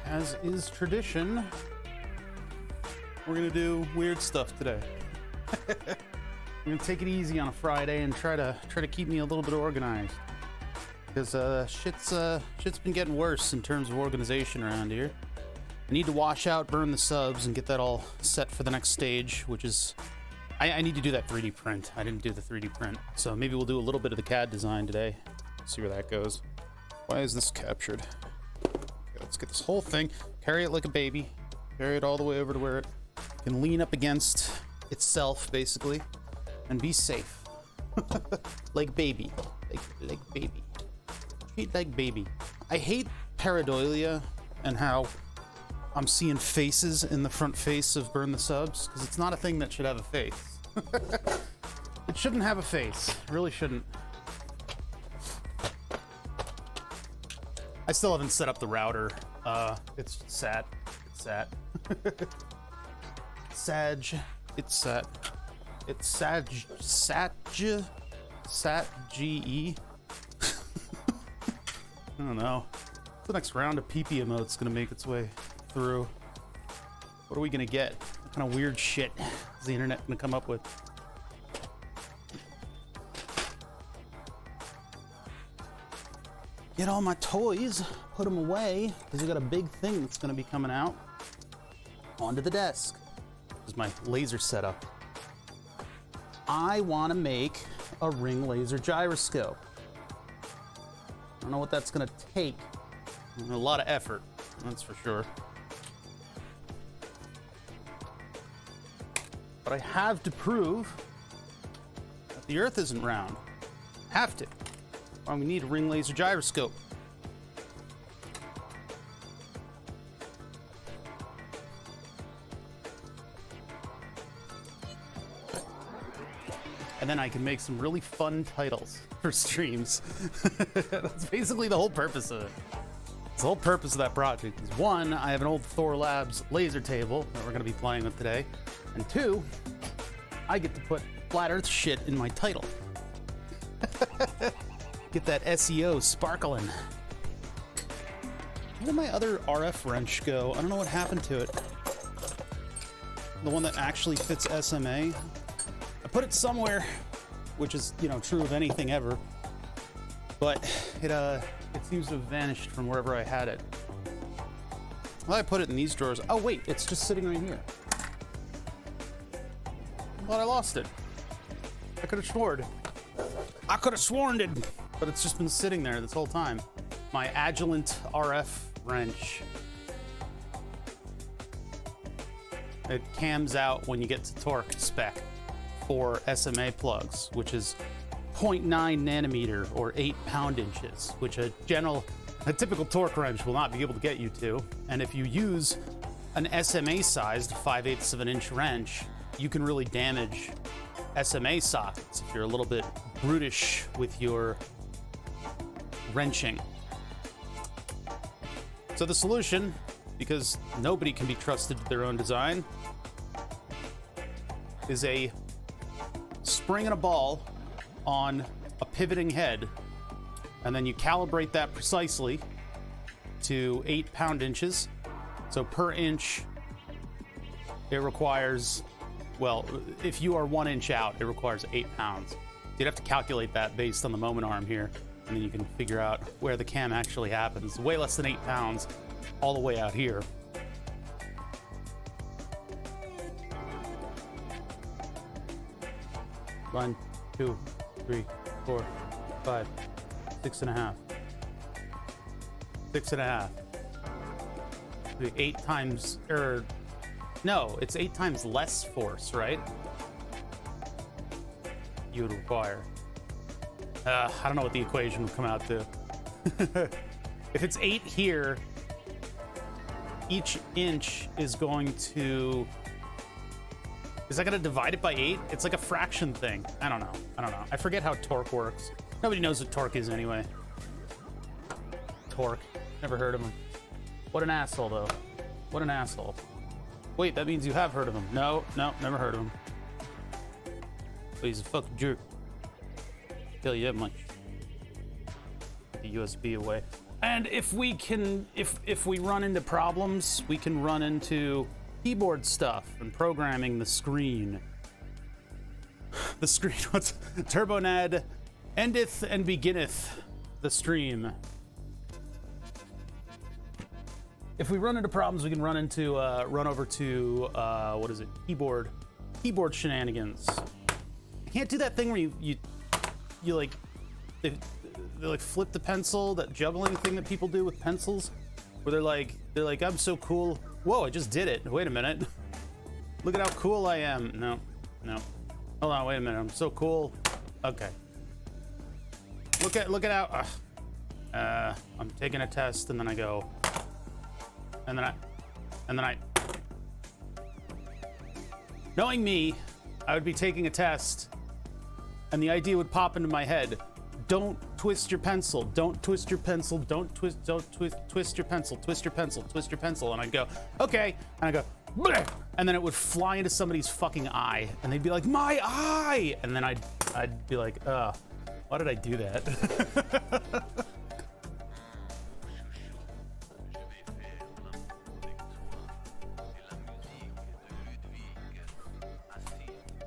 as is tradition, we're gonna do weird stuff today. We're gonna take it easy on a Friday and try to keep me a little bit organized, because shit's been getting worse in terms of organization around here. I need to wash out, burn the subs, and get that all set for the next stage, which is I need to do that 3D print. I didn't do the 3D print, so maybe we'll do a little bit of the CAD design today. See where that goes. Why is this captured? Okay, let's get this whole thing, carry it like a baby, carry it all the way over to where it can lean up against itself, basically, and be safe. Like baby. Like baby. Treat like baby. I hate pareidolia and how I'm seeing faces in the front face of Burn the Subs, because it's not a thing that should have a face. It shouldn't have a face. It really shouldn't. I still haven't set up the router. It's sat. It's sat. Sag. It's sat. It's sag. Sat-ge. Sat-ge. I don't know. The next round of PP emote's gonna make its way through. What are we gonna get? What kind of weird shit is the internet gonna come up with? Get all my toys, put them away, because we got a big thing that's gonna be coming out onto the desk. This is my laser setup. I want to make a ring laser gyroscope. I don't know what that's gonna take. A lot of effort, that's for sure. But I have to prove that the Earth isn't round. Have to. Well, we need a ring laser gyroscope. And then I can make some really fun titles for streams. That's basically the whole purpose of it. The whole purpose of that project is, one, I have an old Thor Labs laser table that we're going to be playing with today. And two, I get to put flat Earth shit in my title. Get that SEO sparkling. Where did my other RF wrench go? I don't know what happened to it. The one that actually fits SMA. I put it somewhere, which is, you know, true of anything ever. But it seems to have vanished from wherever I had it. Well, I put it in these drawers. Oh wait, it's just sitting right here. I thought I lost it. I could have sworn. I could have sworn it, but it's just been sitting there this whole time. My Agilent RF wrench. It cams out when you get to torque spec for SMA plugs, which is 0.9 nanometer or 8 pound-inches, which a typical torque wrench will not be able to get you to. And if you use an SMA-sized 5/8 of an inch wrench, you can really damage SMA sockets if you're a little bit brutish with your wrenching. So the solution, because nobody can be trusted with their own design, is a spring and a ball on a pivoting head, and then you calibrate that precisely to 8 pound-inches. So per inch, it requires, well, if you are 1 inch out, it requires 8 pounds. You'd have to calculate that based on the moment arm here, and then you can figure out where the cam actually happens. Way less than 8 pounds all the way out here. One, 2, 3, 4, 5, 6.5. 6.5. 8 times, no, it's 8 times less force, right? You would require. I don't know what the equation would come out to. If it's 8 here, each inch is going to... Is that going to divide it by 8? It's like a fraction thing. I don't know. I forget how torque works. Nobody knows what torque is anyway. Torque. Never heard of him. What an asshole, though. What an asshole. Wait, that means you have heard of him. No, never heard of him. But he's a fucking jerk. Tell you that much. Put the USB away. And if we can, if we run into problems, we can run into keyboard stuff and programming the screen. The screen, what's TurboNAD endeth and beginneth the stream. If we run into problems, we can run over to what is it? Keyboard shenanigans. You can't do that thing where you like they like flip the pencil, that juggling thing that people do with pencils, where they're like I'm so cool. Whoa, I just did it. Wait a minute. Look at how cool I am. No. Hold on, wait a minute. I'm so cool. Okay. Look at how I'm taking a test and then I go and then I knowing me, I would be taking a test and the idea would pop into my head. Don't twist your pencil. Don't twist your pencil. Don't twist your pencil. Twist your pencil. Twist your pencil. And I'd go, okay. And I go, bleh! And then it would fly into somebody's fucking eye, and they'd be like, my eye! And then I'd be like, why did I do that?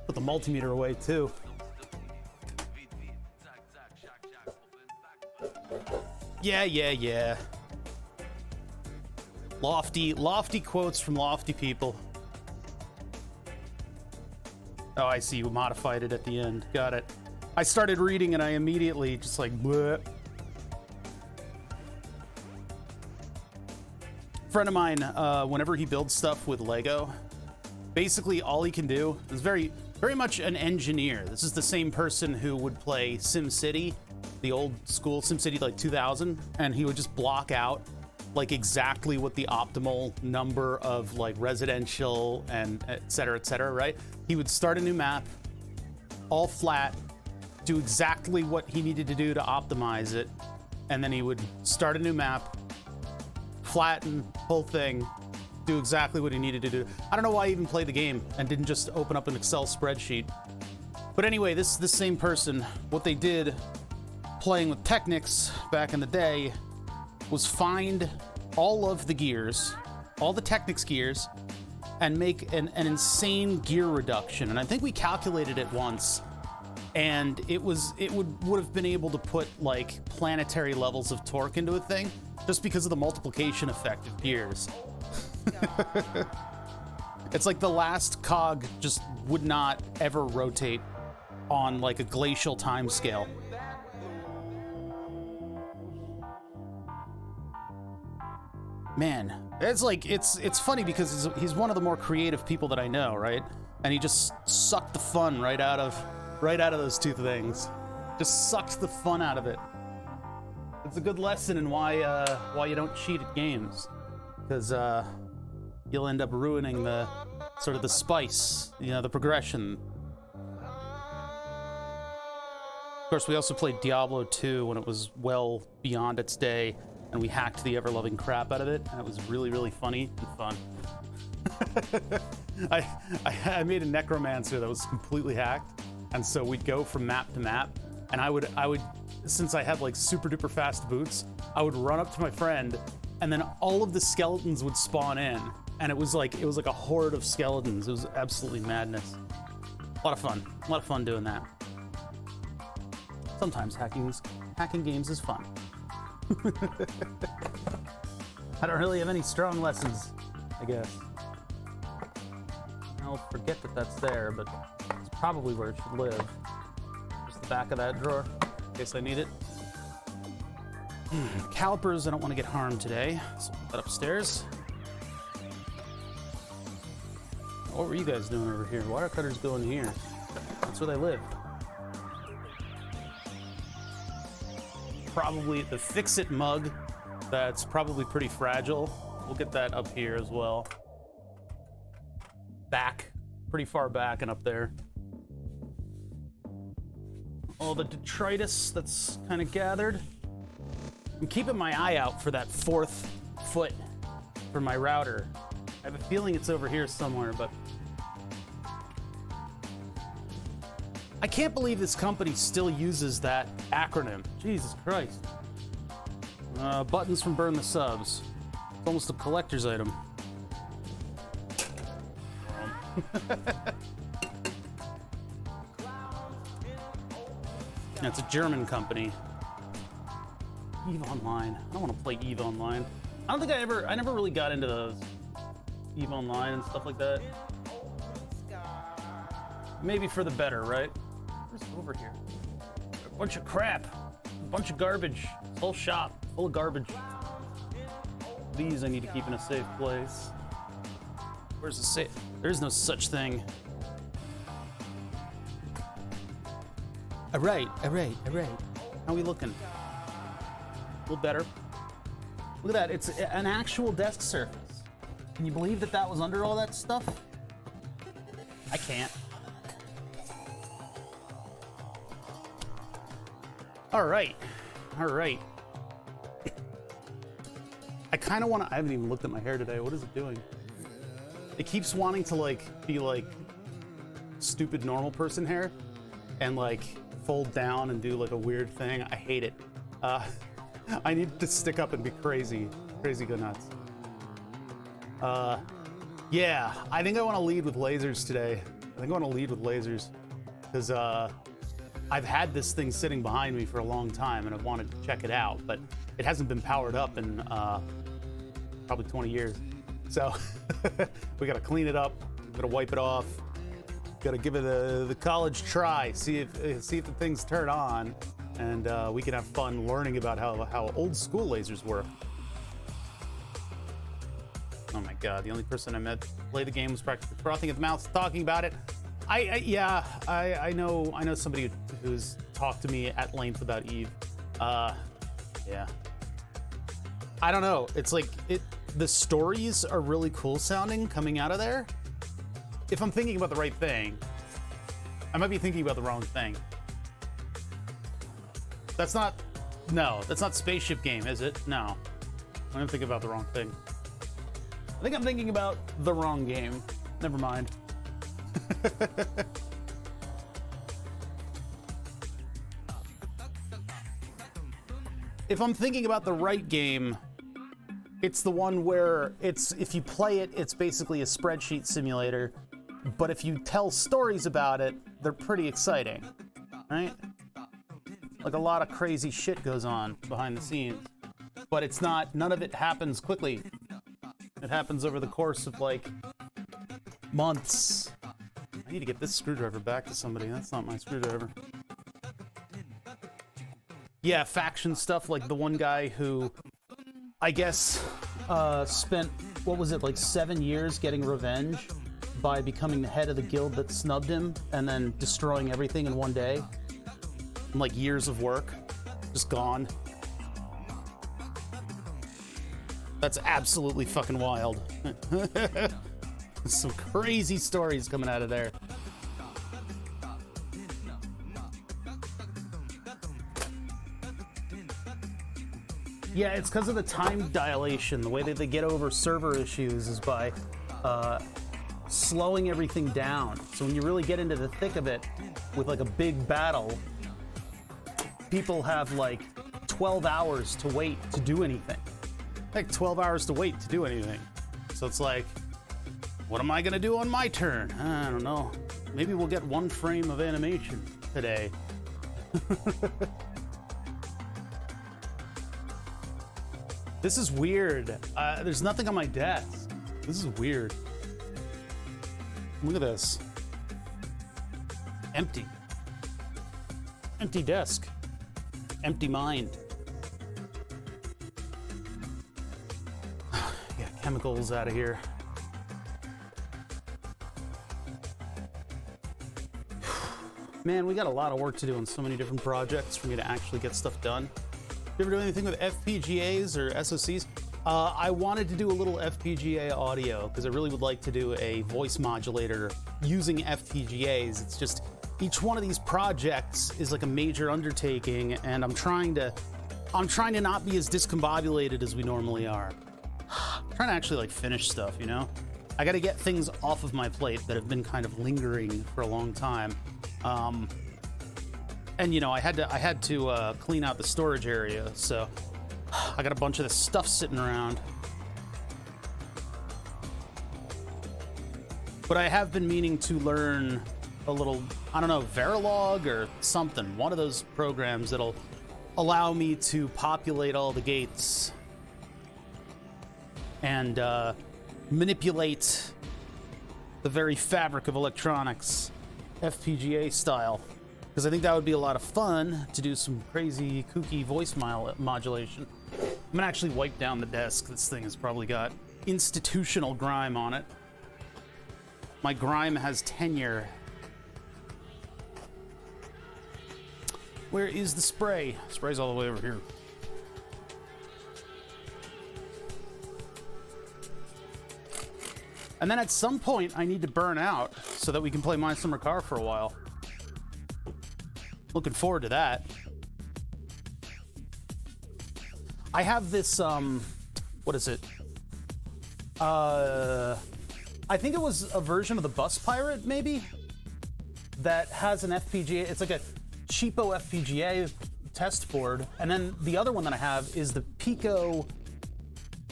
Put the multimeter away too. Yeah. Lofty quotes from lofty people. Oh, I see. You modified it at the end. Got it. I started reading and I immediately just like, bleh. Friend of mine, whenever he builds stuff with Lego, basically all he can do is very much an engineer. This is the same person who would play SimCity, the old school SimCity like 2000, and he would just block out like exactly what the optimal number of like residential and et cetera, right? He would start a new map, all flat, do exactly what he needed to do to optimize it, and then he would start a new map, flatten whole thing, do exactly what he needed to do. I don't know why he even played the game and didn't just open up an Excel spreadsheet. But anyway, this same person, what they did playing with Technics back in the day was find all of the gears, all the Technics gears, and make an insane gear reduction. And I think we calculated it once, and it would have been able to put like planetary levels of torque into a thing just because of the multiplication effect of gears. It's like the last cog just would not ever rotate on like a glacial time scale. Man, it's like it's funny because he's one of the more creative people that I know, right? And he just sucked the fun right out of those two things. Just sucked the fun out of it. It's a good lesson in why you don't cheat at games, because you'll end up ruining the sort of the spice, you know, the progression. Of course, we also played Diablo 2 when it was well beyond its day, and we hacked the ever-loving crap out of it, and it was really, really funny and fun. I made a necromancer that was completely hacked, and so we'd go from map to map, and I would, since I had like super duper fast boots, I would run up to my friend, and then all of the skeletons would spawn in, and it was like a horde of skeletons. It was absolutely madness. A lot of fun doing that. Sometimes hacking games is fun. I don't really have any strong lessons, I guess. I'll forget that that's there, but it's probably where it should live. Just the back of that drawer, in case I need it. Calipers, I don't want to get harmed today, so I'll put that upstairs. What were you guys doing over here? Water cutters go in here. That's where they live. Probably the Fix-It mug. That's probably pretty fragile. We'll get that up here as well. Back, pretty far back and up there. All the detritus that's kind of gathered. I'm keeping my eye out for that 4th foot for my router. I have a feeling it's over here somewhere, but I can't believe this company still uses that acronym. Jesus Christ. Buttons from Burn the Subs. It's almost a collector's item. That's a German company. EVE Online. I don't want to play EVE Online. I don't think I never really got into those EVE Online and stuff like that. Maybe for the better, right? What's over here? A bunch of crap. A bunch of garbage. Whole shop full of garbage. These I need to keep in a safe place. Where's the safe? There's no such thing. All right. How are we looking? A little better. Look at that, it's an actual desk surface. Can you believe that that was under all that stuff? I can't. All right. I kind of want to, I haven't even looked at my hair today. What is it doing? It keeps wanting to like be like stupid normal person hair and like fold down and do like a weird thing. I hate it. I need to stick up and be crazy go nuts. Yeah, I think I want to lead with lasers today. I think I want to lead with lasers because I've had this thing sitting behind me for a long time and I've wanted to check it out, but it hasn't been powered up in probably 20 years. So we got to clean it up, we got to wipe it off, got to give it the college try, see if the things turn on. And we can have fun learning about how old school lasers work. Oh my god, the only person I met play the game was practically frothing at the mouth talking about it. I know somebody who's talked to me at length about EVE. Yeah. I don't know, it's like, the stories are really cool sounding coming out of there. If I'm thinking about the right thing, I might be thinking about the wrong thing. That's not Spaceship Game, is it? No. I'm thinking about the wrong thing. I think I'm thinking about the wrong game. Never mind. If I'm thinking about the right game, it's the one where if you play it, it's basically a spreadsheet simulator, but if you tell stories about it, they're pretty exciting, right? Like a lot of crazy shit goes on behind the scenes, but it's not, none of it happens quickly. It happens over the course of like months. I need to get this screwdriver back to somebody. That's not my screwdriver. Yeah, faction stuff, like the one guy who, I guess, spent, what was it, like 7 years getting revenge by becoming the head of the guild that snubbed him and then destroying everything in one day. Like years of work, just gone. That's absolutely fucking wild. Some crazy stories coming out of there. Yeah, it's because of the time dilation. The way that they get over server issues is by slowing everything down. So when you really get into the thick of it with like a big battle, people have like 12 hours to wait to do anything. Like 12 hours to wait to do anything. So it's like, what am I gonna do on my turn? I don't know. Maybe we'll get one frame of animation today. This is weird. There's nothing on my desk. This is weird. Look at this. Empty. Empty desk. Empty mind. Yeah, chemicals out of here. Man, we got a lot of work to do on so many different projects for me to actually get stuff done. You ever do anything with FPGAs or SoCs? I wanted to do a little FPGA audio because I really would like to do a voice modulator using FPGAs. It's just each one of these projects is like a major undertaking, and I'm trying to not be as discombobulated as we normally are. I'm trying to actually like finish stuff, you know? I got to get things off of my plate that have been kind of lingering for a long time. And you know, I had to clean out the storage area, so I I got a bunch of this stuff sitting around. But I have been meaning to learn a little, I don't know, Verilog or something. One of those programs that'll allow me to populate all the gates and manipulate the very fabric of electronics, FPGA style. Because I think that would be a lot of fun to do some crazy, kooky voice modulation. I'm gonna actually wipe down the desk. This thing has probably got institutional grime on it. My grime has tenure. Where is the spray? Spray's all the way over here. And then at some point, I need to burn out so that we can play My Summer Car for a while. Looking forward to that. I have this, what is it? I think it was a version of the Bus Pirate, maybe, that has an FPGA. It's like a cheapo FPGA test board. And then the other one that I have is the Pico,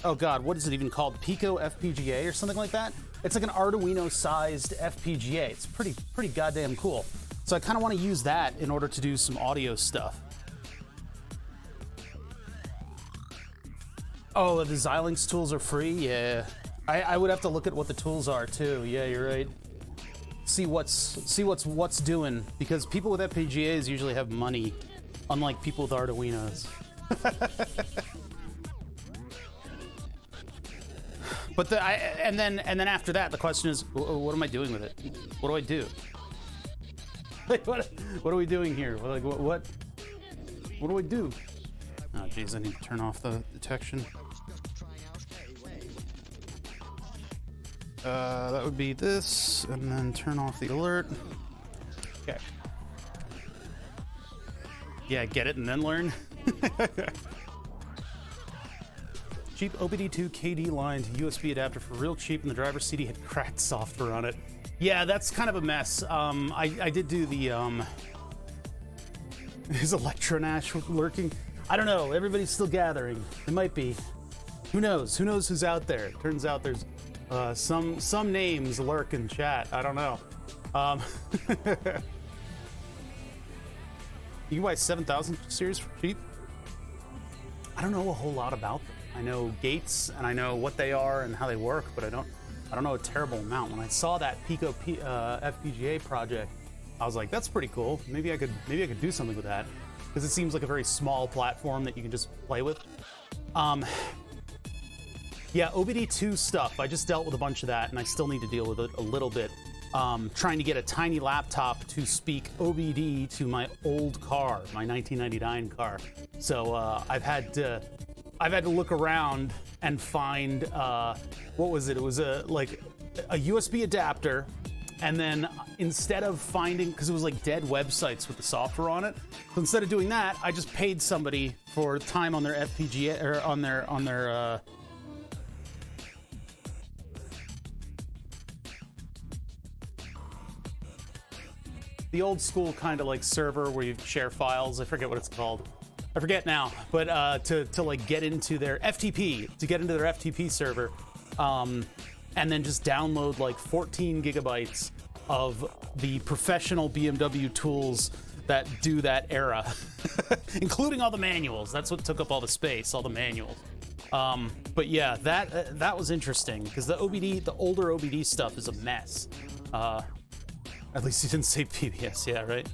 oh God, what is it even called? Pico FPGA or something like that? It's like an Arduino-sized FPGA. It's pretty goddamn cool. So I kind of want to use that in order to do some audio stuff. Oh, the Xilinx tools are free? Yeah. I would have to look at what the tools are too. Yeah, you're right. See what's doing, because people with FPGAs usually have money, unlike people with Arduinos. But and then after that, the question is, what am I doing with it? What do I do? Like, what are we doing here? Like, what do I do? Oh, geez, I need to turn off the detection. That would be this, and then turn off the alert. Okay. Yeah, get it and then learn. Cheap OBD2 KD line to USB adapter for real cheap, and the driver's CD had cracked software on it. Yeah, that's kind of a mess. I did do the, is Electronash lurking? I don't know, everybody's still gathering. It might be. Who knows? Who knows who's out there? Turns out there's some names lurk in chat. I don't know. You can buy 7000 series for cheap. I don't know a whole lot about them. I know gates and I know what they are and how they work, but I don't know a terrible amount. When I saw that Pico FPGA project, I was like, that's pretty cool. Maybe I could do something with that, because it seems like a very small platform that you can just play with. Yeah, OBD2 stuff. I just dealt with a bunch of that, and I still need to deal with it a little bit. Trying to get a tiny laptop to speak OBD to my old car, my 1999 car. So I've had to look around and find what was it? It was a USB adapter, and then instead of finding, because it was like dead websites with the software on it, so instead of doing that, I just paid somebody for time on their FPGA or on their the old school kind of like server where you share files. I forget what it's called. I forget now, but to like get into their FTP, server, and then just download like 14 gigabytes of the professional BMW tools that do that era, including all the manuals. That's what took up all the space, all the manuals. But yeah, that was interesting, because the older OBD stuff is a mess. At least he didn't say PBS, yeah, right?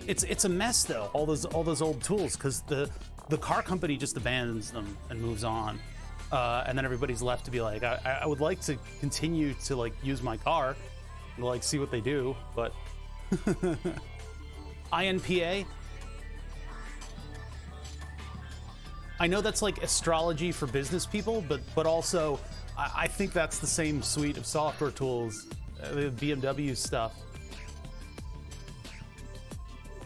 It's a mess though, all those old tools, because the car company just abandons them and moves on. And then everybody's left to be like, I would like to continue to like use my car and like see what they do, but INPA. I know that's like astrology for business people, but also I think that's the same suite of software tools, the BMW stuff.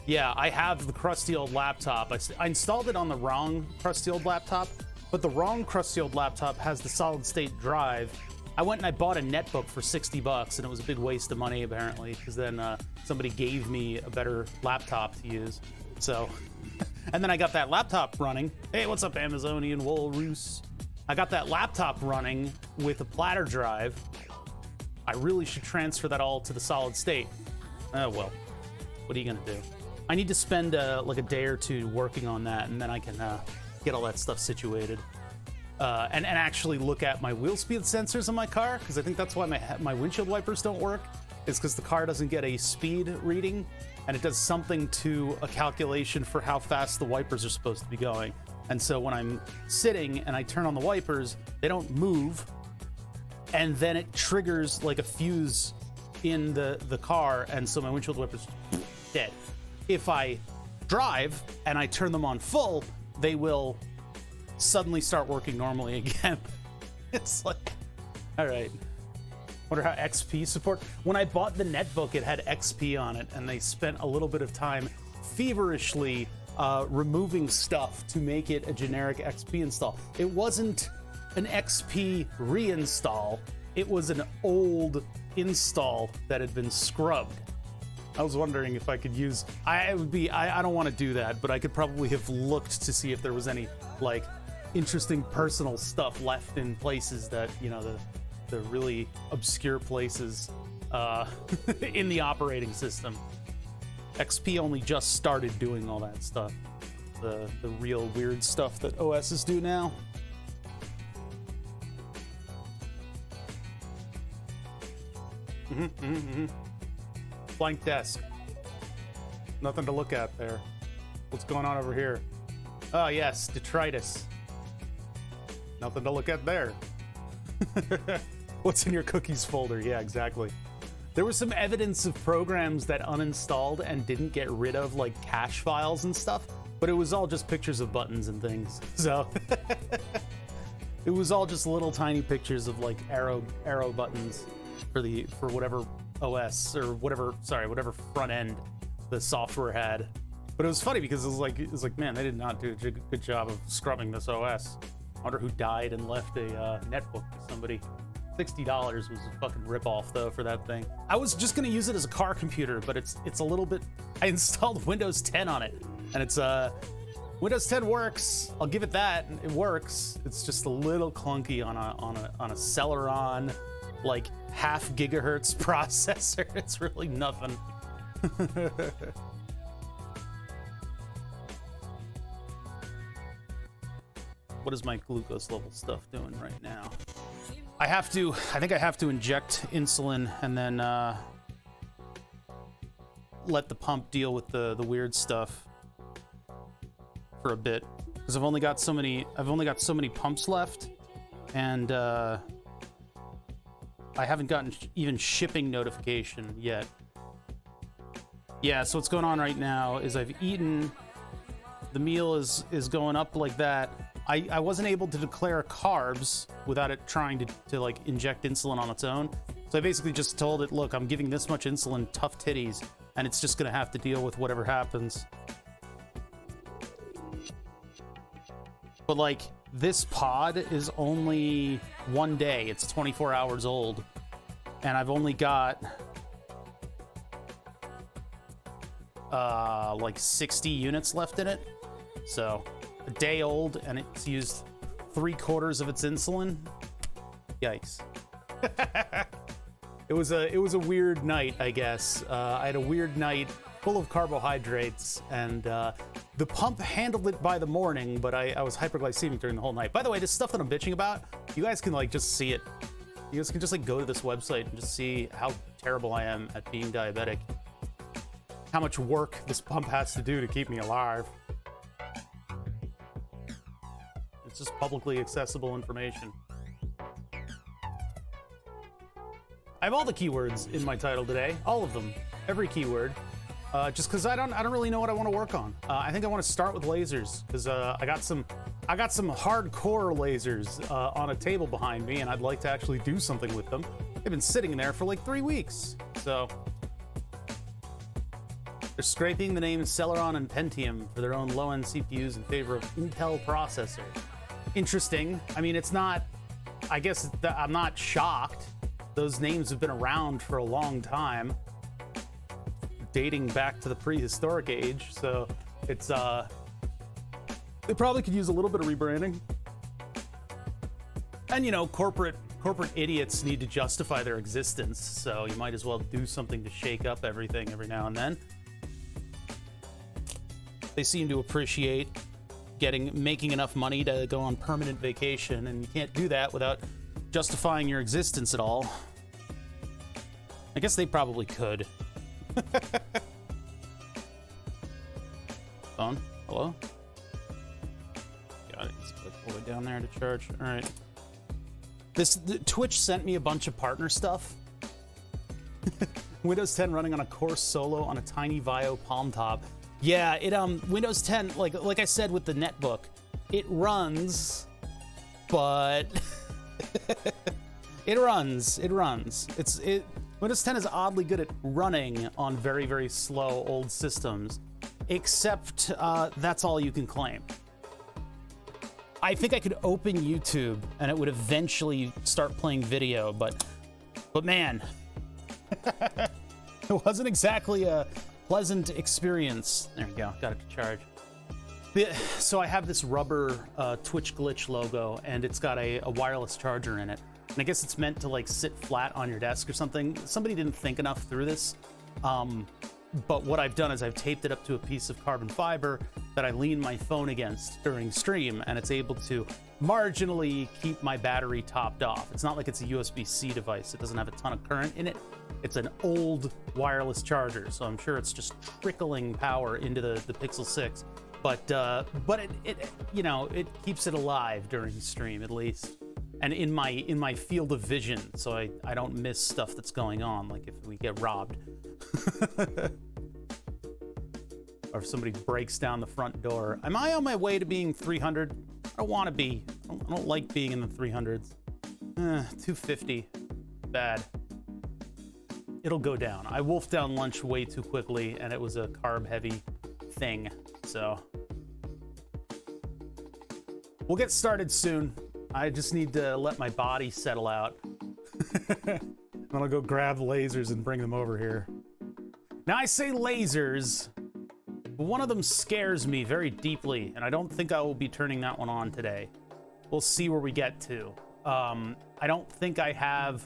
Yeah, I have the crusty old laptop. I installed it on the wrong crusty old laptop, but the wrong crusty old laptop has the solid state drive. I went and I bought a netbook for $60, and it was a big waste of money apparently, because then somebody gave me a better laptop to use. So And then I got that laptop running. Hey, what's up, Amazonian Walrus? I got that laptop running with a platter drive. I really should transfer that all to the solid state. Oh, well, what are you gonna do? I need to spend like a day or two working on that, and then I can get all that stuff situated. And actually look at my wheel speed sensors on my car, because I think that's why my windshield wipers don't work, is because the car doesn't get a speed reading, and it does something to a calculation for how fast the wipers are supposed to be going. And so when I'm sitting and I turn on the wipers, they don't move, and then it triggers like a fuse in the car, and so my windshield wipers dead. If I drive and I turn them on full, they will suddenly start working normally again. It's like, all right. Wonder how XP support. When I bought the netbook, it had XP on it, and they spent a little bit of time feverishly removing stuff to make it a generic XP install. It wasn't an XP reinstall. It was an old install that had been scrubbed. I was wondering if I could use, I don't want to do that, but I could probably have looked to see if there was any like interesting personal stuff left in places that, you know, the really obscure places in the operating system. XP only just started doing all that stuff. The real weird stuff that OSs do now. Blank desk. Nothing to look at there. What's going on over here? Oh yes, detritus. Nothing to look at there. What's in your cookies folder? Yeah, exactly. There was some evidence of programs that uninstalled and didn't get rid of like cache files and stuff, but it was all just pictures of buttons and things. So it was all just little tiny pictures of like arrow buttons for whatever OS or whatever front end the software had. But it was funny because it was like, man, they did not do a good job of scrubbing this OS. I wonder who died and left a netbook to somebody. $60 was a fucking ripoff though for that thing. I was just gonna use it as a car computer, but it's a little bit. I installed Windows 10 on it, and it's Windows 10 works. I'll give it that. It works. It's just a little clunky on a Celeron like half gigahertz processor. It's really nothing. What is my glucose level stuff doing right now? I think I have to inject insulin and then let the pump deal with the weird stuff for a bit, because I've only got so many pumps left, and I haven't gotten even shipping notification yet. Yeah, so what's going on right now is I've eaten, the meal is going up like that. I wasn't able to declare carbs without it trying to like inject insulin on its own. So I basically just told it, look, I'm giving this much insulin, tough titties, and it's just gonna have to deal with whatever happens. But like, this pod is only one day. It's 24 hours old, and I've only got like 60 units left in it. So a day old, and it's used 3/4 of its insulin. Yikes. It was a weird night, I guess. I had a weird night full of carbohydrates, and the pump handled it by the morning, but I was hyperglycemic during the whole night. By the way, this stuff that I'm bitching about, you guys can like just see it. You guys can just like go to this website and just see how terrible I am at being diabetic. How much work this pump has to do to keep me alive. It's just publicly accessible information. I have all the keywords in my title today, all of them, every keyword, just because I don't really know what I want to work on. I think I want to start with lasers, because I got some hardcore lasers on a table behind me, and I'd like to actually do something with them. They've been sitting there for like 3 weeks, so they're scraping the names Celeron and Pentium for their own low-end CPUs in favor of Intel processor. Interesting. I mean, it's not, I guess I'm not shocked. Those names have been around for a long time, dating back to the prehistoric age. So it's They probably could use a little bit of rebranding. And, you know, corporate idiots need to justify their existence, so you might as well do something to shake up everything every now and then. They seem to appreciate making enough money to go on permanent vacation, and you can't do that without justifying your existence at all. I guess they probably could. Phone? Hello? Got it. Let's click all the way down there to charge. All right. Twitch sent me a bunch of partner stuff. Windows 10 running on a Core Solo on a tiny VIO Palm Top. Yeah, Windows 10, like I said with the netbook, it runs, but it runs. Windows 10 is oddly good at running on very, very slow old systems, except that's all you can claim. I think I could open YouTube and it would eventually start playing video, but man, it wasn't exactly a pleasant experience. There we go, got it to charge. So I have this rubber Twitch Glitch logo, and it's got a wireless charger in it. And I guess it's meant to like sit flat on your desk or something. Somebody didn't think enough through this. But what I've done is I've taped it up to a piece of carbon fiber that I lean my phone against during stream, and it's able to marginally keep my battery topped off. It's not like it's a USB-C device. It doesn't have a ton of current in it. It's an old wireless charger, so I'm sure it's just trickling power into the Pixel 6. But it you know, it keeps it alive during stream at least, and in my field of vision, so I don't miss stuff that's going on, like if we get robbed. Or if somebody breaks down the front door. Am I on my way to being 300? I don't want to be. I don't like being in the 300s. 250. Bad. It'll go down. I wolfed down lunch way too quickly, and it was a carb-heavy thing, so. We'll get started soon. I just need to let my body settle out. And I'll go grab lasers and bring them over here. Now, I say lasers, but one of them scares me very deeply, and I don't think I will be turning that one on today. We'll see where we get to. I don't think I have...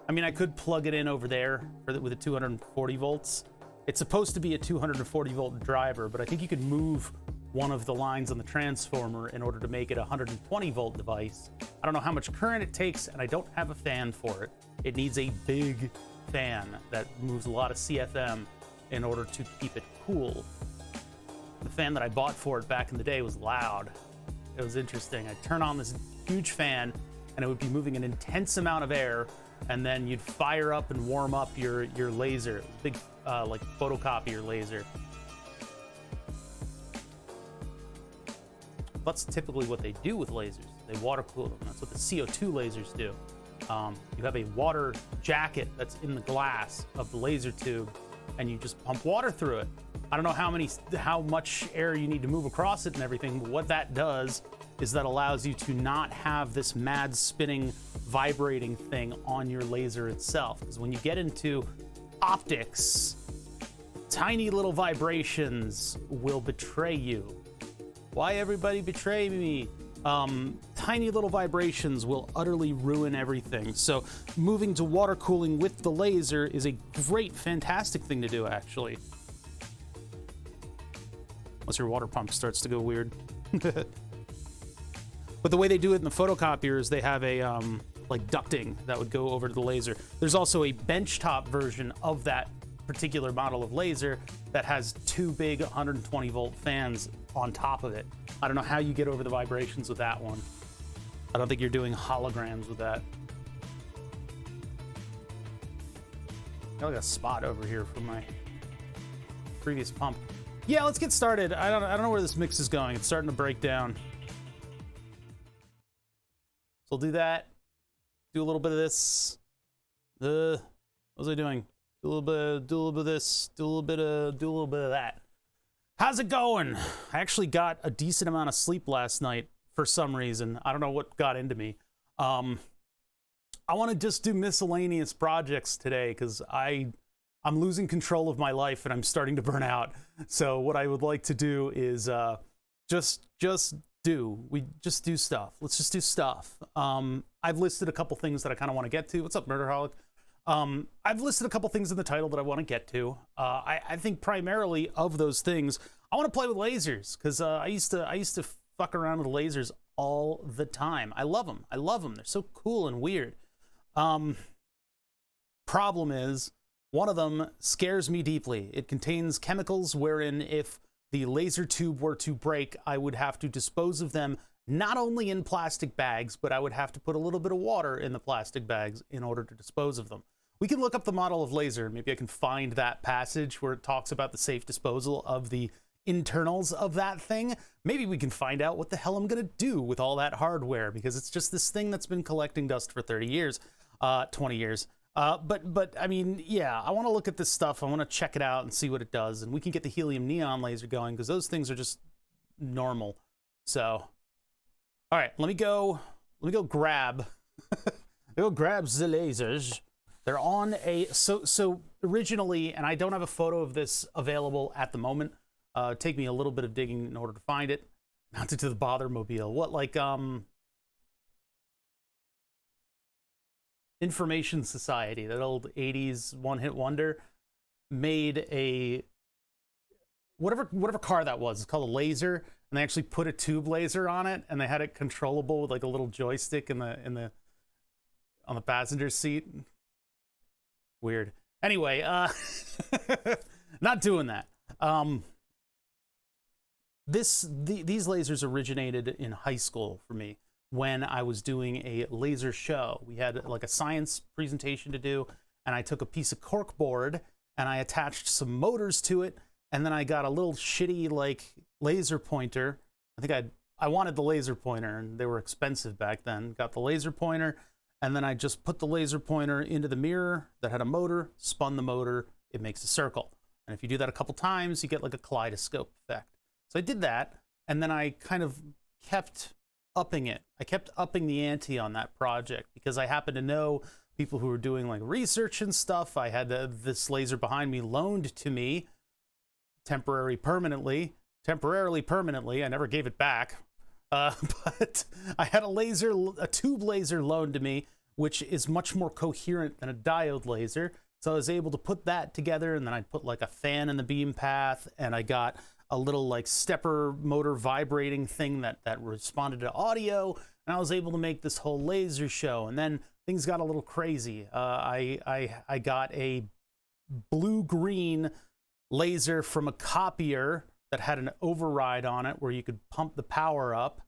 I mean, I could plug it in over there with a 240 volts. It's supposed to be a 240 volt driver, but I think you could move one of the lines on the transformer in order to make it a 120 volt device. I don't know how much current it takes, and I don't have a fan for it. It needs a big fan that moves a lot of CFM in order to keep it cool. The fan that I bought for it back in the day was loud. It was interesting. I'd turn on this huge fan, and it would be moving an intense amount of air, and then you'd fire up and warm up your laser, big like photocopier laser. That's typically what they do with lasers. They water cool them. That's what the CO2 lasers do. You have a water jacket that's in the glass of the laser tube, and you just pump water through it. I don't know how much air you need to move across it and everything, but what that does is that allows you to not have this mad spinning, vibrating thing on your laser itself. Because when you get into optics, tiny little vibrations will betray you. Why everybody betray me? Tiny little vibrations will utterly ruin everything. So moving to water cooling with the laser is a great, fantastic thing to do, actually. Unless your water pump starts to go weird. But the way they do it in the photocopier is they have a like ducting that would go over to the laser. There's also a benchtop version of that particular model of laser that has two big 120 volt fans on top of it. I don't know how you get over the vibrations with that one. I don't think you're doing holograms with that. Got like a spot over here from my previous pump. Yeah, let's get started. I don't know where this mix is going. It's starting to break down. So we'll do that. Do a little bit of this. What was I doing? Do a little bit of this. Do a little bit of that. How's it going? I actually got a decent amount of sleep last night for some reason. I don't know what got into me. I want to just do miscellaneous projects today because I'm losing control of my life and I'm starting to burn out. So what I would like to do is just do. We just do stuff. Let's just do stuff. I've listed a couple things that I kind of want to get to. What's up, Murderholic? I've listed a couple things in the title that I want to get to. I think primarily of those things, I want to play with lasers because I used to fuck around with lasers all the time. I love them. I love them. They're so cool and weird. Problem is, one of them scares me deeply. It contains chemicals wherein if the laser tube were to break, I would have to dispose of them not only in plastic bags, but I would have to put a little bit of water in the plastic bags in order to dispose of them. We can look up the model of laser. Maybe I can find that passage where it talks about the safe disposal of the internals of that thing. Maybe we can find out what the hell I'm gonna do with all that hardware, because it's just this thing that's been collecting dust for 30 years, 20 years. But I mean, yeah, I want to look at this stuff. I want to check it out and see what it does. And we can get the helium neon laser going because those things are just normal. So, all right, let me go grab, go grab the lasers. They're on a, so originally, and I don't have a photo of this available at the moment. Take me a little bit of digging in order to find it. Mounted to the Bothermobile. What, like, Information Society, that old 80s one-hit wonder, made a whatever car that was. It's called a laser, and they actually put a tube laser on it, and they had it controllable with like a little joystick on the passenger seat. Weird. Anyway, not doing that. These lasers originated in high school for me. When I was doing a laser show. We had like a science presentation to do, and I took a piece of cork board and I attached some motors to it, and then I got a little shitty like laser pointer. I think I wanted the laser pointer, and they were expensive back then. Got the laser pointer, and then I just put the laser pointer into the mirror that had a motor, spun the motor, it makes a circle. And if you do that a couple times, you get like a kaleidoscope effect. So I did that, and then I kind of kept upping it. I kept upping the ante on that project because I happened to know people who were doing like research and stuff. I had this laser behind me loaned to me temporarily, permanently. I never gave it back. But I had a tube laser loaned to me, which is much more coherent than a diode laser. So I was able to put that together, and then I put like a fan in the beam path, and I got a little like stepper motor vibrating thing that responded to audio, and I was able to make this whole laser show. And then things got a little crazy. I got a blue-green laser from a copier that had an override on it where you could pump the power up.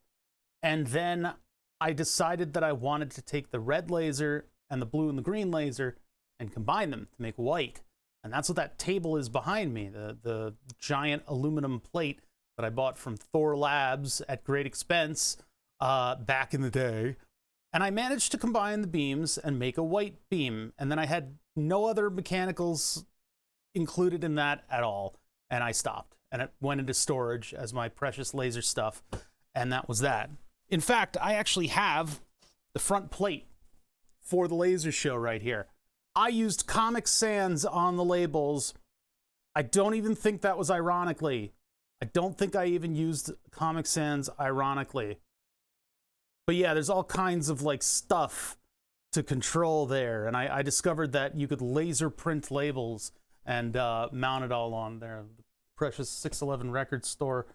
And then I decided that I wanted to take the red laser and the blue and the green laser and combine them to make white. And that's what that table is behind me, the giant aluminum plate that I bought from Thor Labs at great expense back in the day. And I managed to combine the beams and make a white beam. And then I had no other mechanicals included in that at all. And I stopped. And it went into storage as my precious laser stuff. And that was that. In fact, I actually have the front plate for the laser show right here. I used Comic Sans on the labels. I don't even think that was ironically. I don't think I even used Comic Sans ironically. But yeah, there's all kinds of like stuff to control there. And I discovered that you could laser print labels and mount it all on there. The precious 611 record store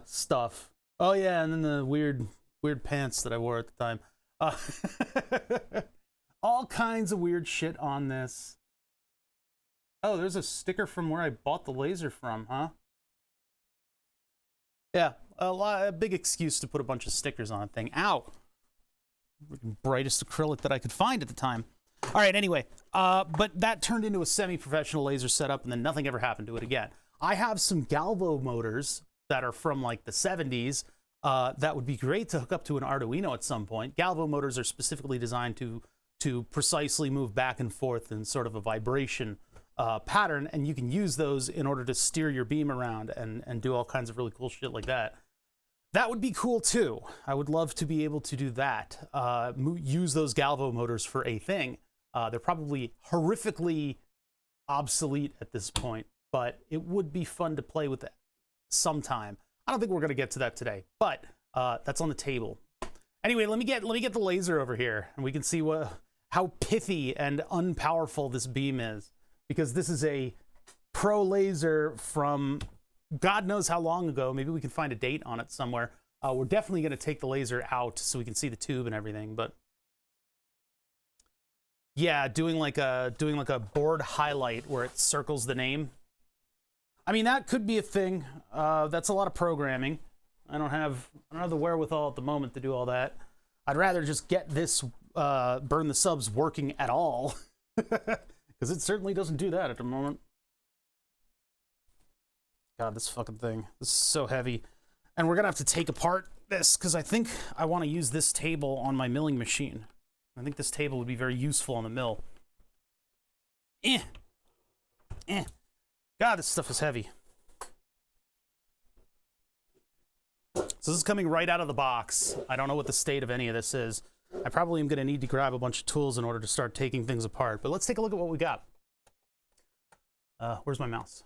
stuff. Oh yeah, and then the weird pants that I wore at the time. All kinds of weird shit on this. Oh, there's a sticker from where I bought the laser from, huh? Yeah, a big excuse to put a bunch of stickers on a thing. Ow! Brightest acrylic that I could find at the time. All right, anyway, but that turned into a semi-professional laser setup, and then nothing ever happened to it again. I have some galvo motors that are from like the 70s that would be great to hook up to an Arduino at some point. Galvo motors are specifically designed to precisely move back and forth in sort of a vibration pattern, and you can use those in order to steer your beam around and do all kinds of really cool shit like that. That would be cool too. I would love to be able to do that. Use those galvo motors for a thing. They're probably horrifically obsolete at this point, but it would be fun to play with it sometime. I don't think we're gonna get to that today, but that's on the table. Anyway, let me get the laser over here, and we can see how pithy and unpowerful this beam is, because this is a pro laser from God knows how long ago. Maybe we can find a date on it somewhere. We're definitely going to take the laser out so we can see the tube and everything, but yeah, doing like a board highlight where it circles the name. I mean, that could be a thing. That's a lot of programming. I don't have the wherewithal at the moment to do all that. I'd rather just get this burn the subs working at all, because it certainly doesn't do that at the moment. God, this fucking thing. This is so heavy. And we're gonna have to take apart this, because I think I want to use this table on my milling machine. I think this table would be very useful on the mill. God, this stuff is heavy. So this is coming right out of the box. I don't know what the state of any of this is. I probably am going to need to grab a bunch of tools in order to start taking things apart. But let's take a look at what we got. Where's my mouse?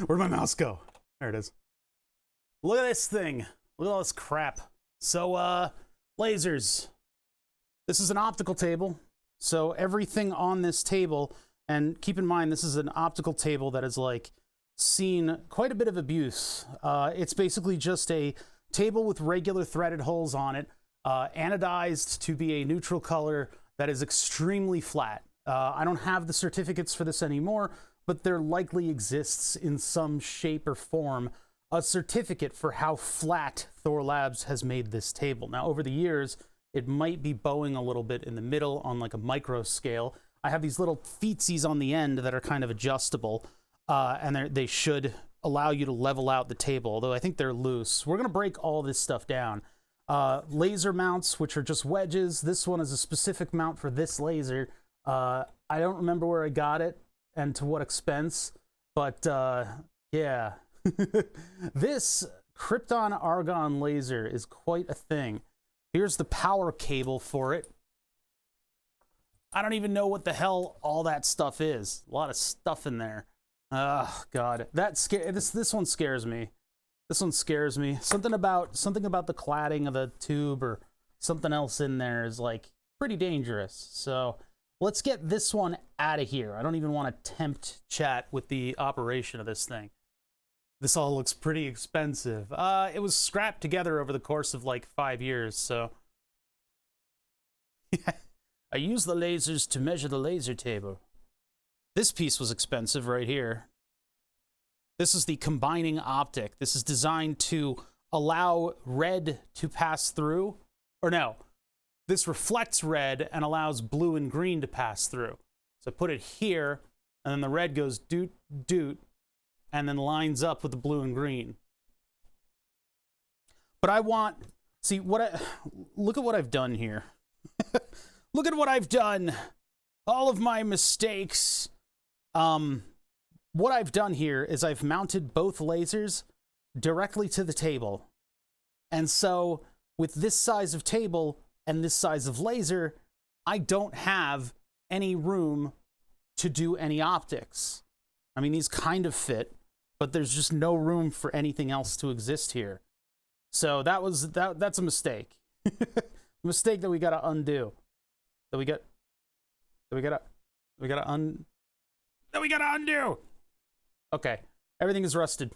Where'd my mouse go? There it is. Look at this thing. Look at all this crap. So, lasers. This is an optical table. So everything on this table, and keep in mind, this is an optical table that has like seen quite a bit of abuse. It's basically just a table with regular threaded holes on it, anodized to be a neutral color that is extremely flat. I don't have the certificates for this anymore, but there likely exists in some shape or form a certificate for how flat Thor Labs has made this table. Now, over the years, it might be bowing a little bit in the middle on like a micro scale. I have these little feetsies on the end that are kind of adjustable, and they should allow you to level out the table, although I think they're loose. We're gonna break all this stuff down. Laser mounts, which are just wedges. This one is a specific mount for this laser. I don't remember where I got it and to what expense, but yeah. This Krypton Argon laser is quite a thing. Here's the power cable for it. I don't even know what the hell all that stuff is. A lot of stuff in there. Oh God, this one scares me. This one scares me. Something about the cladding of the tube or something else in there is like pretty dangerous. So let's get this one out of here. I don't even want to tempt chat with the operation of this thing. This all looks pretty expensive. It was scrapped together over the course of like 5 years, so. I use the lasers to measure the laser table. This piece was expensive right here. This is the combining optic. This is designed to allow red to pass through. Or no, this reflects red and allows blue and green to pass through. So put it here, and then the red goes doot, doot, and then lines up with the blue and green. But I want, see, look at what I've done here. Look at what I've done. All of my mistakes. What I've done here is I've mounted both lasers directly to the table. And so with this size of table and this size of laser, I don't have any room to do any optics. I mean, these kind of fit, but there's just no room for anything else to exist here. So that's a mistake. A mistake that we got to undo. That we got to undo. Okay. Everything is rusted.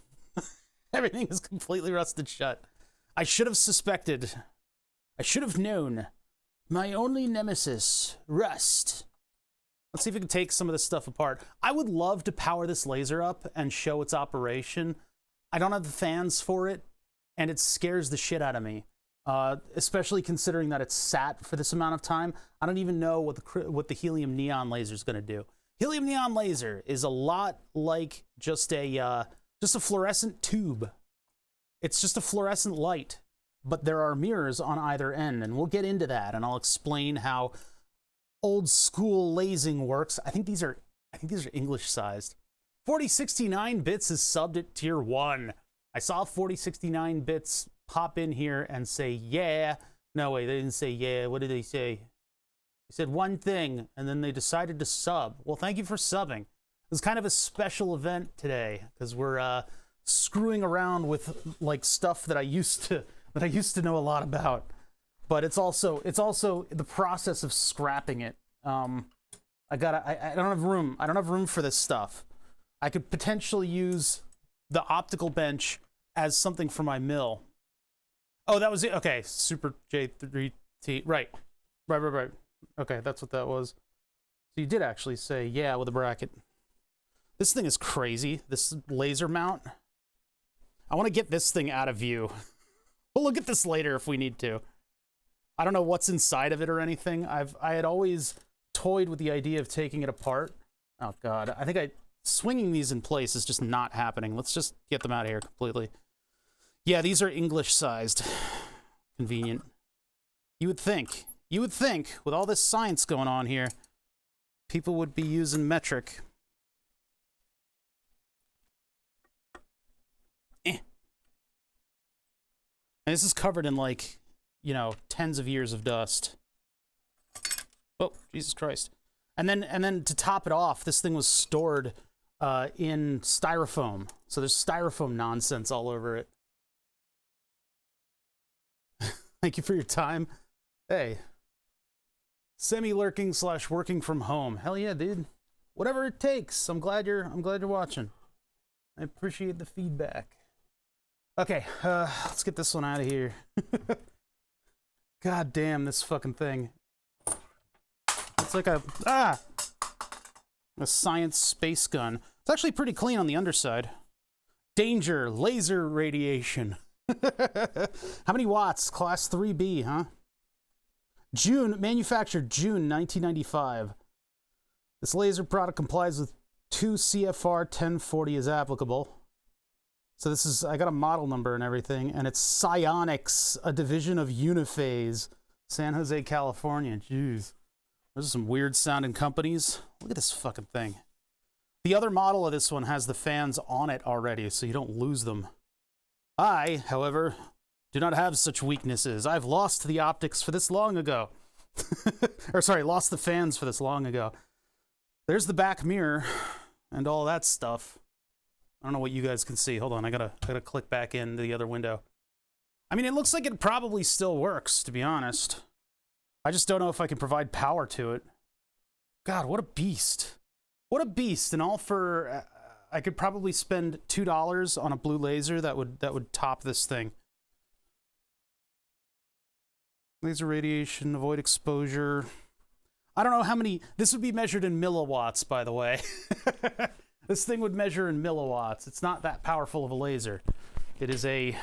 Everything is completely rusted shut. I should have suspected. I should have known. My only nemesis, rust. Let's see if we can take some of this stuff apart. I would love to power this laser up and show its operation. I don't have the fans for it, and it scares the shit out of me. Especially considering that it's sat for this amount of time. I don't even know what the helium neon laser is going to do. Helium neon laser is a lot like just a fluorescent tube. It's just a fluorescent light, but there are mirrors on either end, and we'll get into that, and I'll explain how old school lasing works. I think these are English sized. 4069 bits is subbed at tier 1. I saw 4069 bits pop in here and say, yeah. No, wait, they didn't say yeah. What did they say? They said one thing, and then they decided to sub. Well, thank you for subbing. It was kind of a special event today, because we're screwing around with like stuff that I used to know a lot about. But it's also the process of scrapping it. I don't have room. I don't have room for this stuff. I could potentially use the optical bench as something for my mill. Oh, that was it. Okay, Super J3T. Right. Okay, that's what that was. So you did actually say yeah with a bracket. This thing is crazy. This laser mount. I want to get this thing out of view. We'll look at this later if we need to. I don't know what's inside of it or anything. I had always toyed with the idea of taking it apart. Oh god, I think swinging these in place is just not happening. Let's just get them out of here completely. Yeah, these are English sized. Convenient. You would think with all this science going on here, people would be using metric. And this is covered in like, you know, tens of years of dust. Oh, Jesus Christ. And then to top it off, this thing was stored in styrofoam. So there's styrofoam nonsense all over it. Thank you for your time. Hey. Semi-lurking / working from home. Hell yeah, dude. Whatever it takes. I'm glad you're watching. I appreciate the feedback. Okay, let's get this one out of here. God damn this fucking thing. It's like a science space gun. It's actually pretty clean on the underside. Danger, laser radiation. How many watts? Class 3B, huh? Manufactured June 1995. This laser product complies with 2 CFR 1040 as applicable. So this is, I got a model number and everything, and it's Psionics, a division of Uniphase, San Jose, California. Jeez. Those are some weird sounding companies. Look at this fucking thing. The other model of this one has the fans on it already, so you don't lose them. I, however, do not have such weaknesses. I've lost the optics for this long ago. Or sorry, lost the fans for this long ago. There's the back mirror and all that stuff. I don't know what you guys can see. Hold on, I gotta click back into the other window. I mean, it looks like it probably still works, to be honest. I just don't know if I can provide power to it. God, what a beast. What a beast, and all for... I could probably spend $2 on a blue laser that would top this thing. Laser radiation, avoid exposure. I don't know how many... This would be measured in milliwatts, by the way. This thing would measure in milliwatts. It's not that powerful of a laser. It is a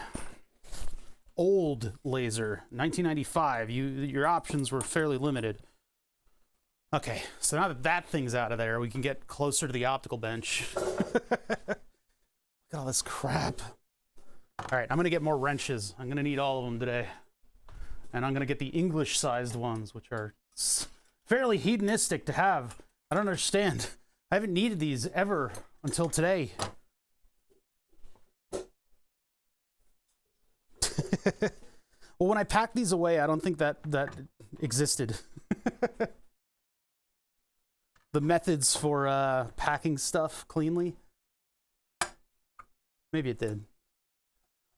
old laser, 1995. Your options were fairly limited. Okay, so now that that thing's out of there, we can get closer to the optical bench. Look at all this crap. All right, I'm gonna get more wrenches. I'm gonna need all of them today. And I'm gonna get the English-sized ones, which are fairly hedonistic to have. I don't understand. I haven't needed these ever until today. Well, when I packed these away, I don't think that existed. The methods for packing stuff cleanly. Maybe it did.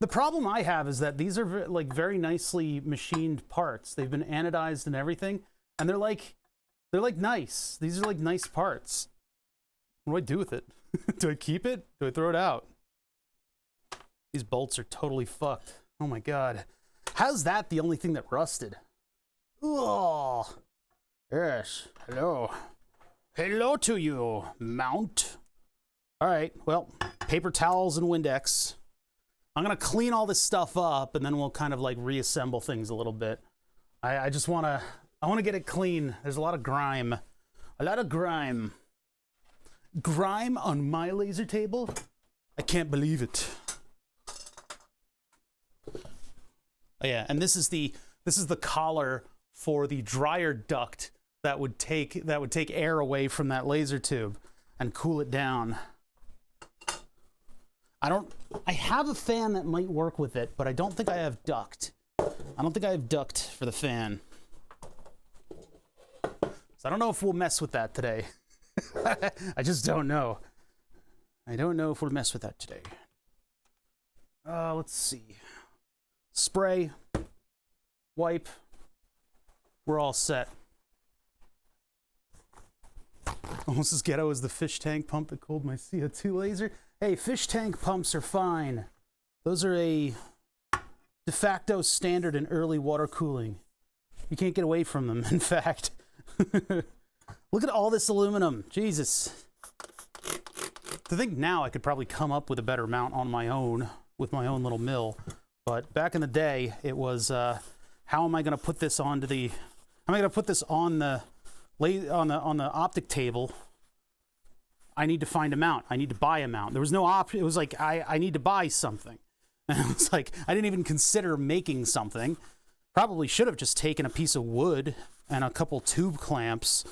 The problem I have is that these are like very nicely machined parts. They've been anodized and everything, and they're like nice. These are like nice parts. What do I do with it? Do I keep it? Do I throw it out? These bolts are totally fucked. Oh my god. How's that the only thing that rusted? Oh. Yes. Hello. Hello to you, mount. All right, well, paper towels and Windex. I'm gonna clean all this stuff up, and then we'll kind of like reassemble things a little bit. I just wanna get it clean. There's a lot of grime. A lot of grime. Grime on my laser table? I can't believe it. Oh yeah, and this is the collar for the dryer duct that would take air away from that laser tube and cool it down. I have a fan that might work with it, but I don't think I have duct. I don't think I have duct for the fan. So I don't know if we'll mess with that today. I just don't know. I don't know if we'll mess with that today. Let's see. Spray, wipe. We're all set. Almost as ghetto as the fish tank pump that cooled my CO2 laser. Hey, fish tank pumps are fine. Those are a de facto standard in early water cooling. You can't get away from them, in fact. Look at all this aluminum. Jesus. To think now I could probably come up with a better mount on my own, with my own little mill. But back in the day, it was, how am I going to put this onto the... How am I going to put this on the optic table? I need to find a mount. I need to buy a mount. There was no option. It was like, I need to buy something. And it was like, I didn't even consider making something. Probably should have just taken a piece of wood and a couple tube clamps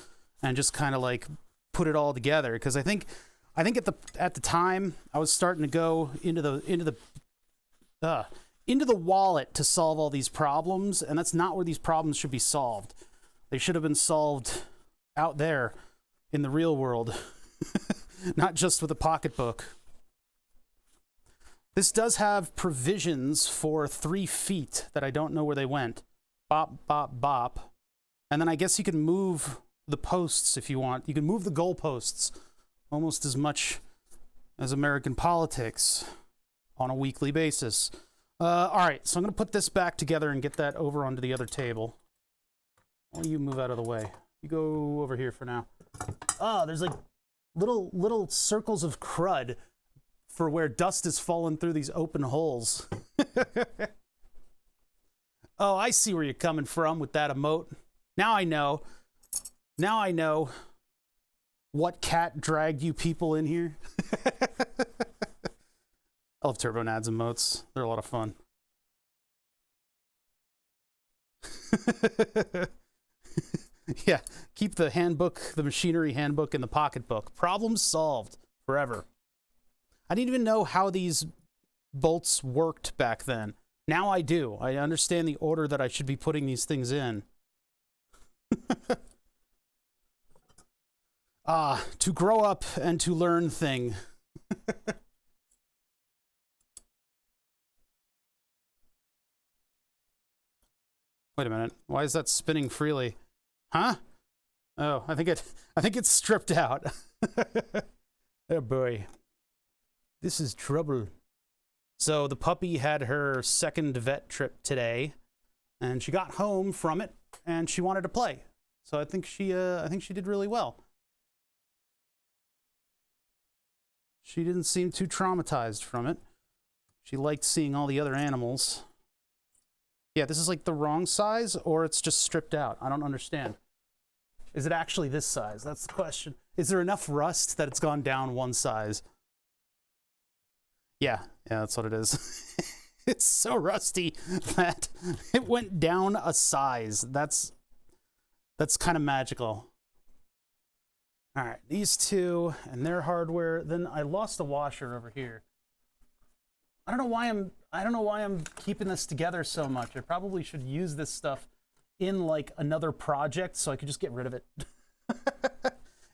and just kind of like put it all together. Because I think at the time I was starting to go into the wallet to solve all these problems, and that's not where these problems should be solved. They should have been solved out there in the real world, not just with a pocketbook. This does have provisions for 3 feet that I don't know where they went. Bop, bop, bop. And then I guess you can move the posts if you want. You can move the goalposts almost as much as American politics on a weekly basis. All right, so I'm going to put this back together and get that over onto the other table. Why you move out of the way? You go over here for now. Oh, there's like little circles of crud for where dust is falling through these open holes. Oh, I see where you're coming from with that emote. Now I know. Now I know what cat dragged you people in here. I love TurboNads emotes. They're a lot of fun. Yeah, keep the handbook, the machinery handbook in the pocketbook. Problem solved forever. I didn't even know how these bolts worked back then. Now I do. I understand the order that I should be putting these things in. To grow up and to learn thing. Wait a minute. Why is that spinning freely? Huh? Oh, I think it's stripped out. Oh boy. This is trouble. So the puppy had her second vet trip today, and she got home from it and she wanted to play. So I think she did really well. She didn't seem too traumatized from it. She liked seeing all the other animals. Yeah, this is like the wrong size, or it's just stripped out. I don't understand. Is it actually this size? That's the question. Is there enough rust that it's gone down one size? Yeah, that's what it is. It's so rusty that it went down a size. That's kind of magical. All right, these two and their hardware. Then I lost a washer over here. I don't know why I'm keeping this together so much. I probably should use this stuff in like another project so I could just get rid of it.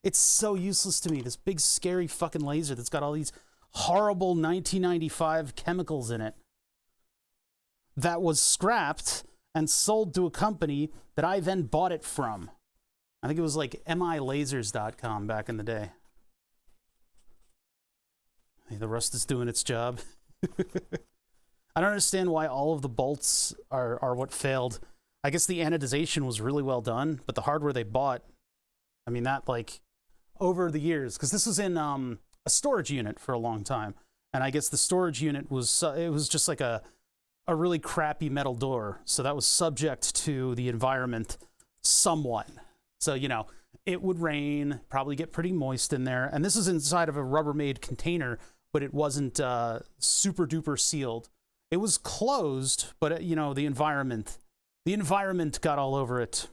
It's so useless to me. This big scary fucking laser that's got all these horrible 1995 chemicals in it that was scrapped and sold to a company that I then bought it from. I think it was like milasers.com back in the day. Hey, the rust is doing its job. I don't understand why all of the bolts are what failed. I guess the anodization was really well done, but the hardware they bought, I mean, that like over the years, because this was in a storage unit for a long time, and I guess the storage unit was it was just like a really crappy metal door, so that was subject to the environment somewhat. So, you know, it would rain, probably get pretty moist in there, and this is inside of a Rubbermaid container, but it wasn't super duper sealed. It was closed, but you know, the environment got all over it,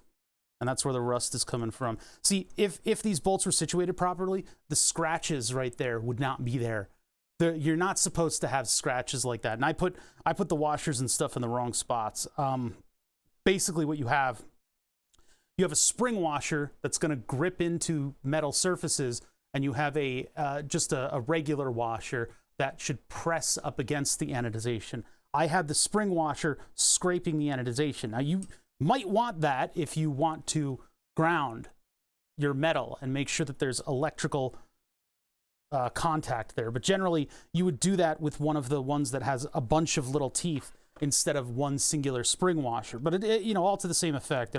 and that's where the rust is coming from. See, if these bolts were situated properly, the scratches right there would not be there. You're not supposed to have scratches like that. And I put the washers and stuff in the wrong spots. Basically, what you have a spring washer that's going to grip into metal surfaces, and you have just a regular washer that should press up against the anodization. I had the spring washer scraping the anodization. Now, you might want that if you want to ground your metal and make sure that there's electrical contact there. But generally, you would do that with one of the ones that has a bunch of little teeth instead of one singular spring washer. But it you know, all to the same effect.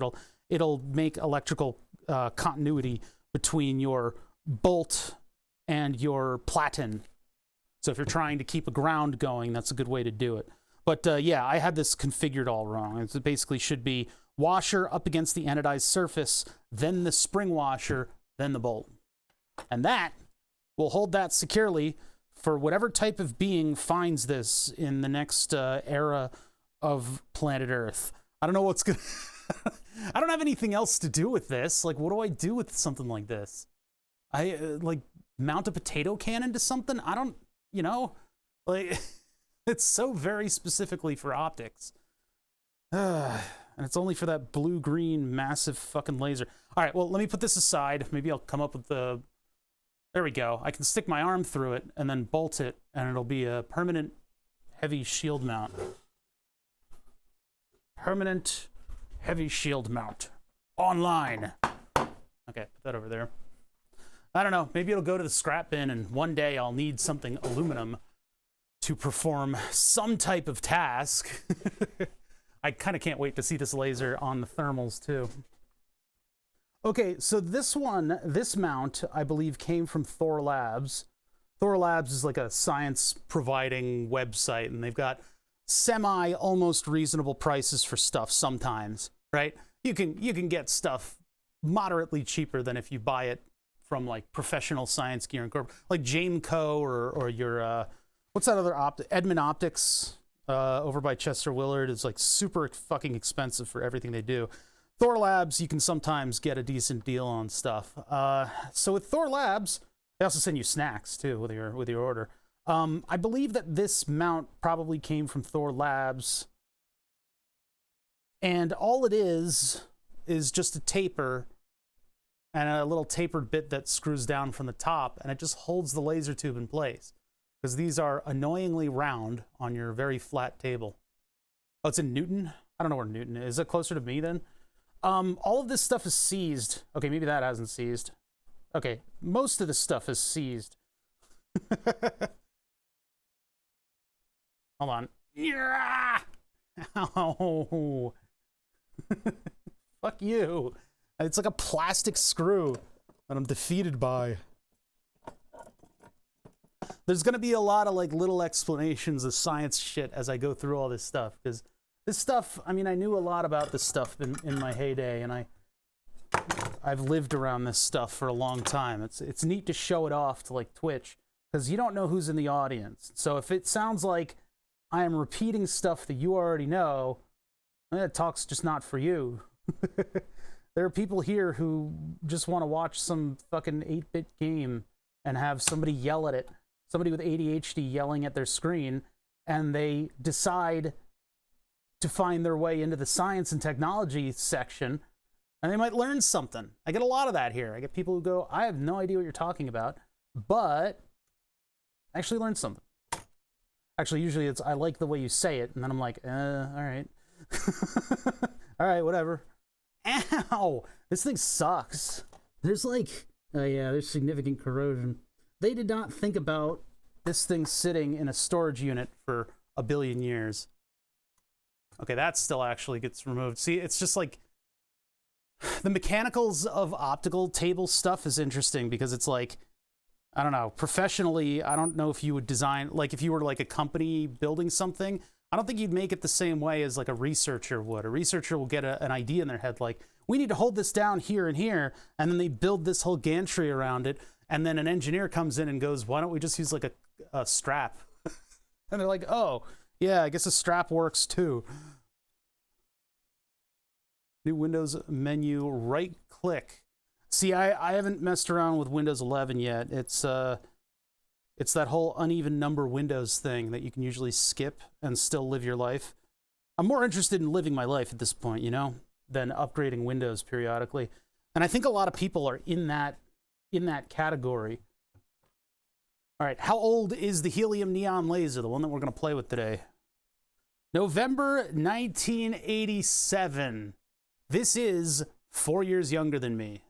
It'll make electrical continuity between your bolt and your platen. So if you're trying to keep a ground going, that's a good way to do it. But yeah, I had this configured all wrong. It basically should be washer up against the anodized surface, then the spring washer, then the bolt. And that will hold that securely for whatever type of being finds this in the next era of planet Earth. I don't know what's gonna... I don't have anything else to do with this. Like, what do I do with something like this? I, like, mount a potato cannon to something? I don't, you know? Like, it's so very specifically for optics. And it's only for that blue-green massive fucking laser. All right, well, let me put this aside. Maybe I'll come up with the... There we go. I can stick my arm through it and then bolt it, and it'll be a permanent heavy shield mount. Permanent heavy shield mount. Online. Okay, put that over there. I don't know. Maybe it'll go to the scrap bin, and one day I'll need something aluminum to perform some type of task. I kind of can't wait to see this laser on the thermals, too. Okay, so this mount, I believe, came from Thor Labs. Thor Labs is like a science-providing website, and they've got semi-almost reasonable prices for stuff sometimes, right? You can get stuff moderately cheaper than if you buy it from, like, Professional Science Gear Incorporated, like Jameco or your, what's that other Edmund Optics over by Chester Willard is, like, super fucking expensive for everything they do. Thor Labs, you can sometimes get a decent deal on stuff. So with Thor Labs, they also send you snacks too with your order. I believe that this mount probably came from Thor Labs, and all it is just a taper and a little tapered bit that screws down from the top, and it just holds the laser tube in place because these are annoyingly round on your very flat table. Oh, it's in Newton? I don't know where Newton is. Is it closer to me then? All of this stuff is seized. Okay, maybe that hasn't seized. Okay, most of this stuff is seized. Hold on. Ow. Fuck you. It's like a plastic screw that I'm defeated by. There's gonna be a lot of like little explanations of science shit as I go through all this stuff, because this stuff, I mean, I knew a lot about this stuff in my heyday, and I've lived around this stuff for a long time. It's neat to show it off to like Twitch, because you don't know who's in the audience. So if it sounds like I am repeating stuff that you already know, that talk's just not for you. There are people here who just want to watch some fucking 8-bit game and have somebody yell at it, somebody with ADHD yelling at their screen, and they decide to find their way into the science and technology section, and they might learn something. I get a lot of that here. I get people who go, I have no idea what you're talking about, but I actually learned something. Actually, usually it's, I like the way you say it, and then I'm like, all right. All right, whatever. Ow! This thing sucks. There's like, oh yeah, there's significant corrosion. They did not think about this thing sitting in a storage unit for a billion years. Okay, that still actually gets removed. See, it's just like, the mechanicals of optical table stuff is interesting because it's like, I don't know, professionally, I don't know if you would design, like if you were like a company building something, I don't think you'd make it the same way as like a researcher would. A researcher will get an idea in their head like, we need to hold this down here and here, and then they build this whole gantry around it, and then an engineer comes in and goes, why don't we just use like a strap? And they're like, oh, yeah, I guess a strap works too. New Windows menu, right click. See, I haven't messed around with Windows 11 yet. It's that whole uneven number Windows thing that you can usually skip and still live your life. I'm more interested in living my life at this point, you know, than upgrading Windows periodically. And I think a lot of people are in that category. All right, how old is the helium neon laser, the one that we're going to play with today? November 1987. This is 4 years younger than me.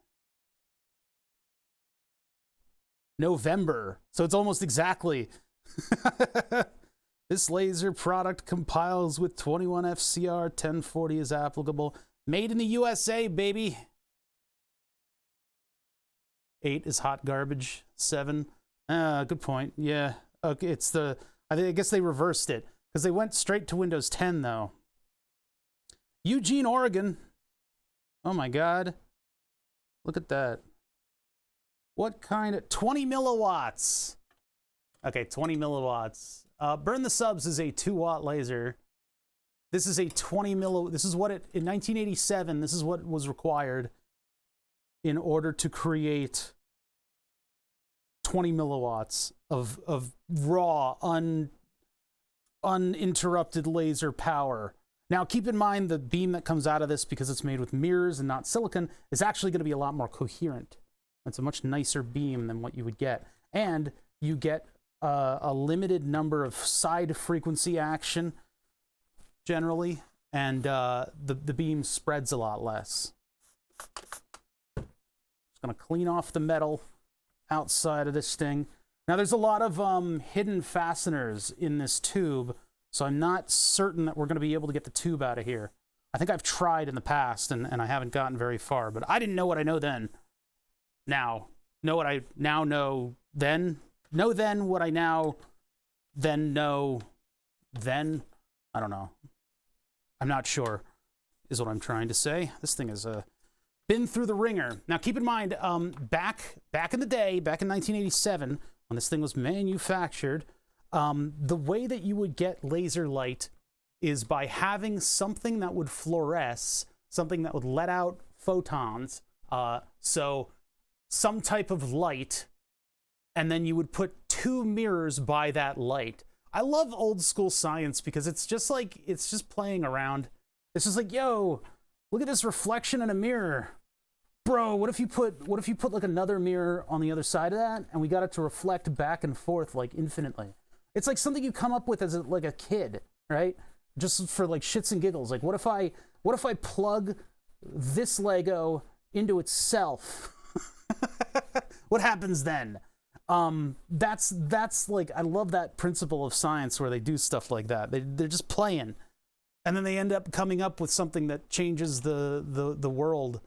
November. So it's almost exactly. This laser product compiles with 21 FCR, 1040 is applicable. Made in the USA, baby. 8 is hot garbage. 7. Good point. Yeah. Okay, it's the. I guess they reversed it because they went straight to Windows 10 though. Eugene, Oregon. Oh my God. Look at that. What kind of 20 milliwatts? Okay, 20 milliwatts. Burn the Subs is a 2-watt laser. This is a 20 milli. This is what it in 1987. This is what was required in order to create 20 milliwatts of raw, uninterrupted laser power. Now, keep in mind the beam that comes out of this, because it's made with mirrors and not silicon, is actually going to be a lot more coherent. It's a much nicer beam than what you would get. And you get a limited number of side frequency action, generally, and the beam spreads a lot less. Just going to clean off the metal outside of this thing. Now, there's a lot of hidden fasteners in this tube, so I'm not certain that we're going to be able to get the tube out of here. I think I've tried in the past, and I haven't gotten very far, but I didn't know what I know then. Now, know what I now know then. Know then what I now then know then. I don't know. I'm not sure is what I'm trying to say. This thing has been through the ringer. Now, keep in mind, back in the day, back in 1987, when this thing was manufactured, the way that you would get laser light is by having something that would fluoresce, something that would let out photons, so some type of light, and then you would put 2 mirrors by that light. I love old school science because it's just playing around. It's just like, yo, look at this reflection in a mirror. Bro, what if you put like another mirror on the other side of that, and we got it to reflect back and forth like infinitely? It's like something you come up with as like a kid, right? Just for like shits and giggles. Like, what if I plug this Lego into itself? What happens then? That's like, I love that principle of science where they do stuff like that. They're just playing, and then they end up coming up with something that changes the world.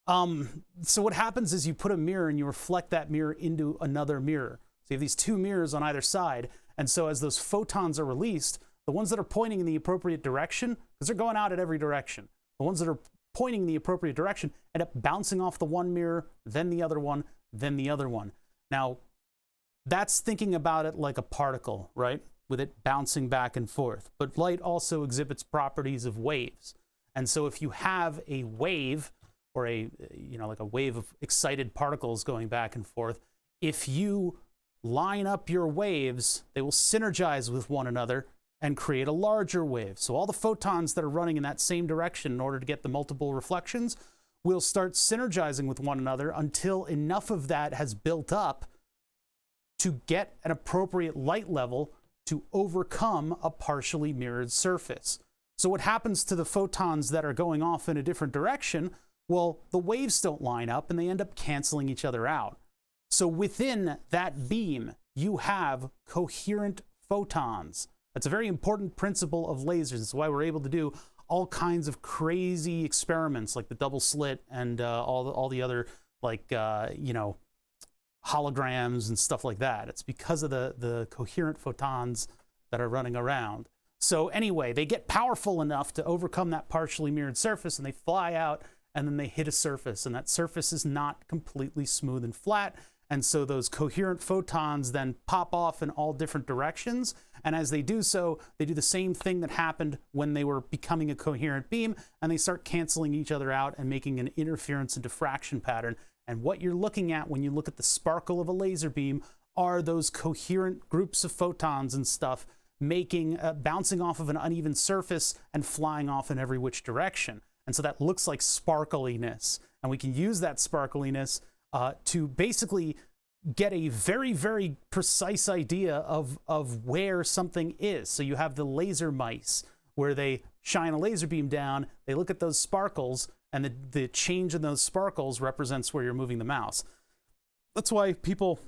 So what happens is you put a mirror and you reflect that mirror into another mirror. So you have these 2 mirrors on either side, and so as those photons are released, the ones that are pointing in the appropriate direction, because they're going out at every direction, the ones that are pointing in the appropriate direction end up bouncing off the one mirror, then the other one, then the other one. Now, that's thinking about it like a particle, right? With it bouncing back and forth. But light also exhibits properties of waves. And so if you have a wave, or like a wave of excited particles going back and forth, if you line up your waves, they will synergize with one another and create a larger wave. So all the photons that are running in that same direction in order to get the multiple reflections will start synergizing with one another until enough of that has built up to get an appropriate light level to overcome a partially mirrored surface. So what happens to the photons that are going off in a different direction? Well, the waves don't line up and they end up canceling each other out. So within that beam, you have coherent photons. That's a very important principle of lasers. That's why we're able to do all kinds of crazy experiments like the double slit and all the other, like, holograms and stuff like that. It's because of the coherent photons that are running around. So anyway, they get powerful enough to overcome that partially mirrored surface, and they fly out, and then they hit a surface, and that surface is not completely smooth and flat. And so those coherent photons then pop off in all different directions. And as they do so, they do the same thing that happened when they were becoming a coherent beam, and they start canceling each other out and making an interference and diffraction pattern. And what you're looking at when you look at the sparkle of a laser beam are those coherent groups of photons and stuff making, bouncing off of an uneven surface and flying off in every which direction. And so that looks like sparkliness. And we can use that sparkliness to basically get a very, very precise idea of where something is. So you have the laser mice, where they shine a laser beam down, they look at those sparkles, and the change in those sparkles represents where you're moving the mouse. That's why people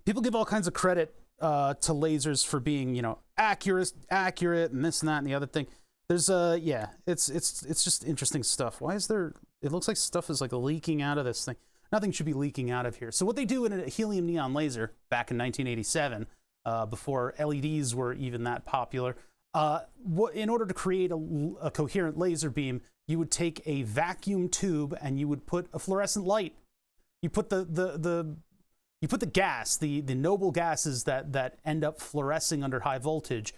give all kinds of credit to lasers for being, you know, accurate, and this and that and the other thing. There's yeah, it's just interesting stuff. Why is there? It looks like stuff is like leaking out of this thing. Nothing should be leaking out of here. So what they do in a helium neon laser back in 1987, before LEDs were even that popular, in order to create a coherent laser beam, you would take a vacuum tube and you would put a fluorescent light. You put the gas, the noble gases that end up fluorescing under high voltage,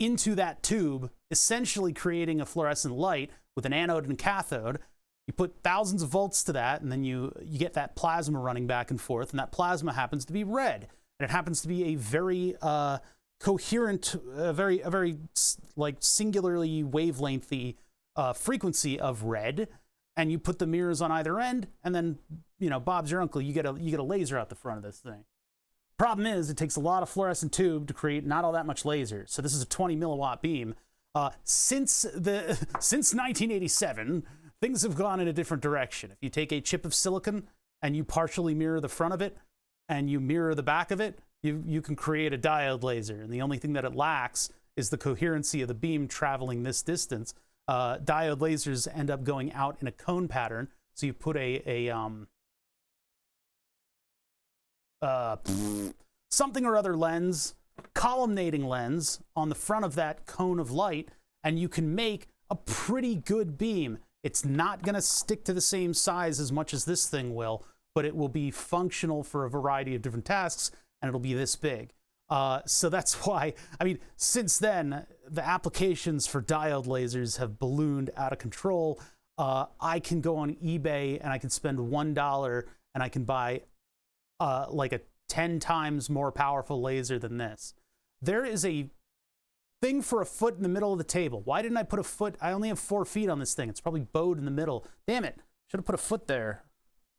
into that tube, essentially creating a fluorescent light with an anode and cathode. You put thousands of volts to that, and then you get that plasma running back and forth, and that plasma happens to be red, and it happens to be a very coherent, a very like singularly wavelengthy frequency of red. And you put the mirrors on either end, and then, you know, Bob's your uncle. You get a laser out the front of this thing. Problem is, it takes a lot of fluorescent tube to create not all that much laser. So this is a 20 milliwatt beam. Since 1987, things have gone in a different direction. If you take a chip of silicon and you partially mirror the front of it, and you mirror the back of it, you can create a diode laser. And the only thing that it lacks is the coherency of the beam traveling this distance. Diode lasers end up going out in a cone pattern. So you put something or other lens, columnating lens, on the front of that cone of light, and you can make a pretty good beam. It's not going to stick to the same size as much as this thing will, but it will be functional for a variety of different tasks, and it'll be this big. So that's why, I mean, since then, the applications for diode lasers have ballooned out of control. I can go on eBay and I can spend $1 and I can buy like a 10 times more powerful laser than this. There is a thing for a foot in the middle of the table. Why didn't I put a foot? I only have 4 feet on this thing. It's probably bowed in the middle. Damn it. Should have put a foot there.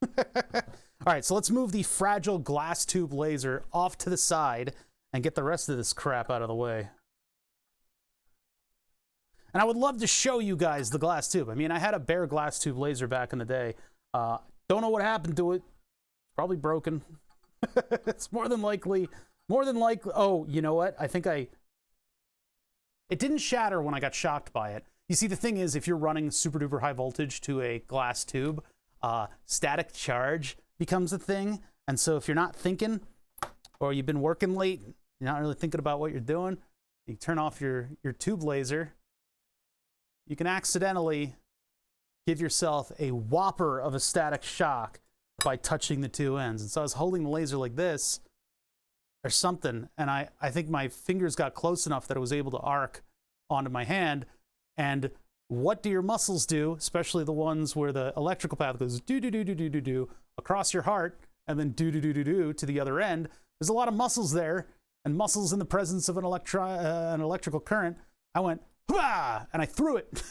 All right, so let's move the fragile glass tube laser off to the side and get the rest of this crap out of the way. And I would love to show you guys the glass tube. I mean, I had a bare glass tube laser back in the day. Don't know what happened to it. It's probably broken. It's more than likely, oh, you know what? I think it didn't shatter when I got shocked by it. You see, the thing is, if you're running super duper high voltage to a glass tube, static charge becomes a thing. And so if you're not thinking, or you've been working late, you're not really thinking about what you're doing, you turn off your tube laser, you can accidentally give yourself a whopper of a static shock by touching the two ends. And so I was holding the laser like this or something, and I think my fingers got close enough that it was able to arc onto my hand. And what do your muscles do, especially the ones where the electrical path goes do-do-do-do-do-do-do across your heart and then do-do-do-do-do to the other end? There's a lot of muscles there, and muscles in the presence of an electrical current. I went, "Hurrah!" and I threw it.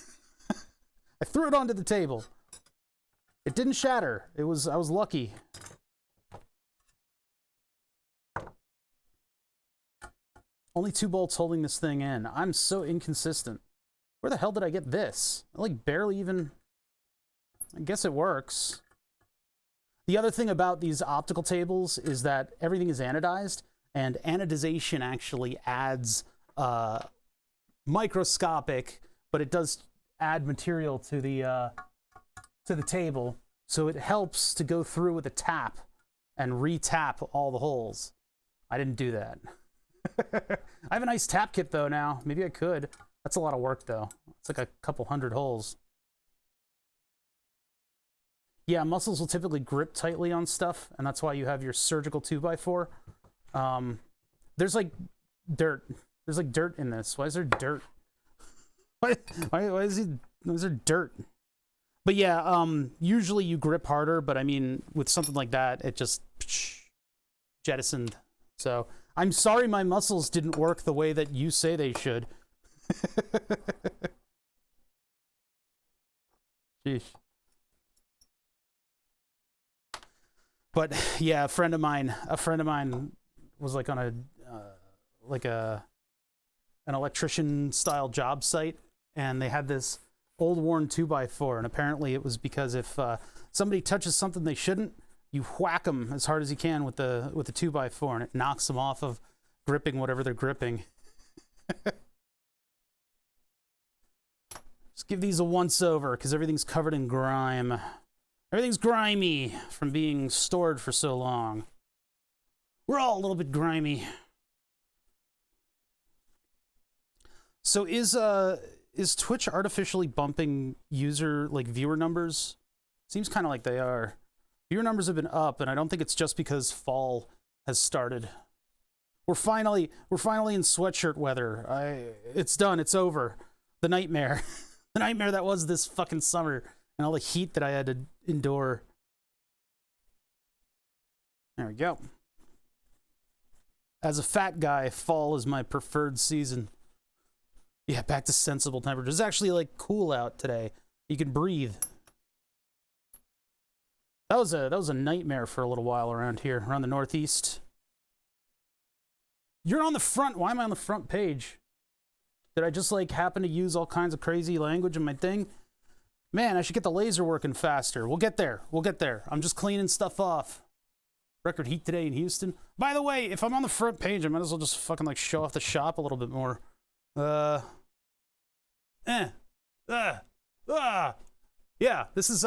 I threw it onto the table. It didn't shatter. I was lucky. Only 2 bolts holding this thing in. I'm so inconsistent. Where the hell did I get this? I like barely even... I guess it works. The other thing about these optical tables is that everything is anodized, and anodization actually adds microscopic, but it does add material to the table, so it helps to go through with a tap and re-tap all the holes. I didn't do that. I have a nice tap kit though now. Maybe I could. That's a lot of work though. It's like a couple hundred holes. Yeah, muscles will typically grip tightly on stuff, and that's why you have your surgical 2x4. There's like dirt. There's like dirt in this. Why is there dirt? Why is there dirt? But yeah, usually you grip harder, but I mean, with something like that, it just jettisoned. So I'm sorry my muscles didn't work the way that you say they should. Sheesh. But yeah, a friend of mine was like on a an electrician style job site, and they had this old worn 2x4, and apparently it was because if somebody touches something they shouldn't, you whack them as hard as you can with the 2x4, and it knocks them off of gripping whatever they're gripping. Just give these a once over because everything's covered in grime. Everything's grimy from being stored for so long. We're all a little bit grimy. So is Twitch artificially bumping user, like, viewer numbers? Seems kind of like they are. Viewer numbers have been up, and I don't think it's just because fall has started. We're finally in sweatshirt weather. It's done. It's over. The nightmare. The nightmare that was this fucking summer and all the heat that I had to endure. There we go. As a fat guy, fall is my preferred season. Yeah, back to sensible temperatures. It's actually, like, cool out today. You can breathe. That was a nightmare for a little while around here, around the Northeast. You're on the front. Why am I on the front page? Did I just, like, happen to use all kinds of crazy language in my thing? Man, I should get the laser working faster. We'll get there. We'll get there. I'm just cleaning stuff off. Record heat today in Houston. By the way, if I'm on the front page, I might as well just fucking, like, show off the shop a little bit more. Yeah, this is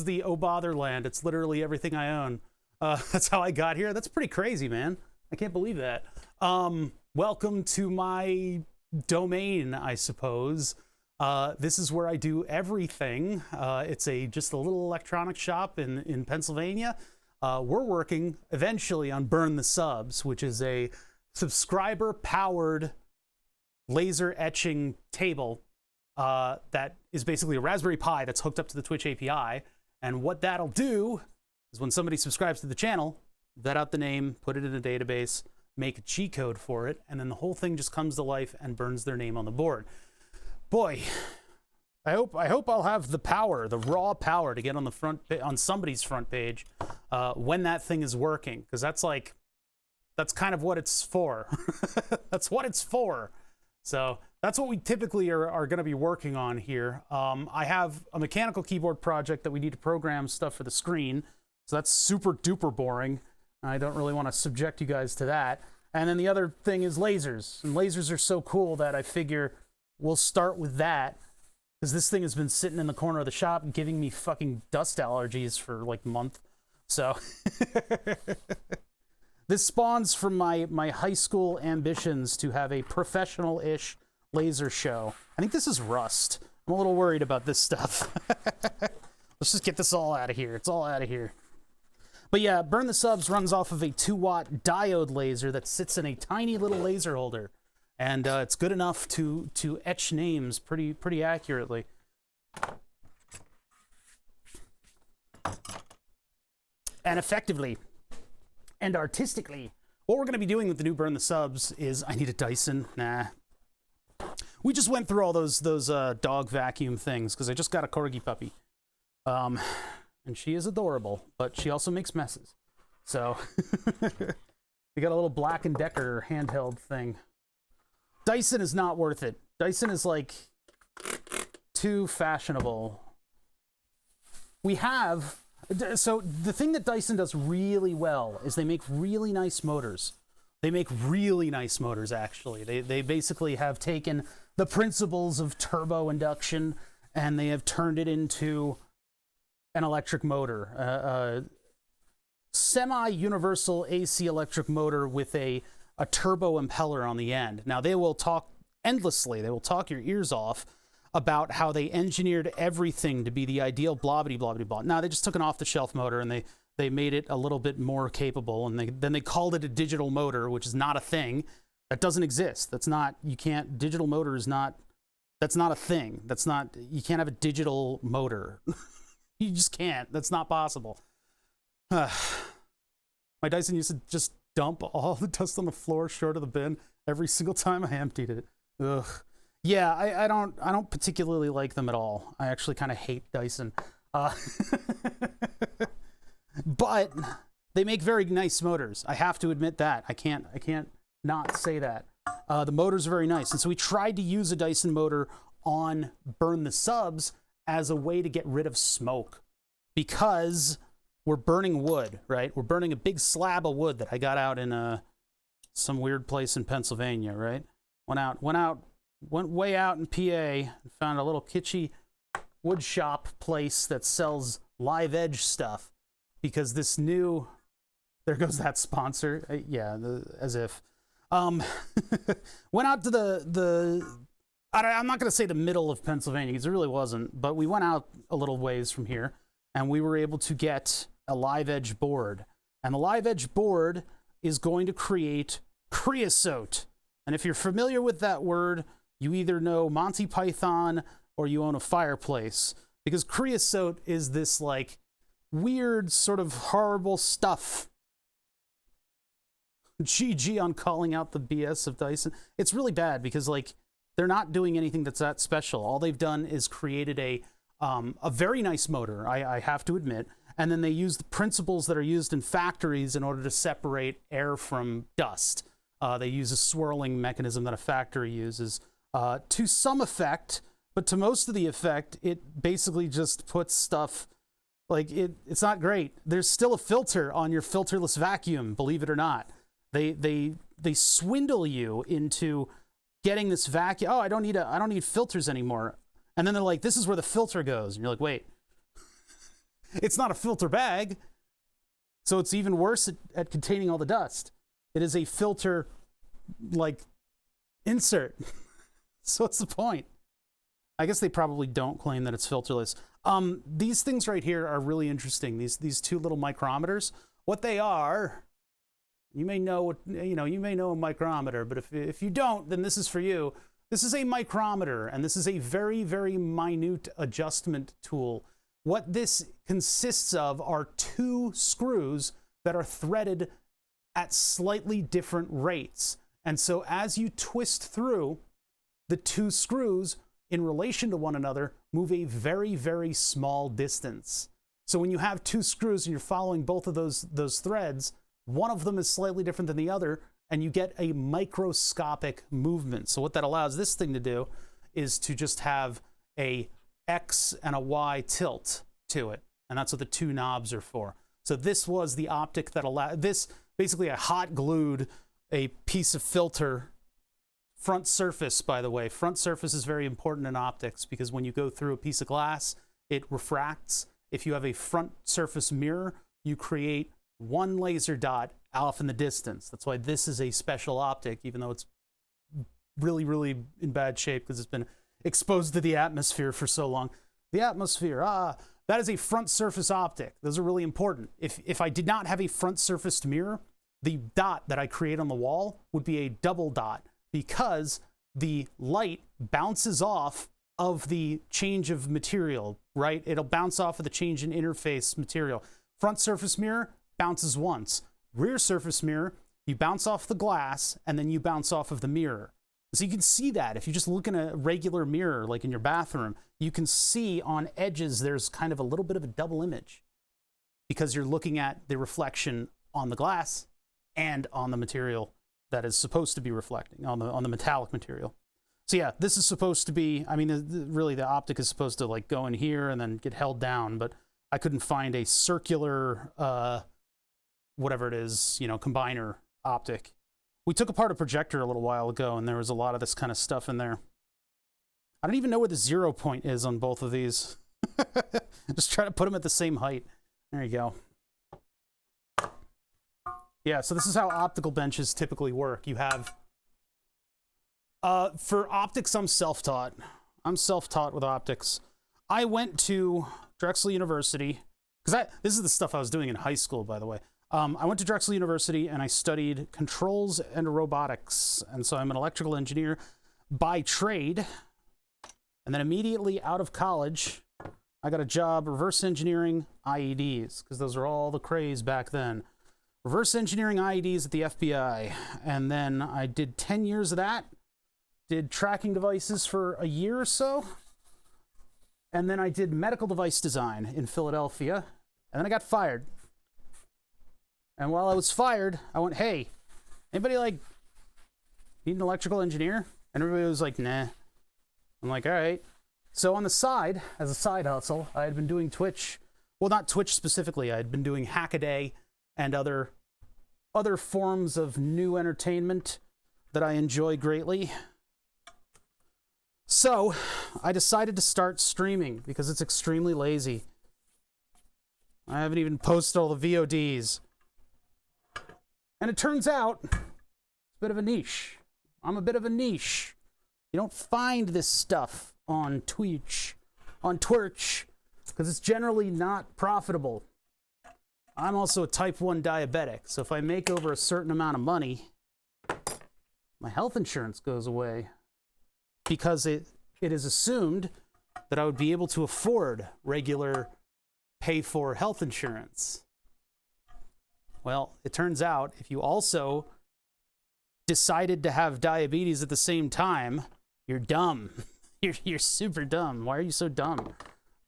the Oh Bother land. It's literally everything I own. That's how I got here. That's pretty crazy, man. I can't believe that. Welcome to my domain, I suppose. This is where I do everything. It's just a little electronic shop in Pennsylvania. We're working eventually on Burn the Subs, which is a subscriber-powered laser etching table that is basically a Raspberry Pi that's hooked up to the Twitch API. And what that'll do is when somebody subscribes to the channel, vet out the name, put it in a database, make a G code for it, and then the whole thing just comes to life and burns their name on the board. Boy, I hope I'll have the power, the raw power, to get on the on somebody's front page when that thing is working, because that's kind of what it's for. That's what it's for. So that's what we typically are going to be working on here. I have a mechanical keyboard project that we need to program stuff for the screen, so that's super duper boring. I don't really want to subject you guys to that. And then the other thing is lasers, and lasers are so cool that I figure we'll start with that, because this thing has been sitting in the corner of the shop giving me fucking dust allergies for like a month. So this spawns from my high school ambitions to have a professional-ish laser show. I think this is rust. I'm a little worried about this stuff. Let's just get this all out of here. It's all out of here. But yeah, Burn the Subs runs off of a 2-watt diode laser that sits in a tiny little laser holder. And it's good enough to etch names pretty accurately. And effectively. And artistically. What we're going to be doing with the new Burn the Subs is... I need a Dyson. Nah. We just went through all those dog vacuum things, because I just got a corgi puppy. And she is adorable, but she also makes messes. So, we got a little Black & Decker handheld thing. Dyson is not worth it. Dyson is, like, too fashionable. We have... So, the thing that Dyson does really well is they make really nice motors. They make really nice motors, actually. They basically have taken the principles of turbo induction, and they have turned it into an electric motor. Semi-universal AC electric motor with a turbo impeller on the end. Now, they will talk endlessly. They will talk your ears off about how they engineered everything to be the ideal blah-bitty-blah-bitty-blah. Now, they just took an off-the-shelf motor and they made it a little bit more capable, and then they called it a digital motor, which is not a thing. That doesn't exist. That's not, you can't, digital motor is not, that's not a thing. That's not, you can't have a digital motor. You just can't. That's not possible. My Dyson used to just dump all the dust on the floor short of the bin every single time I emptied it. Ugh. Yeah, I don't particularly like them at all. I actually kind of hate Dyson. But They make very nice motors. I have to admit that. I can't not say that. The motors are very nice. And so we tried to use a Dyson motor on Burn the Subs as a way to get rid of smoke, because we're burning wood, right? We're burning a big slab of wood that I got out in some weird place in Pennsylvania, right? Went way out in PA and found a little kitschy wood shop place that sells live edge stuff, because this new, there goes that sponsor. Yeah, as if. Went out to I'm not going to say the middle of Pennsylvania, because it really wasn't, but we went out a little ways from here, and we were able to get a live edge board. And the live edge board is going to create creosote. And if you're familiar with that word, you either know Monty Python or you own a fireplace, because creosote is this like weird sort of horrible stuff. GG on calling out the BS of Dyson. It's really bad, because like they're not doing anything that's that special. All they've done is created a very nice motor, I have to admit, and then they use the principles that are used in factories in order to separate air from dust. They use a swirling mechanism that a factory uses to some effect, but to most of the effect, it basically just puts stuff, like it's not great. There's still a filter on your filterless vacuum, believe it or not. They swindle you into getting this vacuum. Oh, I don't need filters anymore. And then they're like, this is where the filter goes. And you're like, wait, it's not a filter bag. So it's even worse at containing all the dust. It is a filter, like, insert. So what's the point? I guess they probably don't claim that it's filterless. These things right here are really interesting. These two little micrometers. What they are, you may know a micrometer, but if you don't, then this is for you. This is a micrometer, and this is a very, very minute adjustment tool. What this consists of are two screws that are threaded at slightly different rates. And so as you twist through, the two screws in relation to one another move a very, very small distance. So when you have two screws and you're following both of those threads, one of them is slightly different than the other, and you get a microscopic movement. So what that allows this thing to do is to just have a X and a Y tilt to it. And that's what the two knobs are for. So this was the optic that allowed this. Basically, I hot glued a piece of filter. Front surface, by the way. Front surface is very important in optics, because when you go through a piece of glass, it refracts. If you have a front surface mirror, you create one laser dot off in the distance. That's why this is a special optic, even though it's really, really in bad shape because it's been exposed to the atmosphere for so long. The atmosphere, that is a front surface optic. Those are really important. If I did not have a front surfaced mirror, the dot that I create on the wall would be a double dot, because the light bounces off of the change of material, right? It'll bounce off of the change in interface material. Front surface mirror bounces once. Rear surface mirror, you bounce off the glass, and then you bounce off of the mirror. So you can see that if you just look in a regular mirror, like in your bathroom, you can see on edges there's kind of a little bit of a double image, because you're looking at the reflection on the glass and on the material that is supposed to be reflecting, on the metallic material. So yeah, this is supposed to be, I mean, really the optic is supposed to like go in here and then get held down, but I couldn't find a circular, whatever it is, combiner optic. We took apart a projector a little while ago, and there was a lot of this kind of stuff in there. I don't even know where the 0 point is on both of these. Just try to put them at the same height. There you go. Yeah, so this is how optical benches typically work. You have, for optics, I'm self-taught. I'm self-taught with optics. I went to Drexel University, because this is the stuff I was doing in high school, by the way. I went to Drexel University and I studied controls and robotics. And so I'm an electrical engineer by trade. And then immediately out of college, I got a job reverse engineering IEDs, because those are all the craze back then. Reverse engineering IEDs at the FBI. And then I did 10 years of that. Did tracking devices for a year or so. And then I did medical device design in Philadelphia. And then I got fired. And while I was fired, I went, hey, anybody like need an electrical engineer? And everybody was like, nah. I'm like, all right. So on the side, as a side hustle, I had been doing Twitch. Well, not Twitch specifically. I had been doing Hackaday and other forms of new entertainment that I enjoy greatly. So I decided to start streaming because it's extremely lazy. I haven't even posted all the VODs. And it turns out it's a bit of a niche. I'm a bit of a niche. You don't find this stuff on Twitch, because it's generally not profitable. I'm also a type 1 diabetic, so if I make over a certain amount of money, my health insurance goes away because it is assumed that I would be able to afford regular pay-for health insurance. Well, it turns out if you also decided to have diabetes at the same time, you're dumb. You're super dumb. Why are you so dumb?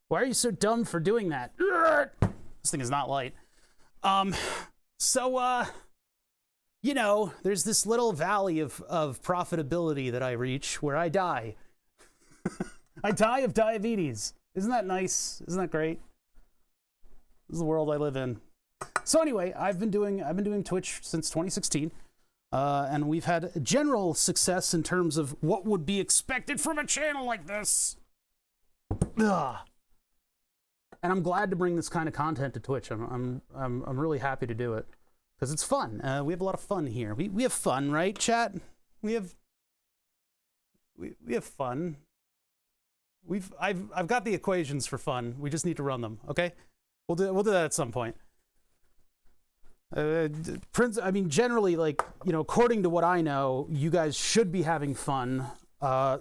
Why are you so dumb for doing that? This thing is not light. You know, there's this little valley of profitability that I reach where I die. I die of diabetes. Isn't that nice? Isn't that great? This is the world I live in. So anyway, I've been doing Twitch since 2016. And we've had general success in terms of what would be expected from a channel like this. Ugh. And I'm glad to bring this kind of content to Twitch. I'm really happy to do it because it's fun. We have a lot of fun here. We have fun, right, chat? We have fun. I've got the equations for fun. We just need to run them. Okay, we'll do that at some point. I mean, generally, like, you know, according to what I know, you guys should be having fun.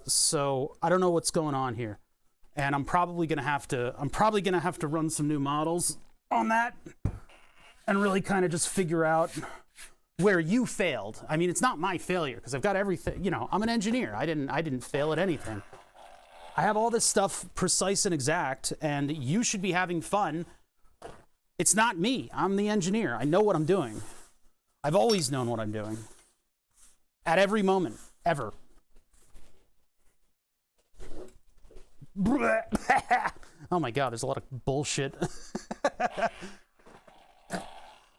So I don't know what's going on here, and I'm probably gonna have to run some new models on that, and really kind of just figure out where you failed. I mean, it's not my failure because I've got everything. You know, I'm an engineer. I didn't fail at anything. I have all this stuff precise and exact, and you should be having fun. It's not me. I'm the engineer. I know what I'm doing. I've always known what I'm doing. At every moment, ever. Oh my God, there's a lot of bullshit.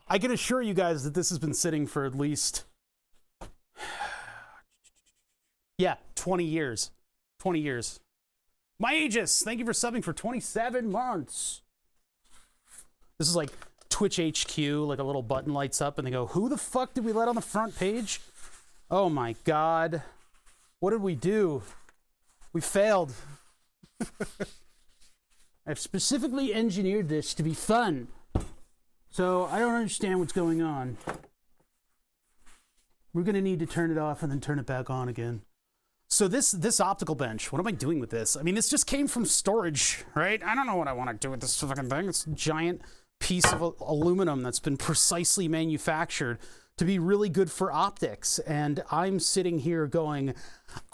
I can assure you guys that this has been sitting for at least, 20 years. 20 years. My Aegis, thank you for subbing for 27 months. This is like Twitch HQ, like a little button lights up and they go, who the fuck did we let on the front page? Oh my God. What did we do? We failed. I've specifically engineered this to be fun. So I don't understand what's going on. We're gonna need to turn it off and then turn it back on again. So this optical bench, what am I doing with this? I mean, this just came from storage, right? I don't know what I want to do with this fucking thing. It's a giant piece of aluminum that's been precisely manufactured to be really good for optics. And I'm sitting here going,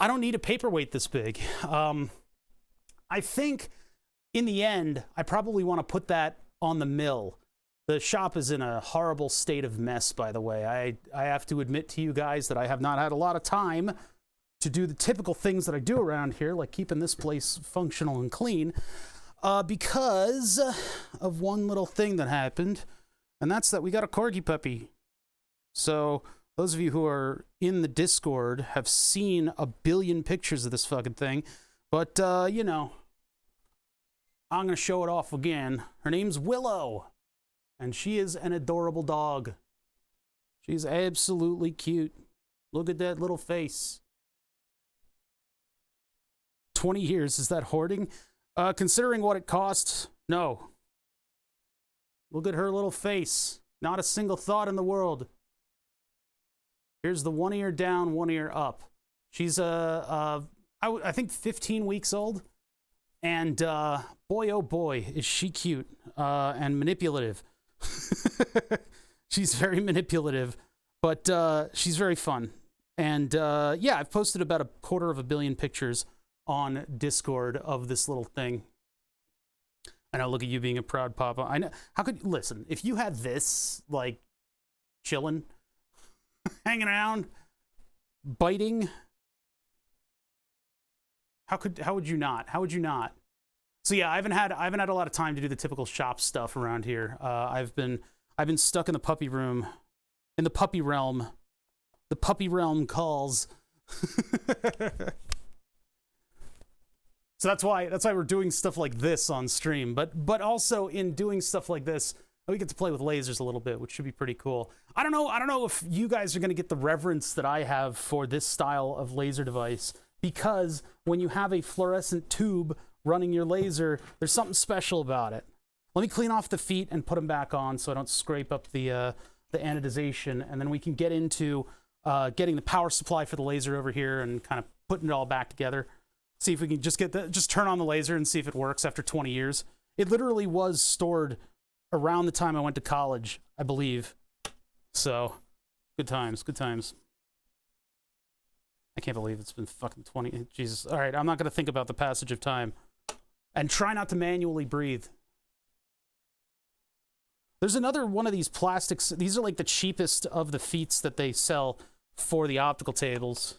I don't need a paperweight this big. I think in the end, I probably want to put that on the mill. The shop is in a horrible state of mess, by the way. I have to admit to you guys that I have not had a lot of time to do the typical things that I do around here, like keeping this place functional and clean, because of one little thing that happened, and that's that we got a corgi puppy. So those of you who are in the Discord have seen a billion pictures of this fucking thing, but you know, I'm gonna show it off again. Her name's Willow, and she is an adorable dog. She's absolutely cute. Look at that little face. 20 years, is that hoarding? Considering what it costs, no. Look at her little face. Not a single thought in the world. Here's the one ear down, one ear up. She's I think 15 weeks old, and boy oh boy is she cute and manipulative. She's very manipulative, but she's very fun. And yeah, I've posted about 250 million pictures on Discord of this little thing. I know, look at you being a proud papa. I know. How could, listen, if you had this, like, chilling, hanging around, biting. How would you not? How would you not? So yeah, I haven't had a lot of time to do the typical shop stuff around here. I've been stuck in the puppy room, in the puppy realm. The puppy realm calls. So that's why we're doing stuff like this on stream. But also in doing stuff like this, we get to play with lasers a little bit, which should be pretty cool. I don't know if you guys are going to get the reverence that I have for this style of laser device, because when you have a fluorescent tube running your laser, there's something special about it. Let me clean off the feet and put them back on so I don't scrape up the anodization, and then we can get into getting the power supply for the laser over here and kind of putting it all back together. See if we can just turn on the laser and see if it works after 20 years. It literally was stored around the time I went to college, I believe. So, good times, good times. I can't believe it's been fucking 20. Jesus. All right, I'm not going to think about the passage of time. And try not to manually breathe. There's another one of these plastics. These are like the cheapest of the feats that they sell for the optical tables.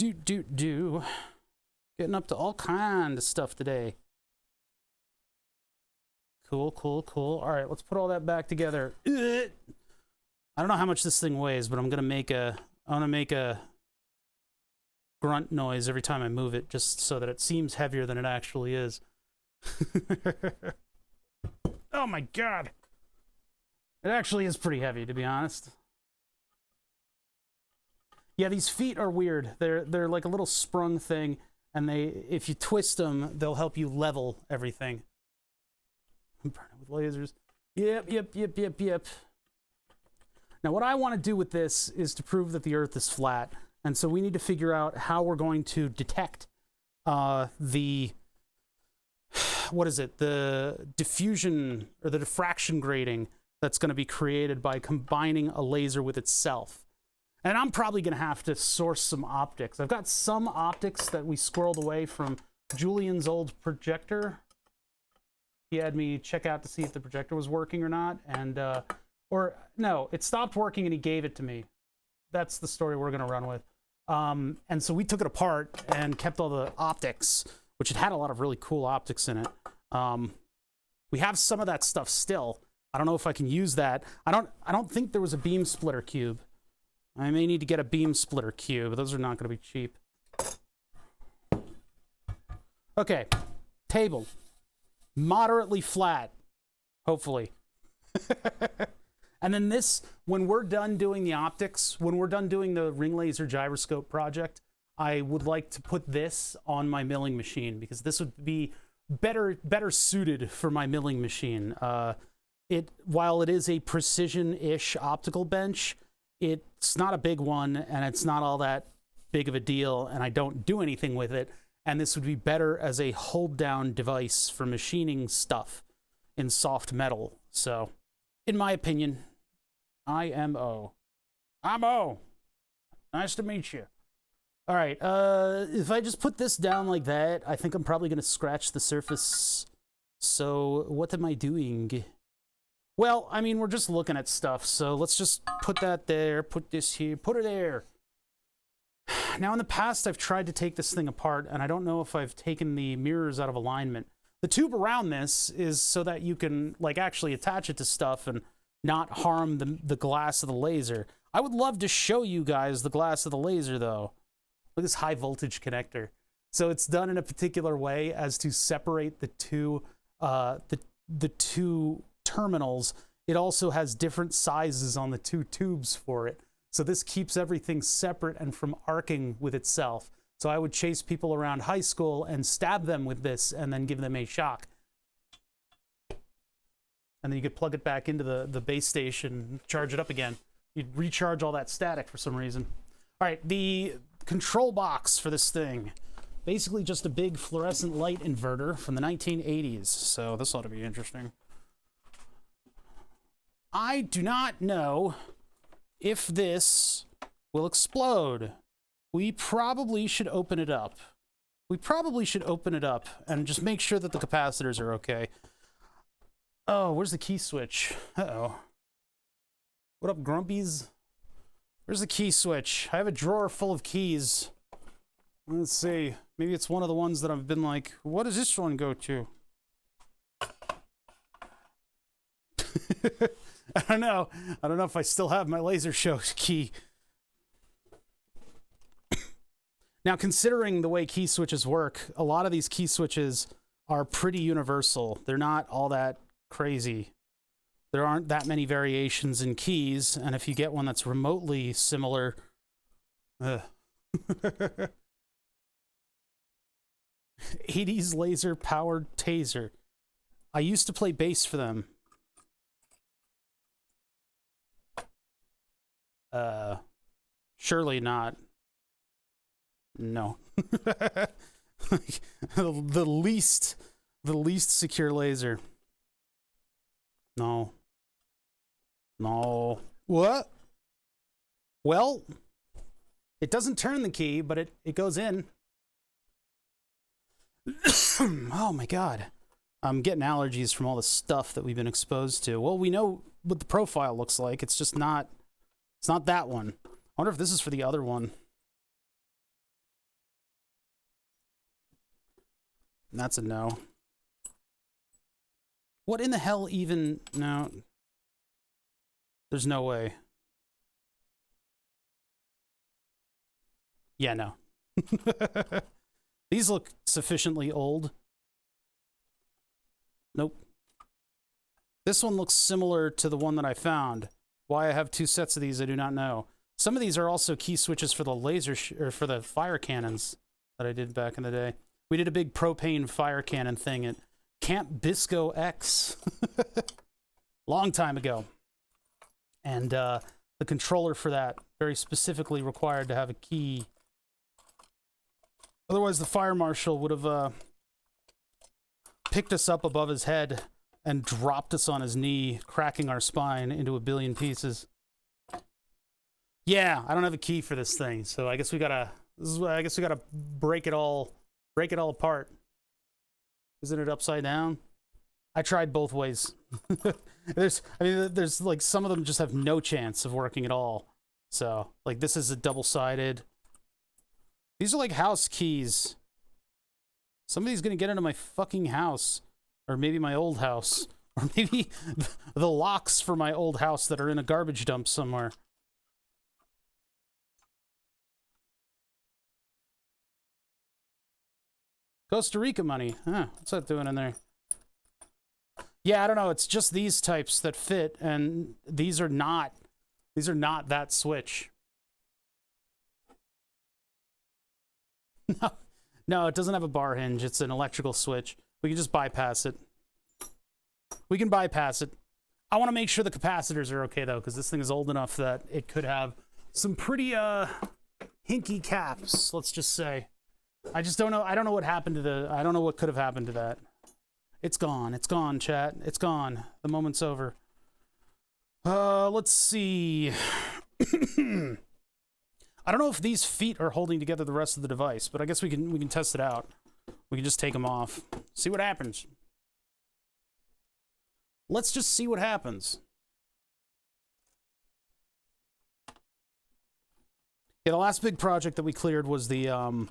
Getting up to all kind of stuff today. Cool. All right, let's put all that back together. I don't know how much this thing weighs, but I'm gonna make a grunt noise every time I move it, just so that it seems heavier than it actually is. Oh my god. It actually is pretty heavy, to be honest. Yeah, these feet are weird. They're like a little sprung thing, and if you twist them, they'll help you level everything. I'm burning with lasers. Yep. Now, what I want to do with this is to prove that the Earth is flat, and so we need to figure out how we're going to detect the diffusion or the diffraction grating that's going to be created by combining a laser with itself. And I'm probably going to have to source some optics. I've got some optics that we squirreled away from Julian's old projector. He had me check out to see if the projector was working or not. And, or no, it stopped working and he gave it to me. That's the story we're going to run with. And so we took it apart and kept all the optics, which it had a lot of really cool optics in it. We have some of that stuff still. I don't know if I can use that. I don't think there was a beam splitter cube. I may need to get a beam splitter cube. Those are not going to be cheap. Okay, table. Moderately flat, hopefully. And then this, when we're done doing the optics, when we're done doing the ring laser gyroscope project, I would like to put this on my milling machine, because this would be better suited for my milling machine. While it is a precision-ish optical bench, it's not a big one, and it's not all that big of a deal, and I don't do anything with it. And this would be better as a hold-down device for machining stuff in soft metal. So, in my opinion, I am O. I'm O. Nice to meet you. All right, if I just put this down like that, I think I'm probably going to scratch the surface. So, what am I doing? Well, I mean, we're just looking at stuff, so let's just put that there, put this here, put it there. Now, in the past, I've tried to take this thing apart, and I don't know if I've taken the mirrors out of alignment. The tube around this is so that you can, like, actually attach it to stuff and not harm the glass of the laser. I would love to show you guys the glass of the laser, though. Look at this high-voltage connector. So it's done in a particular way as to separate the two terminals. It also has different sizes on the two tubes for it. So this keeps everything separate and from arcing with itself. So I would chase people around high school and stab them with this and then give them a shock. And then you could plug it back into the base station, charge it up again. You'd recharge all that static for some reason. All right, the control box for this thing. Basically just a big fluorescent light inverter from the 1980s. So this ought to be interesting. I do not know if this will explode. We probably should open it up. We probably should open it up and just make sure that the capacitors are okay. Oh, where's the key switch? Uh-oh. What up, Grumpies? Where's the key switch? I have a drawer full of keys. Let's see. Maybe it's one of the ones that I've been like, what does this one go to? I don't know. I don't know if I still have my laser show key. Now, considering the way key switches work, a lot of these key switches are pretty universal. They're not all that crazy. There aren't that many variations in keys, and if you get one that's remotely similar... HeNe's laser-powered taser. I used to play bass for them. Surely not. No. the least secure laser. No. No. What? Well, it doesn't turn the key, but it goes in. Oh my god. I'm getting allergies from all the stuff that we've been exposed to. Well, we know what the profile looks like. It's just not... It's not that one. I wonder if this is for the other one. That's a no. What in the hell even... No. There's no way. Yeah, no. These look sufficiently old. Nope. This one looks similar to the one that I found. Why I have two sets of these, I do not know. Some of these are also key switches for the laser or for the fire cannons that I did back in the day. We did a big propane fire cannon thing at Camp Bisco X. Long time ago. And the controller for that very specifically required to have a key. Otherwise, the fire marshal would have picked us up above his head and dropped us on his knee, cracking our spine into a billion pieces. Yeah, I don't have a key for this thing, so I guess we gotta. I guess we gotta break it all apart. Isn't it upside down? I tried both ways. There's like some of them just have no chance of working at all. So like this is a double-sided. These are like house keys. Somebody's gonna get into my fucking house. Or maybe my old house. Or maybe the locks for my old house that are in a garbage dump somewhere. Costa Rica money. Huh, what's that doing in there? Yeah, I don't know. It's just these types that fit, and these are not that switch. No, it doesn't have a bar hinge. It's an electrical switch. We can just bypass it. We can bypass it. I want to make sure the capacitors are okay, though, because this thing is old enough that it could have some pretty, hinky caps, let's just say. I just don't know. I don't know what happened to the... I don't know what could have happened to that. It's gone. It's gone, chat. It's gone. The moment's over. Let's see. I don't know if these feet are holding together the rest of the device, but I guess we can test it out. We can just take them off. See what happens. Let's just see what happens. Yeah, the last big project that we cleared was the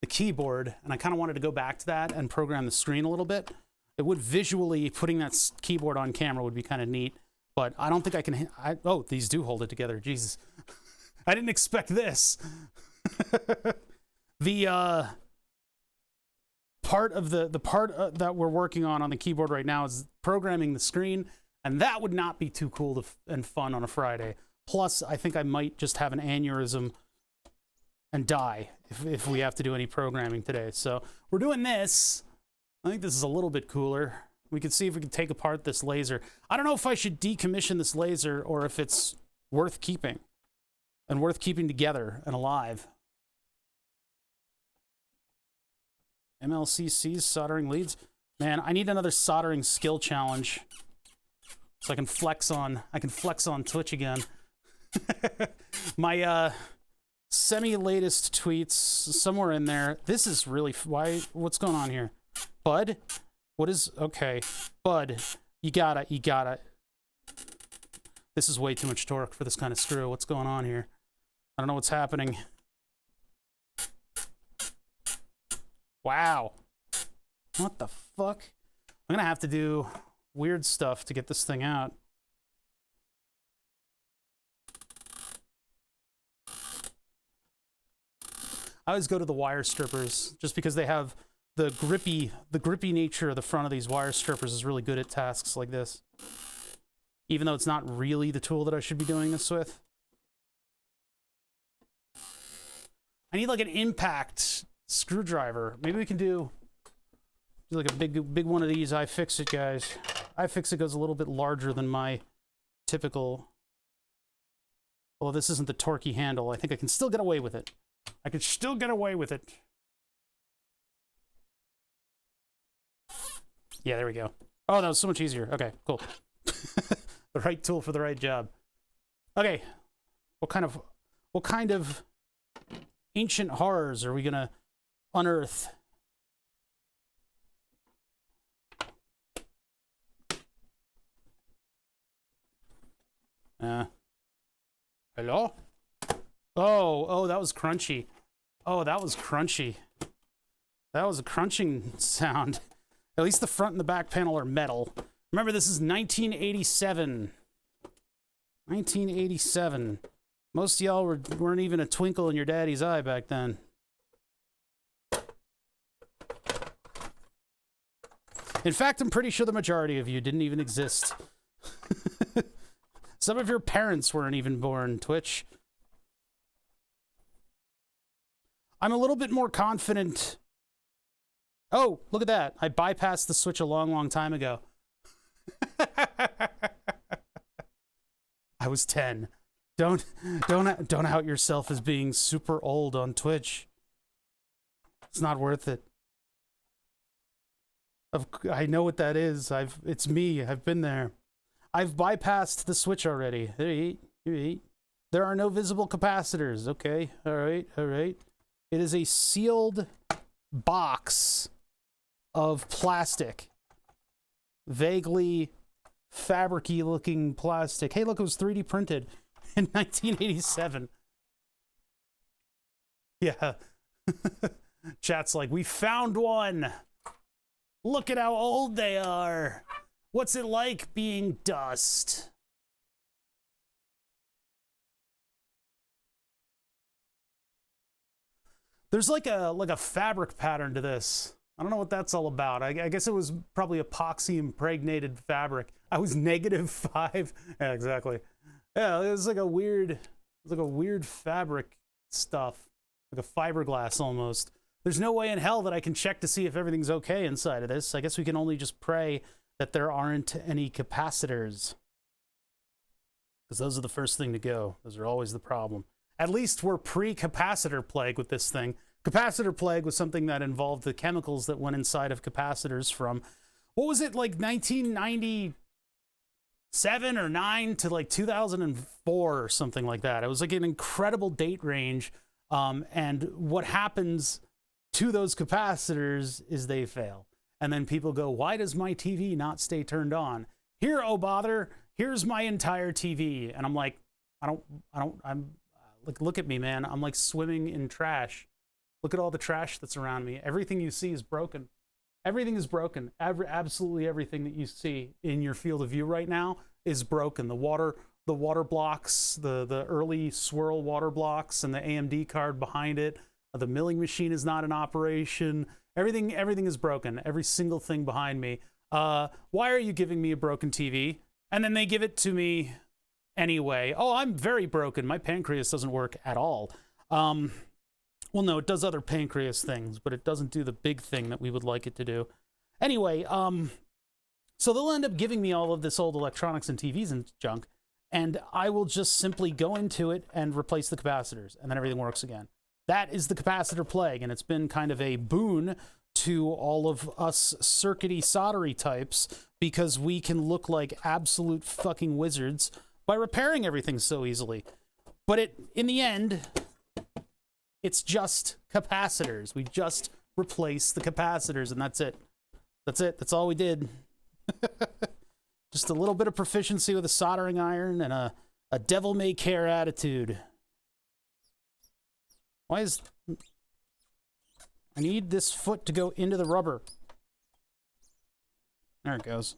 keyboard, and I kind of wanted to go back to that and program the screen a little bit. It would visually, putting that keyboard on camera would be kind of neat, but I don't think I can... oh, these do hold it together. Jesus. I didn't expect this. The part of the part that we're working on the keyboard right now is programming the screen, and that would not be too cool and fun on a Friday. Plus, I think I might just have an aneurysm and die if we have to do any programming today. So we're doing this. I think this is a little bit cooler. We can see if we can take apart this laser. I don't know if I should decommission this laser or if it's worth keeping and worth keeping together and alive. MLCC's soldering leads. Man, I need another soldering skill challenge so I can flex on Twitch again. My semi-latest tweets somewhere in there. This is really what's going on here? Bud? What is okay? Bud, You gotta. This is way too much torque for this kind of screw. What's going on here? I don't know what's happening. Wow. What the fuck? I'm gonna have to do weird stuff to get this thing out. I always go to the wire strippers just because they have the grippy nature of the front of these wire strippers is really good at tasks like this. Even though it's not really the tool that I should be doing this with. I need like an impact screwdriver. Maybe we can do like a big one of these iFixit guys. iFixit goes a little bit larger than my typical. Well, this isn't the torquey handle. I think I can still get away with it. I could still get away with it. Yeah, there we go. Oh, that was so much easier. Okay, cool. The right tool for the right job. Okay, what kind of ancient horrors are we gonna unearth? Hello? Oh, that was crunchy. Oh, that was crunchy. That was a crunching sound. At least the front and the back panel are metal. Remember, this is 1987. 1987. Most of y'all weren't even a twinkle in your daddy's eye back then. In fact, I'm pretty sure the majority of you didn't even exist. Some of your parents weren't even born, Twitch. I'm a little bit more confident. Oh, look at that. I bypassed the switch a long time ago. I was 10. Don't out yourself as being super old on Twitch. It's not worth it. I know what that is. It's me. I've been there. I've bypassed the switch already. There are no visible capacitors. Okay. All right. It is a sealed box of plastic. Vaguely fabric-y looking plastic. Hey, look, it was 3D printed in 1987. Yeah. Chat's like, we found one. Look at how old they are. What's it like being dust? There's like a fabric pattern to this. I don't know what that's all about. I guess it was probably epoxy impregnated fabric. I was -5. Yeah, exactly. Yeah, it was like a weird fabric stuff, like a fiberglass almost. There's no way in hell that I can check to see if everything's okay inside of this. I guess we can only just pray that there aren't any capacitors, because those are the first thing to go. Those are always the problem. At least we're pre-capacitor plague with this thing. Capacitor plague was something that involved the chemicals that went inside of capacitors from, what was it, like 1997 or 9 to like 2004 or something like that. It was like an incredible date range. And what happens to those capacitors is they fail. And then people go, why does my TV not stay turned on? Here, oh bother, here's my entire TV. And I'm like, I'm like, look at me, man. I'm like swimming in trash. Look at all the trash that's around me. Everything you see is broken. Everything is broken. Absolutely everything that you see in your field of view right now is broken. The water blocks, the early swirl water blocks, and the AMD card behind it. The milling machine is not in operation. Everything is broken. Every single thing behind me. Why are you giving me a broken TV? And then they give it to me anyway. Oh, I'm very broken. My pancreas doesn't work at all. Well, no, it does other pancreas things, but it doesn't do the big thing that we would like it to do. Anyway, so they'll end up giving me all of this old electronics and TVs and junk, and I will just simply go into it and replace the capacitors, and then everything works again. That is the capacitor plague, and it's been kind of a boon to all of us circuity soldery types, because we can look like absolute fucking wizards by repairing everything so easily. But in the end, it's just capacitors. We just replace the capacitors, and that's it. That's it. That's all we did. Just a little bit of proficiency with a soldering iron and a devil-may-care attitude. Why is... I need this foot to go into the rubber. There it goes.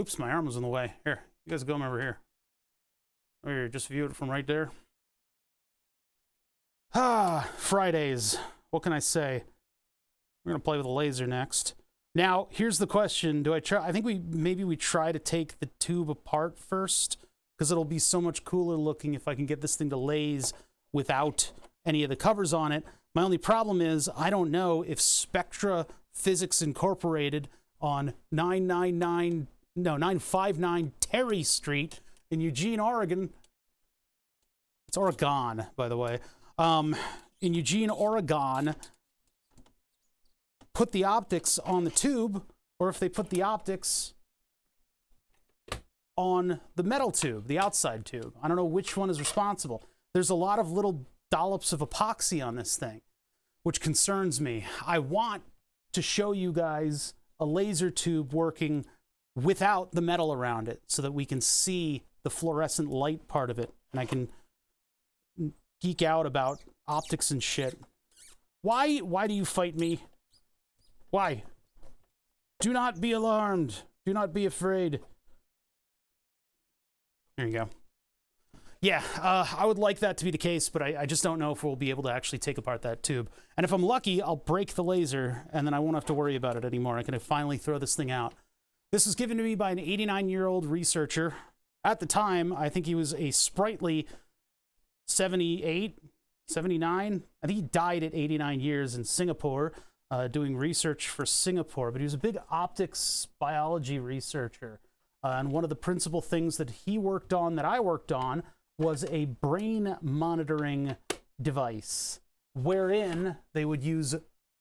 Oops, my arm was in the way. Here, you guys go over here. Over here, just view it from right there. Ah, Fridays. What can I say? We're gonna play with a laser next. Now, here's the question. Do I try? I think maybe we try to take the tube apart first, because it'll be so much cooler looking if I can get this thing to laze without any of the covers on it. My only problem is I don't know if Spectra Physics Incorporated on 959 Terry Street in Eugene, Oregon. It's Oregon, by the way. In Eugene, Oregon, put the optics on the tube, or if they put the optics on the metal tube, the outside tube. I don't know which one is responsible. There's a lot of little dollops of epoxy on this thing, which concerns me. I want to show you guys a laser tube working without the metal around it so that we can see the fluorescent light part of it, and I can geek out about optics and shit. Why do you fight me? Why? Do not be alarmed. Do not be afraid. There you go. Yeah, I would like that to be the case, but I just don't know if we'll be able to actually take apart that tube. And if I'm lucky, I'll break the laser, and then I won't have to worry about it anymore. I can finally throw this thing out. This was given to me by an 89-year-old researcher. At the time, I think he was a sprightly 78, 79. I think he died at 89 years in Singapore, doing research for Singapore. But he was a big optics biology researcher. And one of the principal things that he worked on, that I worked on, was a brain monitoring device, wherein they would use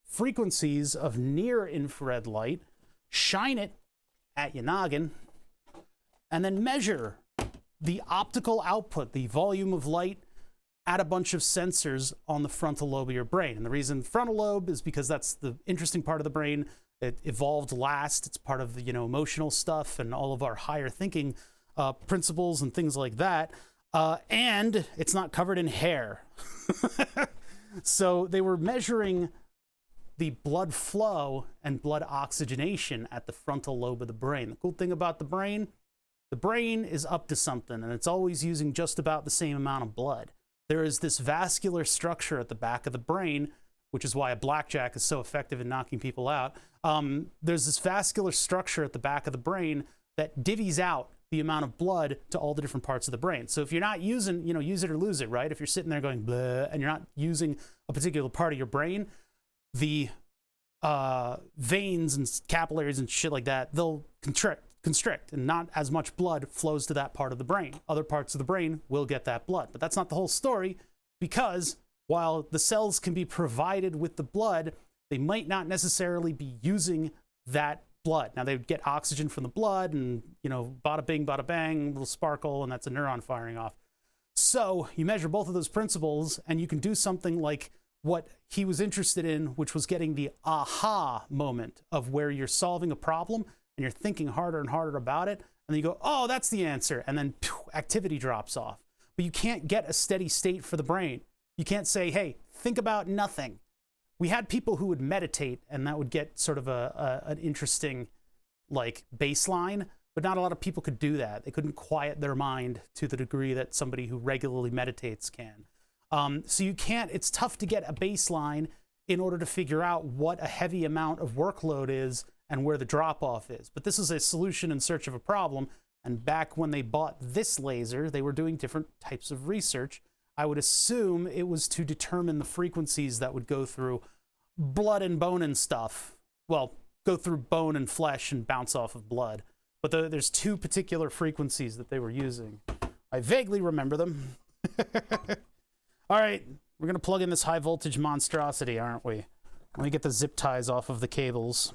frequencies of near-infrared light, shine it at your noggin, and then measure the optical output, the volume of light, at a bunch of sensors on the frontal lobe of your brain. And the reason frontal lobe is because that's the interesting part of the brain. It evolved last. It's part of the, emotional stuff and all of our higher thinking principles and things like that. And it's not covered in hair. So they were measuring the blood flow and blood oxygenation at the frontal lobe of the brain. The cool thing about the brain is up to something, and it's always using just about the same amount of blood. There is this vascular structure at the back of the brain, which is why a blackjack is so effective in knocking people out. There's this vascular structure at the back of the brain that divvies out the amount of blood to all the different parts of the brain. So if you're not using, use it or lose it, right? If you're sitting there going blah, and you're not using a particular part of your brain, the veins and capillaries and shit like that, they'll constrict, and not as much blood flows to that part of the brain. Other parts of the brain will get that blood. But that's not the whole story, because while the cells can be provided with the blood, they might not necessarily be using that blood. Now, they would get oxygen from the blood, and, bada bing, bada bang, little sparkle, and that's a neuron firing off. So you measure both of those principles, and you can do something like what he was interested in, which was getting the aha moment of where you're solving a problem and you're thinking harder and harder about it, and then you go, oh, that's the answer, and then activity drops off. But you can't get a steady state for the brain. You can't say, hey, think about nothing. We had people who would meditate, and that would get sort of an interesting, baseline, but not a lot of people could do that. They couldn't quiet their mind to the degree that somebody who regularly meditates can. So you can't, it's tough to get a baseline in order to figure out what a heavy amount of workload is and where the drop-off is. But this is a solution in search of a problem, and back when they bought this laser, they were doing different types of research. I would assume it was to determine the frequencies that would go through blood and bone and stuff. Well, go through bone and flesh and bounce off of blood. But there's two particular frequencies that they were using. I vaguely remember them. All right, we're going to plug in this high voltage monstrosity, aren't we? Let me get the zip ties off of the cables.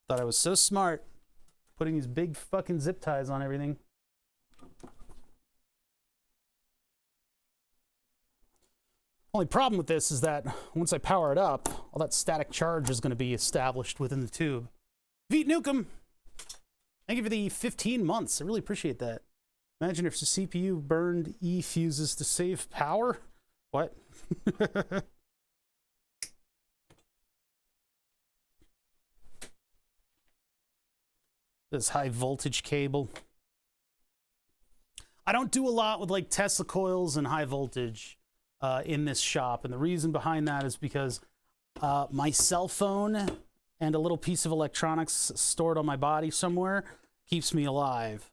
Thought I was so smart putting these big fucking zip ties on everything. Only problem with this is that once I power it up, all that static charge is going to be established within the tube. Veet Nukem, thank you for the 15 months. I really appreciate that. Imagine if the CPU burned E fuses to save power. What? This high voltage cable. I don't do a lot with like Tesla coils and high voltage in this shop. And the reason behind that is because my cell phone and a little piece of electronics stored on my body somewhere keeps me alive.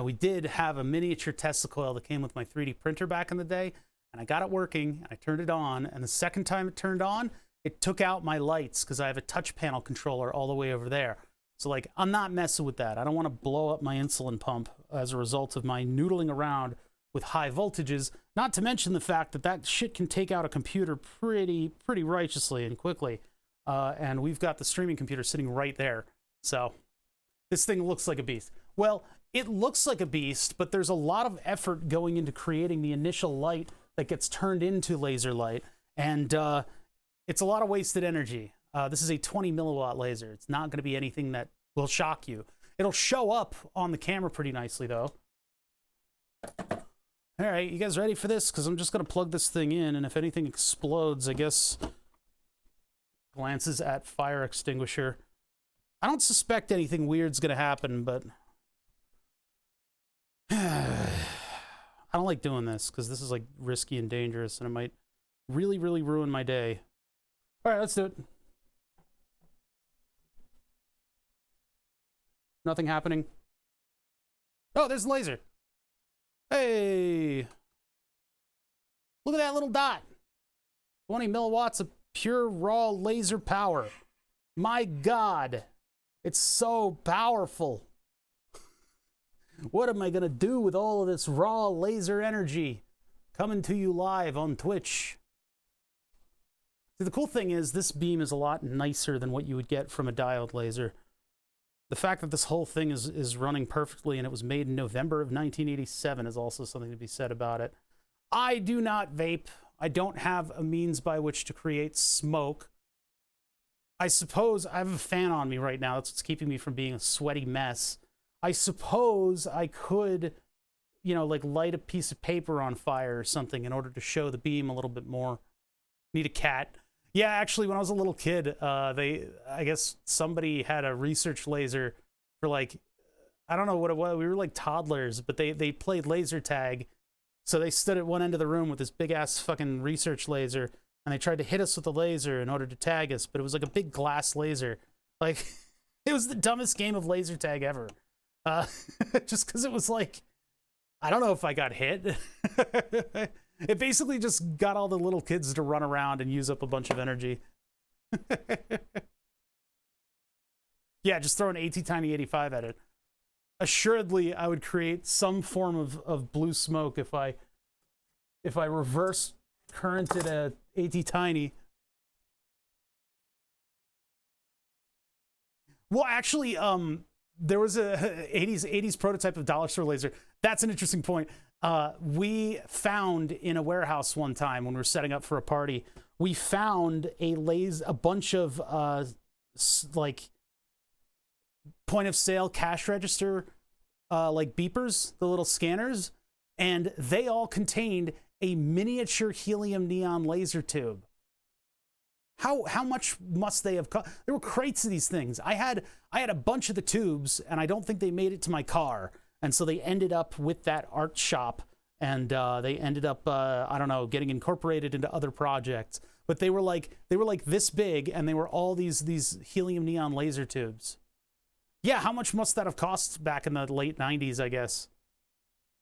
We did have a miniature Tesla coil that came with my 3D printer back in the day, and I got it working, I turned it on, and the second time it turned on, it took out my lights because I have a touch panel controller all the way over there. So like, I'm not messing with that. I don't want to blow up my insulin pump as a result of my noodling around with high voltages, not to mention the fact that that shit can take out a computer pretty righteously and quickly. And we've got the streaming computer sitting right there. So this thing looks like a beast. Well, it looks like a beast, but there's a lot of effort going into creating the initial light that gets turned into laser light. And it's a lot of wasted energy. This is a 20 milliwatt laser. It's not going to be anything that will shock you. It'll show up on the camera pretty nicely, though. All right, you guys ready for this? Because I'm just going to plug this thing in, and if anything explodes, I guess... Glances at fire extinguisher. I don't suspect anything weird's going to happen, but... I don't like doing this, because this is, like, risky and dangerous, and it might really ruin my day. All right, let's do it. Nothing happening. Oh, there's the laser. Hey! Look at that little dot. 20 milliwatts of pure raw laser power. My God. It's so powerful. What am I going to do with all of this raw laser energy? Coming to you live on Twitch. See, the cool thing is this beam is a lot nicer than what you would get from a diode laser. The fact that this whole thing is running perfectly and it was made in November of 1987 is also something to be said about it. I do not vape. I don't have a means by which to create smoke. I suppose I have a fan on me right now. That's what's keeping me from being a sweaty mess. I suppose I could, you know, like light a piece of paper on fire or something in order to show the beam a little bit more. Need a cat. Yeah, actually, when I was a little kid, I guess somebody had a research laser for like, I don't know what it was. We were like toddlers, but they played laser tag. So they stood at one end of the room with this big ass fucking research laser, and they tried to hit us with the laser in order to tag us, but it was like a big glass laser. Like, it was the dumbest game of laser tag ever. Just because it was like, I don't know if I got hit. It basically just got all the little kids to run around and use up a bunch of energy. Yeah, just throw an AT-Tiny-85 at it. Assuredly, I would create some form of blue smoke if I reverse currented a AT-Tiny. Well, actually, there was a 80s prototype of dollar store laser. That's an interesting point. We found in a warehouse one time when we were setting up for a party, we found a bunch of like point of sale cash register like beepers, the little scanners, and they all contained a miniature helium neon laser tube. How much must they have cost? There were crates of these things. I had a bunch of the tubes, and I don't think they made it to my car. And so they ended up with that art shop, and they ended up, I don't know, getting incorporated into other projects. But they were like this big, and they were all these helium neon laser tubes. Yeah, how much must that have cost back in the late 90s, I guess?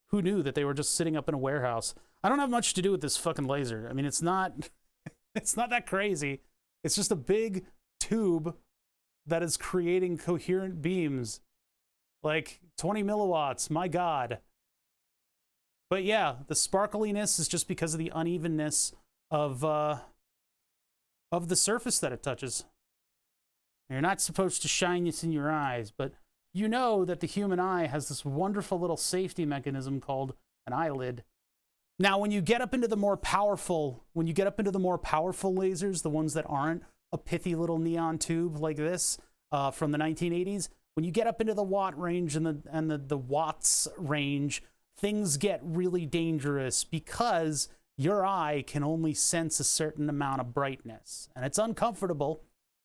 Who knew that they were just sitting up in a warehouse? I don't have much to do with this fucking laser. I mean, it's not that crazy. It's just a big tube that is creating coherent beams. Like 20 milliwatts, my God. But yeah, the sparkliness is just because of the unevenness of the surface that it touches. You're not supposed to shine this in your eyes, but you know that the human eye has this wonderful little safety mechanism called an eyelid. Now, when you get up into the more powerful, lasers, the ones that aren't a pithy little neon tube like this from the 1980s, when you get up into the watt range and the watts range, things get really dangerous because your eye can only sense a certain amount of brightness. And it's uncomfortable,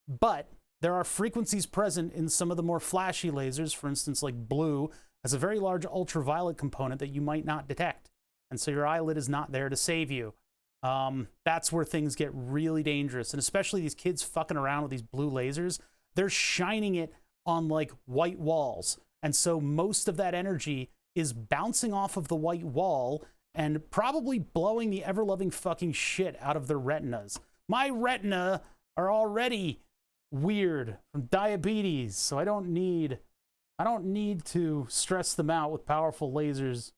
but there are frequencies present in some of the more flashy lasers. For instance, like blue has a very large ultraviolet component that you might not detect. And so your eyelid is not there to save you. That's where things get really dangerous. And especially these kids fucking around with these blue lasers, they're shining it on like white walls. And so most of that energy is bouncing off of the white wall and probably blowing the ever-loving fucking shit out of their retinas. My retina are already weird from diabetes, so I don't need to stress them out with powerful lasers.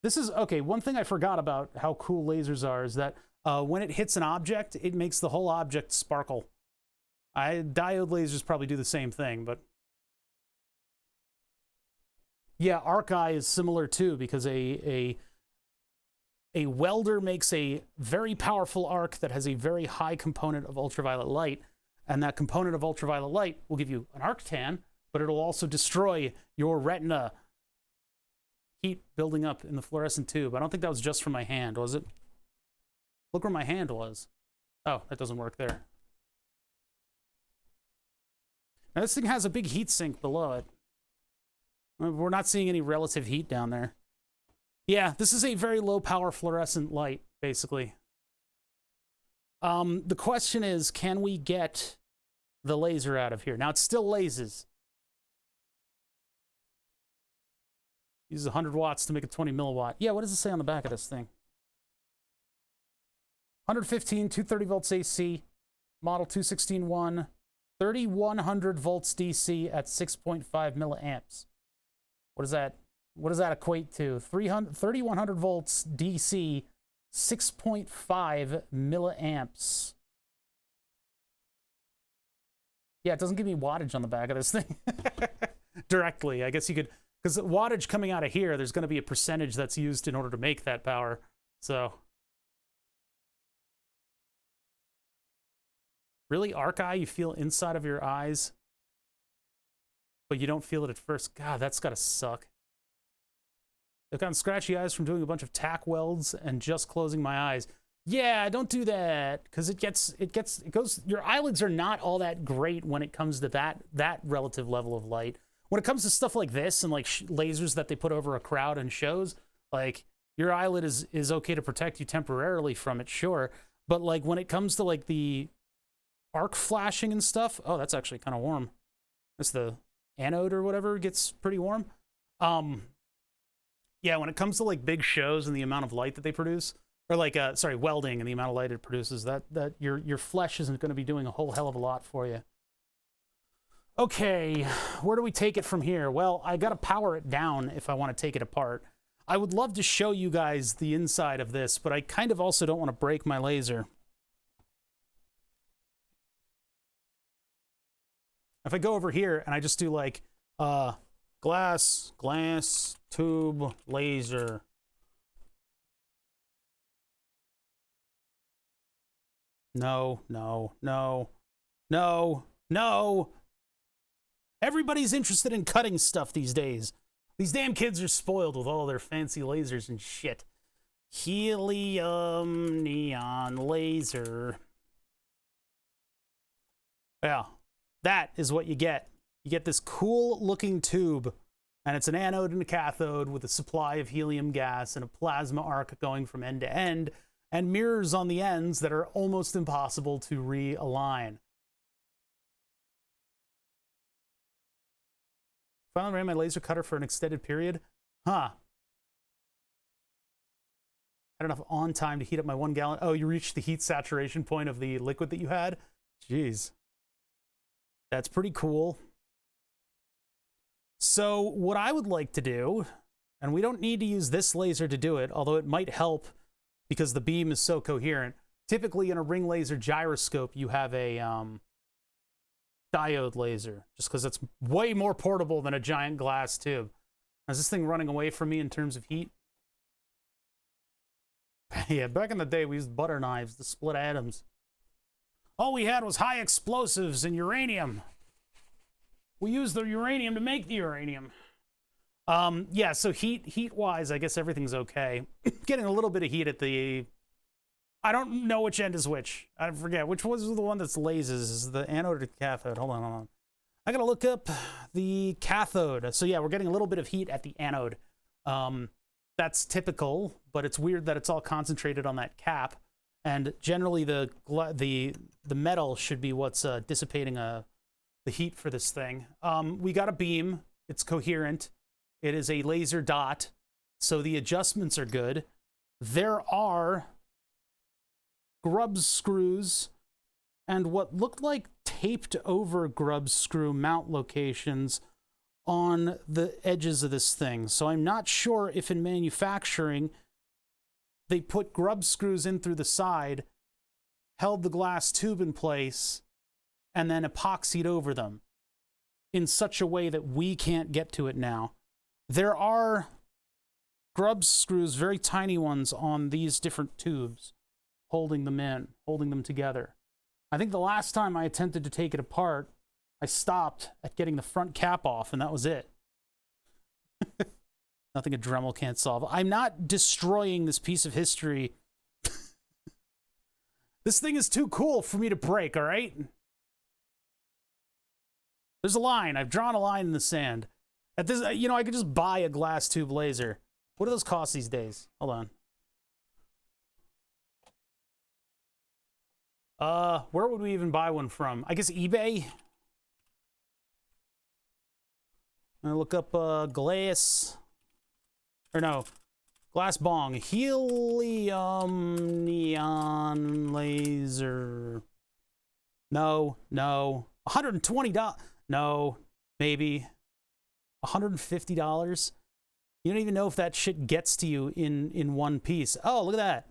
This is, okay, one thing I forgot about how cool lasers are is that when it hits an object, it makes the whole object sparkle. Diode lasers probably do the same thing, but... Yeah, arc eye is similar too, because a welder makes a very powerful arc that has a very high component of ultraviolet light, and that component of ultraviolet light will give you an arc tan, but it'll also destroy your retina. Heat building up in the fluorescent tube. I don't think that was just from my hand, was it? Look where my hand was. Oh, that doesn't work there. Now this thing has a big heat sink below it. We're not seeing any relative heat down there. Yeah, this is a very low power fluorescent light, basically. The question is, can we get the laser out of here? Now, it still lasers. Uses 100 watts to make a 20 milliwatt. Yeah, what does it say on the back of this thing? 115, 230 volts AC, model 216.1, 3100 volts DC at 6.5 milliamps. What does that equate to? 3100 volts DC, 6.5 milliamps. Yeah, it doesn't give me wattage on the back of this thing. Directly, I guess you could, because wattage coming out of here, there's going to be a percentage that's used in order to make that power. So, really, arc eye, you feel inside of your eyes, but you don't feel it at first. God, that's gotta suck. I've gotten scratchy eyes from doing a bunch of tack welds and just closing my eyes. Yeah, don't do that, because it goes, your eyelids are not all that great when it comes to that relative level of light. When it comes to stuff like this and like lasers that they put over a crowd and shows, like, your eyelid is okay to protect you temporarily from it, sure. But like when it comes to like the arc flashing and stuff, oh, that's actually kind of warm. That's the anode or whatever gets pretty warm. Yeah, when it comes to like big shows and the amount of light that they produce, or like sorry, welding and the amount of light it produces, that your flesh isn't going to be doing a whole hell of a lot for you. Okay, where do we take it from here? Well, I got to power it down if I want to take it apart. I would love to show you guys the inside of this, but I kind of also don't want to break my laser. If I go over here and I just do like glass, tube, laser. No. Everybody's interested in cutting stuff these days. These damn kids are spoiled with all their fancy lasers and shit. Helium neon laser. Yeah, that is what you get. You get this cool looking tube, and it's an anode and a cathode with a supply of helium gas and a plasma arc going from end to end, and mirrors on the ends that are almost impossible to realign. Finally ran my laser cutter for an extended period. Huh. Had enough on time to heat up my 1 gallon. Oh, you reached the heat saturation point of the liquid that you had? Jeez. That's pretty cool. So what I would like to do, and we don't need to use this laser to do it, although it might help because the beam is so coherent. Typically in a ring laser gyroscope, you have a diode laser, just because it's way more portable than a giant glass tube. Is this thing running away from me in terms of heat? Yeah, back in the day, we used butter knives to split atoms. All we had was high explosives and uranium. We used the uranium to make the uranium. Yeah, so heat-wise, I guess everything's okay. Getting a little bit of heat at the... I don't know which end is which. I forget. Which was the one that's lasers? Is the anode or the cathode? Hold on. I gotta look up the cathode. So yeah, we're getting a little bit of heat at the anode. That's typical, but it's weird that it's all concentrated on that cap. And generally, the metal should be what's dissipating the heat for this thing. We got a beam. It's coherent. It is a laser dot, so the adjustments are good. There are grub screws and what looked like taped over grub screw mount locations on the edges of this thing. So I'm not sure if in manufacturing they put grub screws in through the side, held the glass tube in place, and then epoxied over them in such a way that we can't get to it now. There are grub screws, very tiny ones, on these different tubes, holding them together. I think the last time I attempted to take it apart, I stopped at getting the front cap off, and that was it. Nothing a Dremel can't solve. I'm not destroying this piece of history. This thing is too cool for me to break, all right? There's a line. I've drawn a line in the sand. At this, you know, I could just buy a glass tube laser. What do those cost these days? Hold on. Where would we even buy one from? I guess eBay? I look up glass, or no, glass bong, helium neon laser. No, $120. No, maybe $150. You don't even know if that shit gets to you in one piece. Oh, look at that.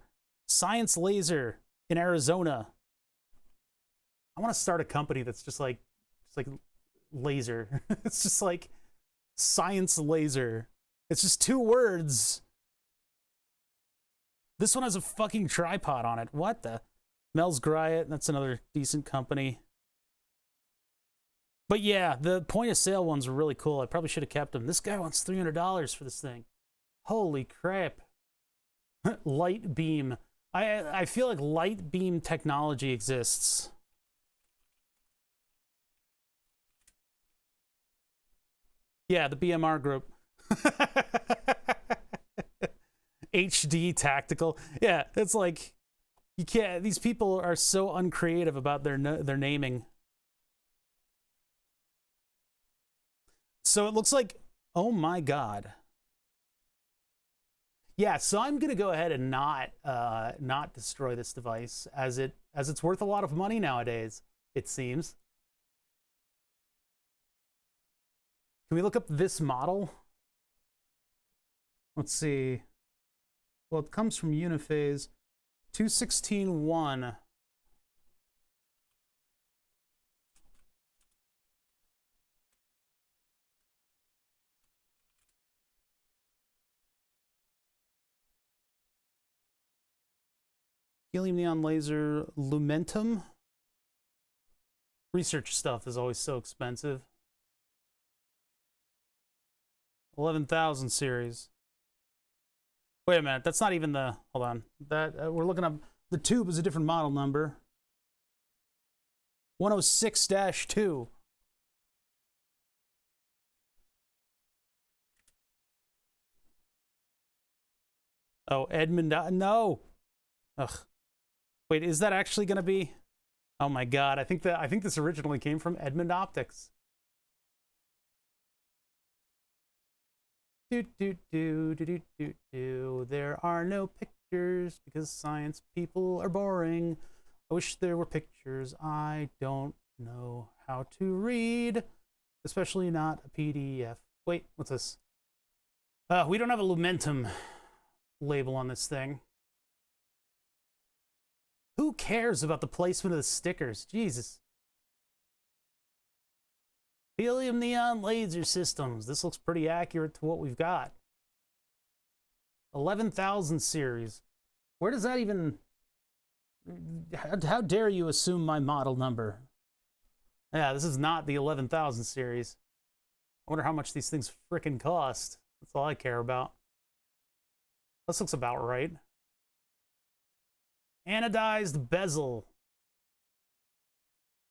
Science laser in Arizona. I want to start a company that's just like laser. It's just like science laser. It's just 2 words. This one has a fucking tripod on it. What the? Mel's Griot, that's another decent company. But yeah, the point of sale ones are really cool. I probably should have kept them. This guy wants $300 for this thing. Holy crap. Light beam. I feel like light beam technology exists. Yeah, the BMR group. HD tactical. Yeah, it's like you can't. These people are so uncreative about their naming. So it looks like, oh my god. Yeah, so I'm gonna go ahead and not destroy this device as it's worth a lot of money nowadays, it seems. Can we look up this model? Let's see. Well, it comes from Uniphase 216.1. Helium neon laser Lumentum. Research stuff is always so expensive. 11,000 series. Wait a minute, that's not even the, hold on. That we're looking up, the tube is a different model number. 106-2. Oh, Edmund, no. Ugh. Wait, is that actually going to be? Oh my god, I think this originally came from Edmund Optics. There are no pictures because science people are boring. I wish there were pictures. I don't know how to read, especially not a PDF. Wait, what's this? We don't have a Lumentum label on this thing. Who cares about the placement of the stickers? Jesus. Helium neon laser systems. This looks pretty accurate to what we've got. 11,000 series. Where does that even... How dare you assume my model number? Yeah, this is not the 11,000 series. I wonder how much these things frickin' cost. That's all I care about. This looks about right. Anodized bezel.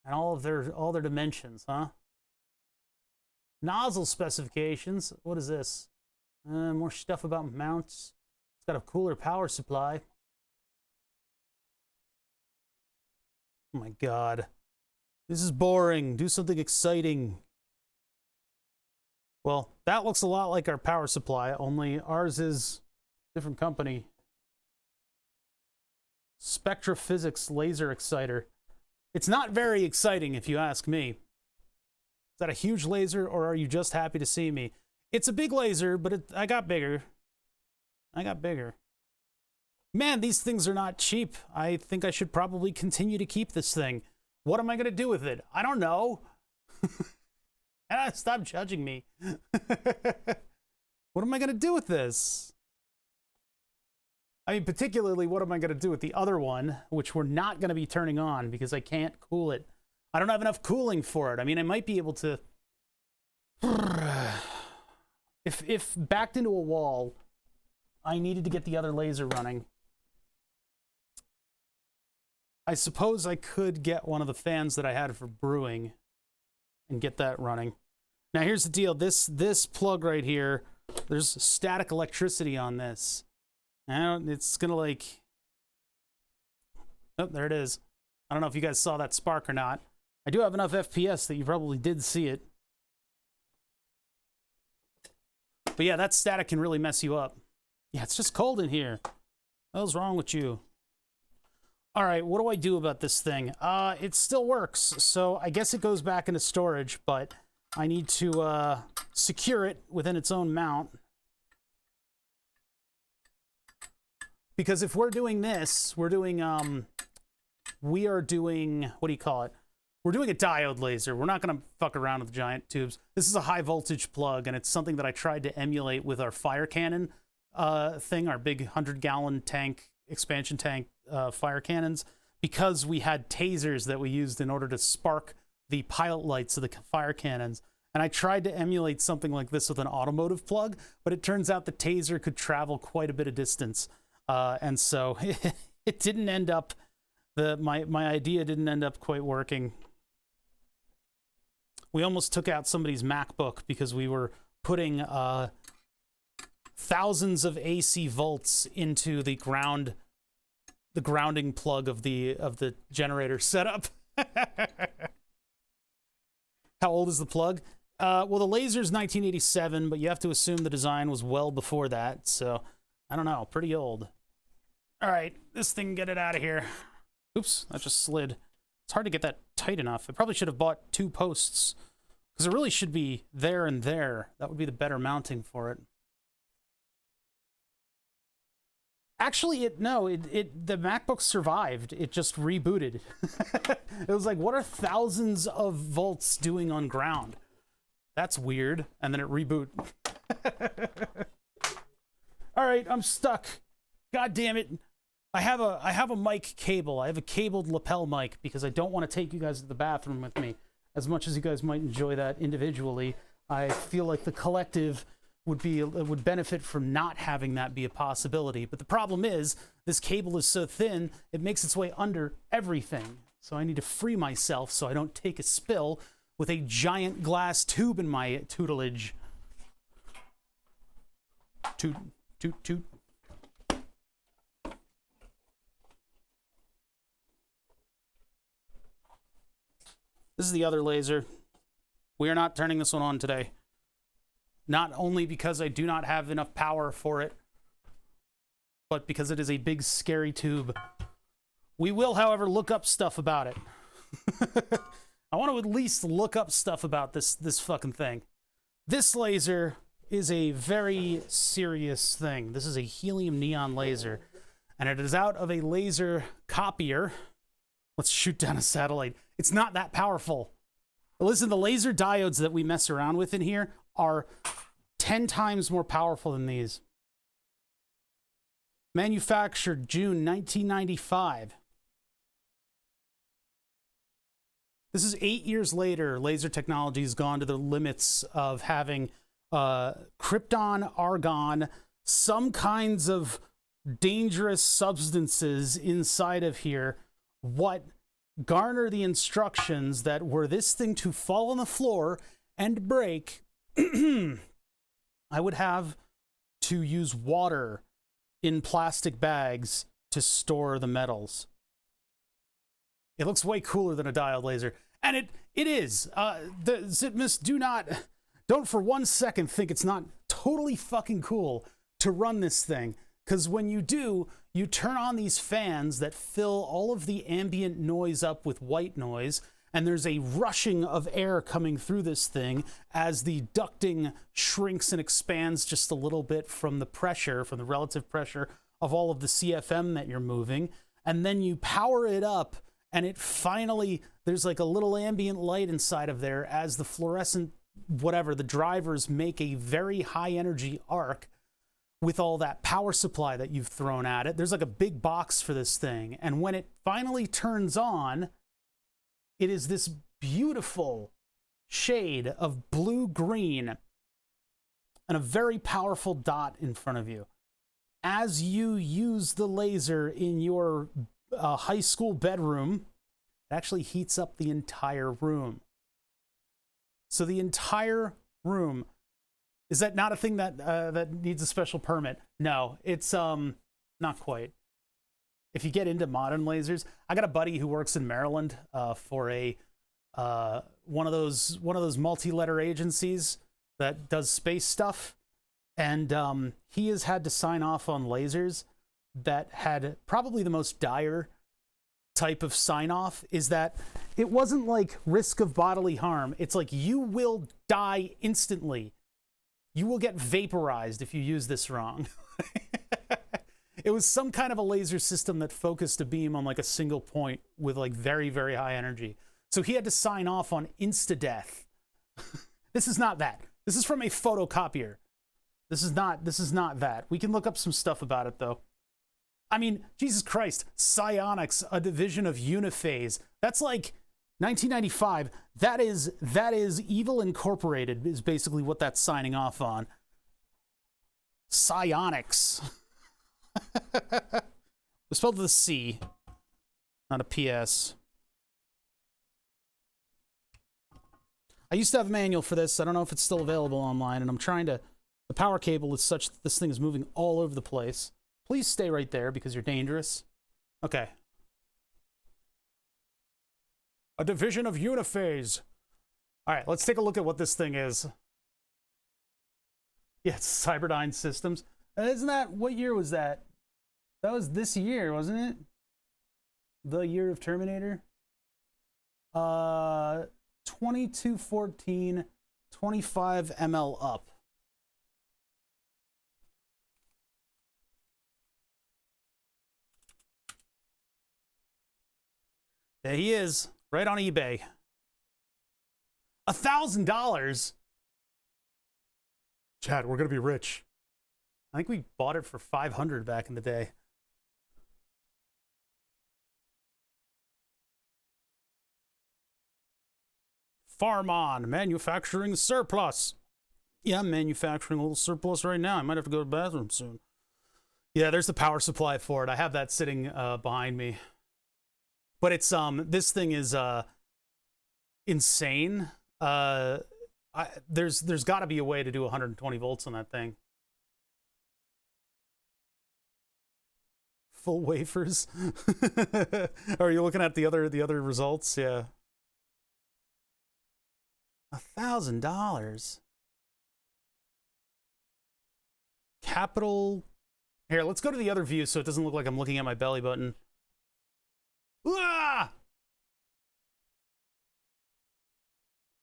And all their dimensions, huh? Nozzle specifications. What is this? More stuff about mounts. It's got a cooler power supply. Oh my god. This is boring. Do something exciting. Well, that looks a lot like our power supply, only ours is a different company. Spectrophysics laser exciter. It's not very exciting if you ask me. Is that a huge laser or are you just happy to see me? It's a big laser, but I got bigger. I got bigger. Man, these things are not cheap. I think I should probably continue to keep this thing. What am I going to do with it? I don't know. Stop judging me. What am I going to do with this? I mean, particularly, what am I going to do with the other one, which we're not going to be turning on because I can't cool it. I don't have enough cooling for it. I mean, I might be able to... If backed into a wall, I needed to get the other laser running. I suppose I could get one of the fans that I had for brewing and get that running. Now, here's the deal. This plug right here, there's static electricity on this. And it's gonna like... Oh, there it is. I don't know if you guys saw that spark or not. I do have enough FPS that you probably did see it. But yeah, that static can really mess you up. Yeah, it's just cold in here. What the hell's wrong with you? All right, what do I do about this thing? It still works, so I guess it goes back into storage, but I need to secure it within its own mount. Because if we're doing this, we are doing, what do you call it? We're doing a diode laser. We're not going to fuck around with giant tubes. This is a high voltage plug, and it's something that I tried to emulate with our fire cannon thing, our big 100-gallon tank, expansion tank fire cannons, because we had tasers that we used in order to spark the pilot lights of the fire cannons. And I tried to emulate something like this with an automotive plug, but it turns out the taser could travel quite a bit of distance. And so it didn't end up, my idea didn't end up quite working. We almost took out somebody's MacBook because we were putting thousands of AC volts into the grounding plug of the generator setup. How old is the plug? Well, the laser's 1987, but you have to assume the design was well before that, so I don't know, pretty old. All right, this thing, get it out of here. Oops, that just slid. It's hard to get that tight enough. I probably should have bought 2 posts, because it really should be there and there. That would be the better mounting for it. Actually, the MacBook survived. It just rebooted. It was like, what are thousands of volts doing on ground? That's weird. And then it reboot. All right, I'm stuck. God damn it. I have a mic cable. I have a cabled lapel mic because I don't want to take you guys to the bathroom with me. As much as you guys might enjoy that individually, I feel like the collective would benefit from not having that be a possibility. But the problem is, this cable is so thin, it makes its way under everything. So I need to free myself so I don't take a spill with a giant glass tube in my tutelage. Toot, toot, toot. This is the other laser. We are not turning this one on today. Not only because I do not have enough power for it, but because it is a big, scary tube. We will, however, look up stuff about it. I want to at least look up stuff about this fucking thing. This laser is a very serious thing. This is a helium neon laser, and it is out of a laser copier. Let's shoot down a satellite. It's not that powerful. Listen, the laser diodes that we mess around with in here are 10 times more powerful than these. Manufactured June 1995. This is 8 years later. Laser technology has gone to the limits of having Krypton, Argon, some kinds of dangerous substances inside of here. What garner the instructions that were this thing to fall on the floor and break, I would have to use water in plastic bags to store the metals. It looks way cooler than a diode laser. And it is. The Zipmus, don't for 1 second think it's not totally fucking cool to run this thing. Because when you do, you turn on these fans that fill all of the ambient noise up with white noise, and there's a rushing of air coming through this thing as the ducting shrinks and expands just a little bit from the pressure, from the relative pressure of all of the CFM that you're moving. And then you power it up, and it finally, there's like a little ambient light inside of there as the fluorescent, whatever, the drivers make a very high energy arc with all that power supply that you've thrown at it. There's like a big box for this thing. And when it finally turns on, it is this beautiful shade of blue-green and a very powerful dot in front of you. As you use the laser in your high school bedroom, it actually heats up the entire room. So the entire room. Is that not a thing that that needs a special permit? No, it's not quite. If you get into modern lasers, I got a buddy who works in Maryland for a one of those multi-letter agencies that does space stuff, and he has had to sign off on lasers that had probably the most dire type of sign off. Is that it wasn't like risk of bodily harm. It's like you will die instantly. You will get vaporized if you use this wrong. It was some kind of a laser system that focused a beam on like a single point with like very, very high energy. So he had to sign off on insta-death. This is not that. This is from a photocopier. This is not that. We can look up some stuff about it though. I mean, Jesus Christ, psionics, a division of uniphase. That's like 1995, that is Evil Incorporated is basically what that's signing off on. Psionics. It's spelled with a C, not a PS. I used to have a manual for this. I don't know if it's still available online, and I'm trying to... The power cable is such that this thing is moving all over the place. Please stay right there because you're dangerous. Okay. A division of uniphase. All right, let's take a look at what this thing is. Yeah, it's Cyberdyne Systems. Isn't that, what year was that? That was this year, wasn't it? The year of Terminator? 2214, 25 ml up. There he is. Right on eBay. $1,000? Chad, we're gonna be rich. I think we bought it for $500 back in the day. Farm on, manufacturing surplus. Yeah, I'm manufacturing a little surplus right now. I might have to go to the bathroom soon. Yeah, there's the power supply for it. I have that sitting behind me. But it's this thing is insane. There's got to be a way to do 120 volts on that thing. Full wafers. Are you looking at the other results? Yeah. $1,000. Capital. Here, let's go to the other view so it doesn't look like I'm looking at my belly button. Ah!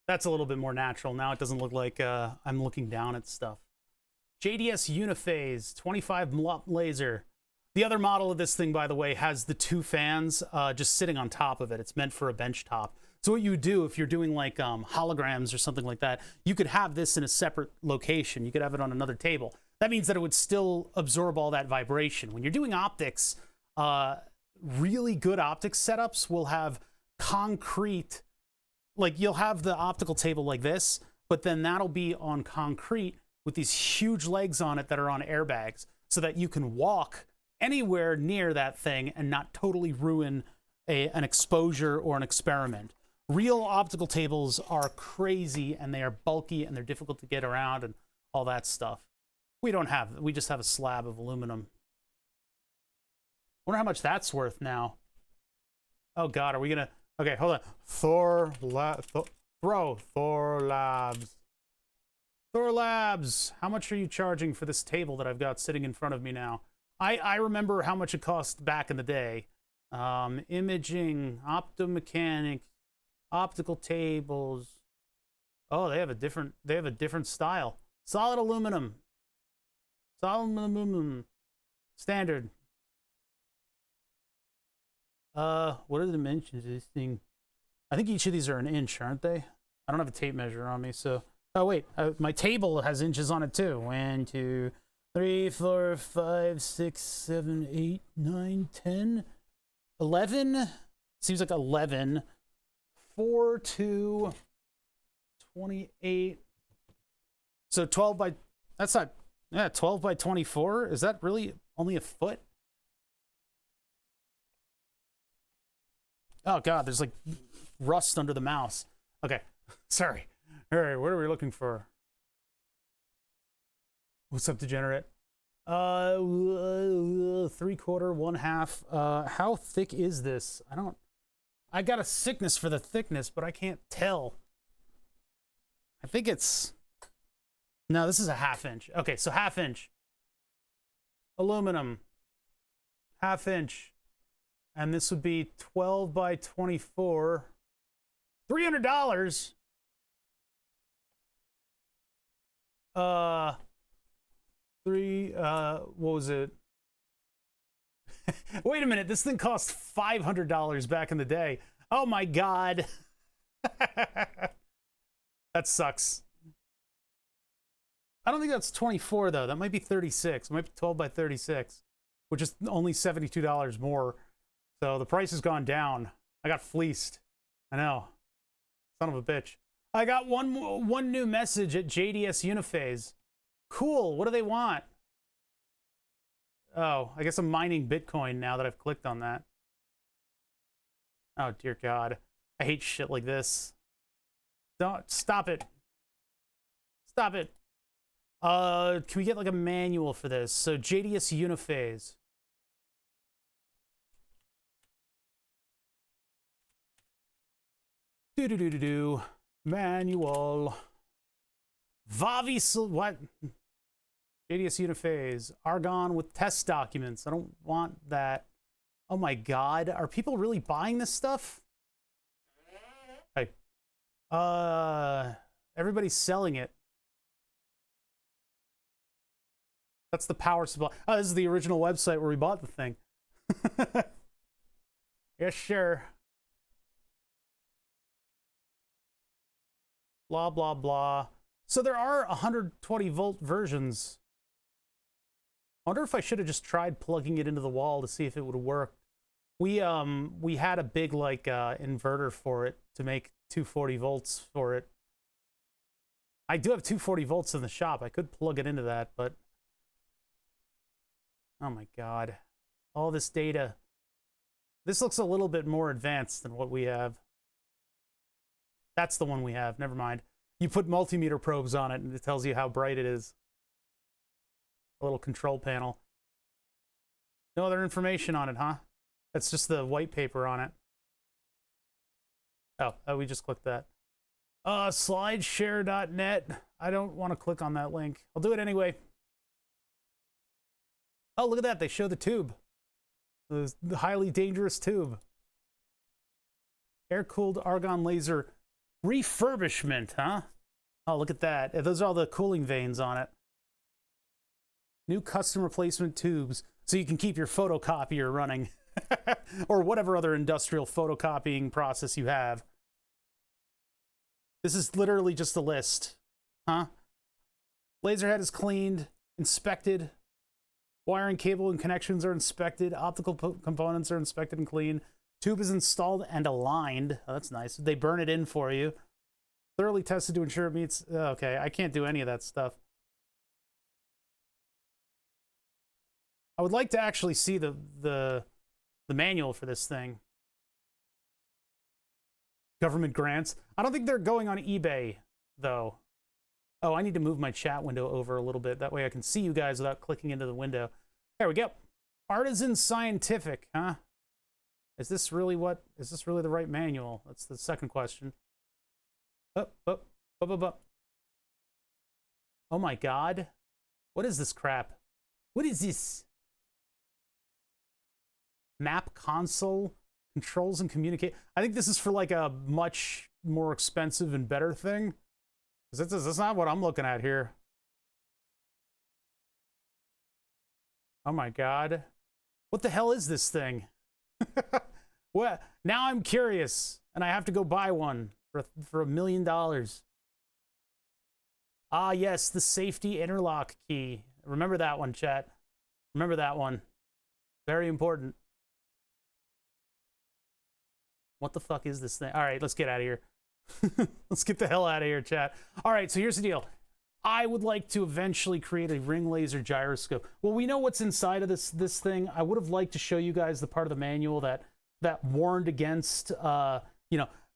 That's a little bit more natural. Now it doesn't look like I'm looking down at stuff. JDS Uniphase 25 laser. The other model of this thing, by the way, has the two fans just sitting on top of it. It's meant for a bench top. So what you would do if you're doing like holograms or something like that, you could have this in a separate location. You could have it on another table. that means that it would still absorb all that vibration. When you're doing optics, really good optics setups will have concrete, like you'll have the optical table like this, but then that'll be on concrete with these huge legs on it that are on airbags, so that you can walk anywhere near that thing and not totally ruin an exposure or an experiment. Real optical tables are crazy, and they are bulky, and they're difficult to get around and all that stuff. We just have a slab of aluminum. Wonder how much that's worth now. Oh God, are we gonna? Okay, hold on. Thor Labs. Thor Labs. How much are you charging for this table that I've got sitting in front of me now? I remember how much it cost back in the day. Imaging, optomechanics, optical tables. Oh, they have a different style. Solid aluminum. Solid aluminum. Standard. What are the dimensions of this thing? I think each of these are an inch, aren't they? I don't have a tape measure on me, so. Oh wait, my table has inches on it too. 1, 2, 3, 4, 5, 6, 7, 8, 9, 10, 11. Seems like 11. 4 to 28. So 12 by, that's not, yeah, 12 by 24. Is that really only a foot? Oh God, there's like rust under the mouse. Okay, sorry. All right, what are we looking for? What's up, degenerate? 3/4, 1/2. How thick is this? I got a sickness for the thickness, but I can't tell. I think it's, no, this is a 1/2 inch. Okay, so 1/2 inch. Aluminum. 1/2 inch. And this would be 12 by 24. $300. What was it? Wait a minute, this thing cost $500 back in the day. Oh my God. That sucks. I don't think that's 24 though. That might be 36. It might be 12 by 36, which is only $72 more. So the price has gone down. I got fleeced. I know. Son of a bitch. I got one new message at JDS Uniphase. Cool. What do they want? Oh, I guess I'm mining Bitcoin now that I've clicked on that. Oh, dear God. I hate shit like this. Don't. Stop it. Stop it. Can we get like a manual for this? So JDS Uniphase. Do. Manual. VODs. What? JDS Uniphase. Argon with test documents. I don't want that. Oh my God. Are people really buying this stuff? Hey. Everybody's selling it. That's the power supply. Oh, this is the original website where we bought the thing. Yes, sure. Blah, blah, blah. So there are 120 volt versions. I wonder if I should have just tried plugging it into the wall to see if it would work. We had a big like inverter for it to make 240 volts for it. I do have 240 volts in the shop. I could plug it into that, but oh my God. All this data. This looks a little bit more advanced than what we have. That's the one we have. Never mind. You put multimeter probes on it and it tells you how bright it is. A little control panel. No other information on it, huh? That's just the white paper on it. Oh, we just clicked that. Slideshare.net. I don't want to click on that link. I'll do it anyway. Oh, look at that. They show the tube. The highly dangerous tube. Air-cooled argon laser refurbishment, huh? Oh, look at that. Those are all the cooling vanes on it. New custom replacement tubes, so you can keep your photocopier running. Or whatever other industrial photocopying process you have. This is literally just a list, huh? Laser head is cleaned. inspected. Wiring, cable, and connections are inspected. Optical components are inspected and cleaned. Tube is installed and aligned. Oh, that's nice. They burn it in for you. Thoroughly tested to ensure it meets... Okay, I can't do any of that stuff. I would like to actually see the manual for this thing. Government grants. I don't think they're going on eBay, though. Oh, I need to move my chat window over a little bit. That way I can see you guys without clicking into the window. There we go. Artisan Scientific, huh? Is this really the right manual? That's the second question. Oh my God. What is this crap? What is this? Map console, controls and communicate. I think this is for like a much more expensive and better thing. That's not what I'm looking at here. Oh my God. What the hell is this thing? Well, now I'm curious and I have to go buy one for $1 million. Ah, yes, the safety interlock key. Remember that one, chat. Remember that one. Very important. What the fuck is this thing? All right, let's get out of here. Let's get the hell out of here, chat. All right, so here's the deal. I would like to eventually create a ring laser gyroscope. Well, we know what's inside of this thing. I would have liked to show you guys the part of the manual that warned against,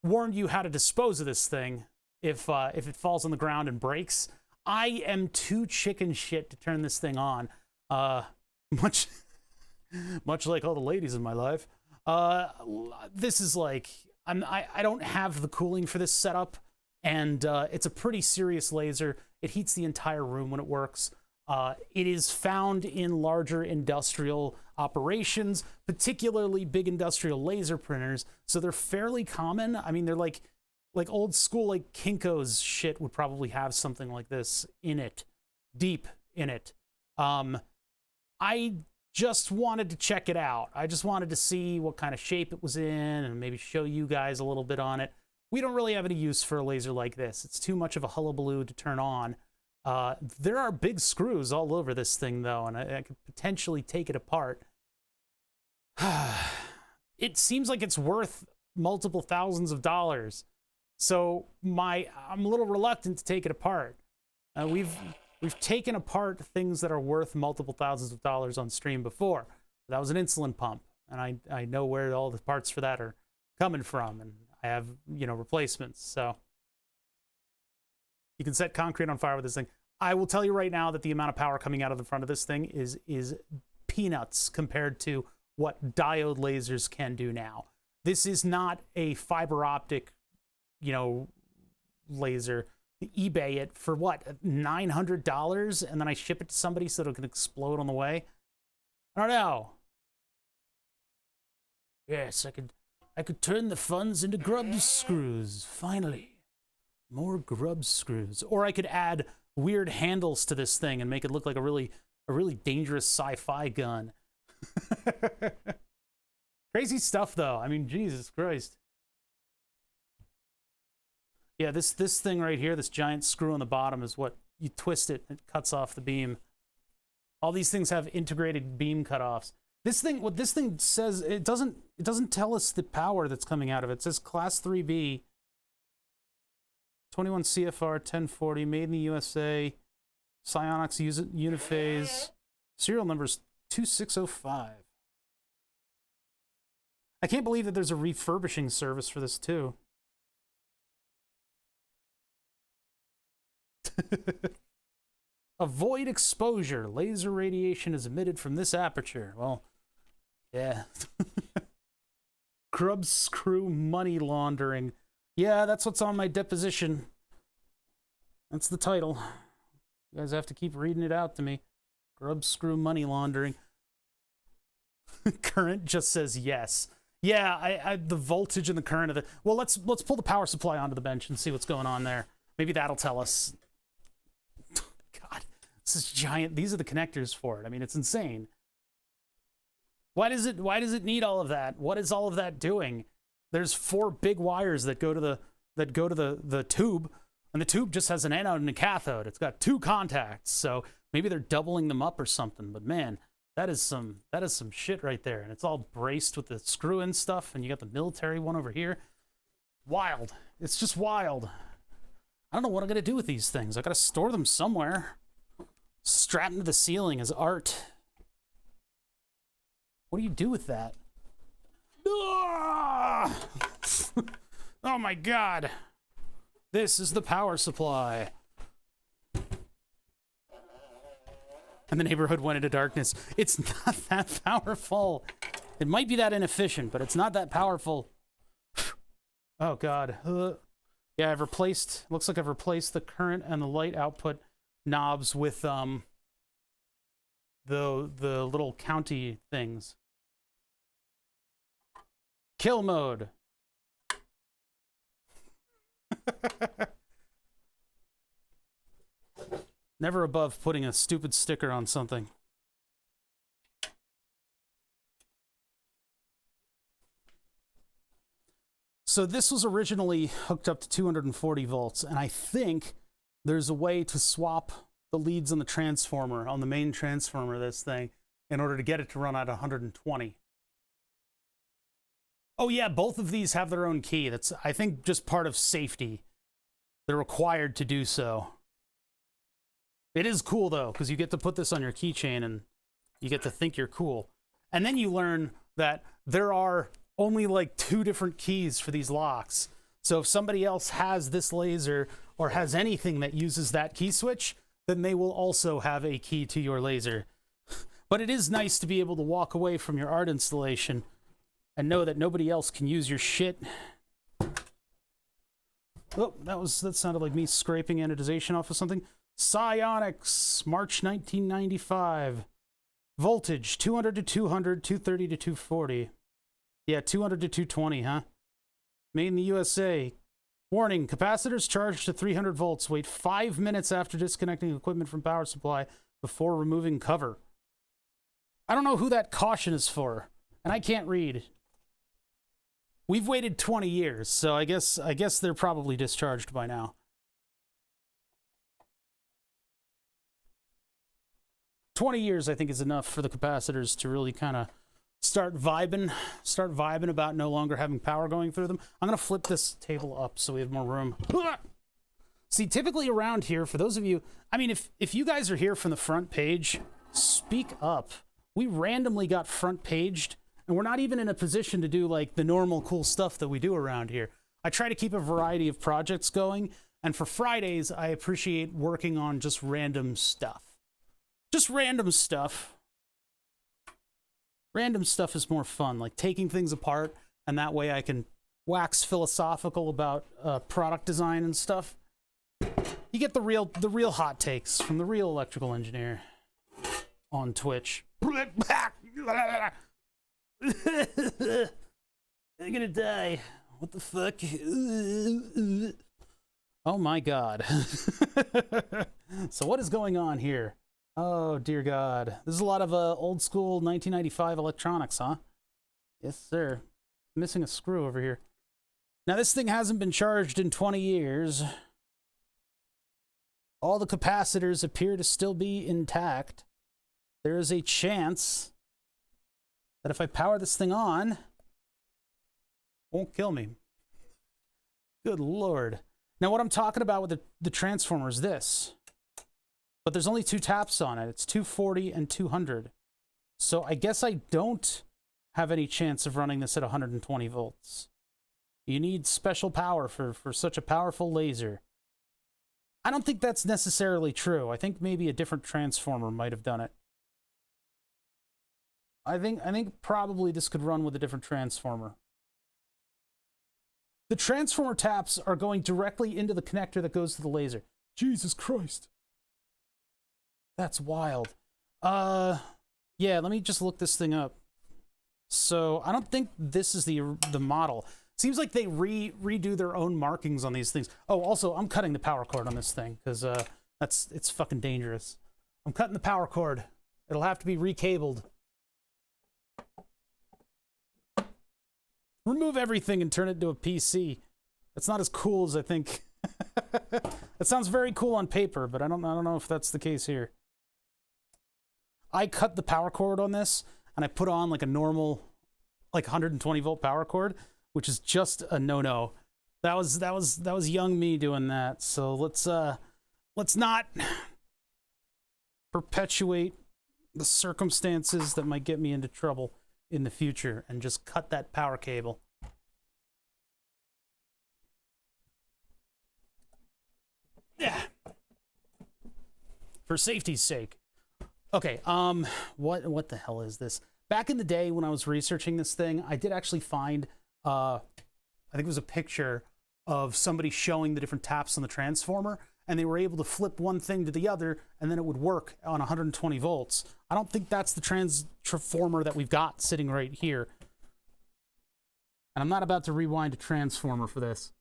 warned you how to dispose of this thing if it falls on the ground and breaks. I am too chicken shit to turn this thing on. Much like all the ladies in my life. This is like, I don't have the cooling for this setup, and it's a pretty serious laser. It heats the entire room when it works. It is found in larger industrial operations, particularly big industrial laser printers, so they're fairly common. I mean, they're like old school, like Kinko's shit would probably have something like this in it, deep in it. I just wanted to check it out. I just wanted to see what kind of shape it was in and maybe show you guys a little bit on it. We don't really have any use for a laser like this. It's too much of a hullabaloo to turn on. There are big screws all over this thing, though, and I could potentially take it apart. It seems like it's worth multiple thousands of dollars. So I'm a little reluctant to take it apart. We've taken apart things that are worth multiple thousands of dollars on stream before. That was an insulin pump, and I know where all the parts for that are coming from, and I have, replacements. So you can set concrete on fire with this thing. I will tell you right now that the amount of power coming out of the front of this thing is peanuts compared to what diode lasers can do now. This is not a fiber optic, laser. eBay it for what, $900, and then I ship it to somebody so it can explode on the way. I don't know. Yes, I could turn the funds into grub screws. Finally, more grub screws. Or I could add weird handles to this thing and make it look like a really dangerous sci-fi gun. Crazy stuff, though. I mean, Jesus Christ. Yeah, this thing right here, this giant screw on the bottom, is what you twist it, it cuts off the beam. All these things have integrated beam cutoffs. What this thing says, it doesn't tell us the power that's coming out of it. It says Class 3B, 21 CFR 1040, made in the USA, Psyonix Uniphase, serial number's 2605. I can't believe that there's a refurbishing service for this too. Avoid exposure. Laser radiation is emitted from this aperture. Well, yeah. Grub screw money laundering. Yeah, that's what's on my deposition. That's the title. You guys have to keep reading it out to me. Grub screw money laundering. Current just says yes. Yeah, the voltage and the current of the... Well, let's pull the power supply onto the bench and see what's going on there. Maybe that'll tell us. God, this is giant. These are the connectors for it. I mean, it's insane. Why does it need all of that? What is all of that doing? There's 4 big wires that go to the tube. And the tube just has an anode and a cathode. It's got 2 contacts, so maybe they're doubling them up or something. But man, that is some shit right there. And it's all braced with the screw-in stuff, and you got the military one over here. Wild. It's just wild. I don't know what I'm gonna do with these things. I gotta store them somewhere. Strapped into the ceiling as art. What do you do with that? Oh my god. This is the power supply. And the neighborhood went into darkness. It's not that powerful. It might be that inefficient, but it's not that powerful. Oh god. Yeah, I've replaced, looks like I've replaced the current and the light output knobs with the little county things. Kill mode. Never above putting a stupid sticker on something. So this was originally hooked up to 240 volts, and I think there's a way to swap the leads on the transformer, on the main transformer of this thing, in order to get it to run at 120. Oh yeah, both of these have their own key. That's, I think, just part of safety. They're required to do so. It is cool, though, because you get to put this on your keychain and you get to think you're cool. And then you learn that there are only like 2 different keys for these locks. So if somebody else has this laser or has anything that uses that key switch, then they will also have a key to your laser. But it is nice to be able to walk away from your art installation and know that nobody else can use your shit. Oh, that sounded like me scraping anodization off of something. Psionics, March 1995. Voltage, 200 to 200, 230 to 240. Yeah, 200 to 220, huh? Made in the USA. Warning, capacitors charged to 300 volts. Wait 5 minutes after disconnecting equipment from power supply before removing cover. I don't know who that caution is for, and I can't read. We've waited 20 years, so I guess they're probably discharged by now. 20 years, I think, is enough for the capacitors to really kind of start vibing about no longer having power going through them. I'm going to flip this table up so we have more room. See, typically around here, for those of you, I mean, if you guys are here from the front page, speak up. We randomly got front paged, and we're not even in a position to do like the normal cool stuff that we do around here. I try to keep a variety of projects going, and for Fridays, I appreciate working on just random stuff. Just random stuff. Random stuff is more fun, like taking things apart, and that way I can wax philosophical about product design and stuff. You get the real hot takes from the real electrical engineer on Twitch. I'm gonna die. What the fuck? Oh my god. So what is going on here? Oh, dear God. This is a lot of old school 1995 electronics, huh? Yes, sir. Missing a screw over here. Now, this thing hasn't been charged in 20 years. All the capacitors appear to still be intact. There is a chance that if I power this thing on, it won't kill me. Good Lord. Now, what I'm talking about with the transformer is this. But there's only 2 taps on it. It's 240 and 200. So I guess I don't have any chance of running this at 120 volts. You need special power for such a powerful laser. I don't think that's necessarily true. I think maybe a different transformer might have done it. I think probably this could run with a different transformer. The transformer taps are going directly into the connector that goes to the laser. Jesus Christ. That's wild. Yeah, let me just look this thing up. So I don't think this is the model. Seems like they redo their own markings on these things. Oh, also, I'm cutting the power cord on this thing because it's fucking dangerous. I'm cutting the power cord. It'll have to be recabled. Remove everything and turn it into a PC. That's not as cool as I think. That sounds very cool on paper, but I don't know if that's the case here. I cut the power cord on this, and I put on like a normal, like 120 volt power cord, which is just a no-no. That was young me doing that. So let's not perpetuate the circumstances that might get me into trouble in the future, and just cut that power cable. Yeah. For safety's sake. Okay, what the hell is this? Back in the day when I was researching this thing, I did actually find, I think it was a picture of somebody showing the different taps on the transformer, and they were able to flip one thing to the other, and then it would work on 120 volts. I don't think that's the transformer that we've got sitting right here. And I'm not about to rewind a transformer for this.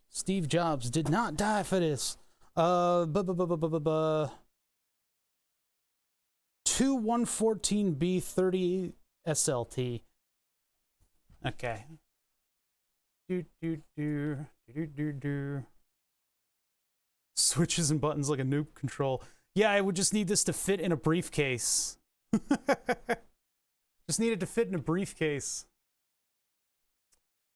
Steve Jobs did not die for this. 2114B30 SLT. Okay. Switches and buttons like a noob control. Yeah, I would just need this to fit in a briefcase. Just need it to fit in a briefcase.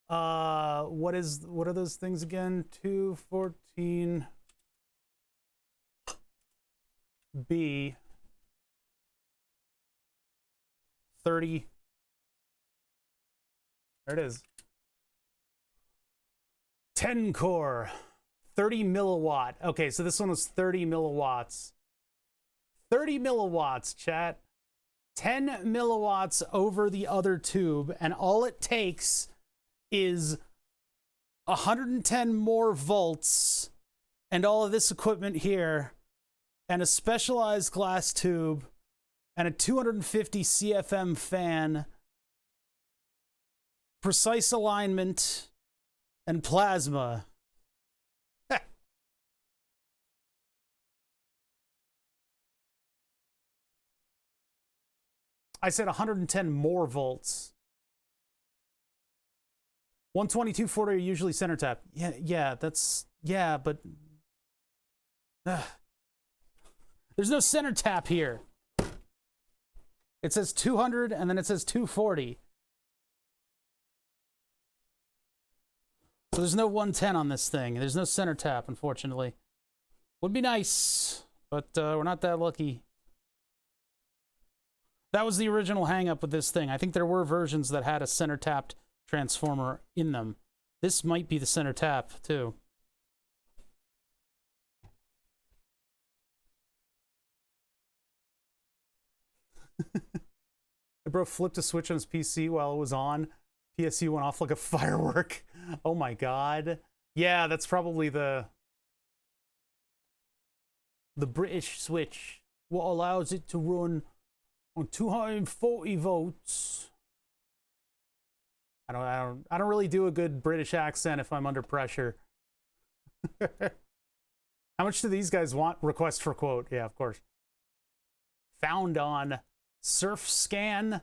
What are those things again? 214B 30. There it is. 10 core, 30 milliwatt. Okay, so this one was 30 milliwatts. 30 milliwatts, chat. 10 milliwatts over the other tube, and all it takes is 110 more volts and all of this equipment here and a specialized glass tube and a 250 CFM fan, precise alignment, and plasma. I said 110 more volts. 122 40 are usually center tap. Yeah, but there's no center tap here. It says 200 and then it says 240. So there's no 110 on this thing. There's no center tap, unfortunately. Would be nice, but we're not that lucky. That was the original hang-up with this thing. I think there were versions that had a center tapped transformer in them. This might be the center tap, too. The bro flipped a switch on his PC while it was on. PSU went off like a firework. Oh my god. Yeah, that's probably the British switch. What allows it to run on 240 volts. I don't really do a good British accent if I'm under pressure. How much do these guys want? Request for quote. Yeah, of course. Found on SurfScan.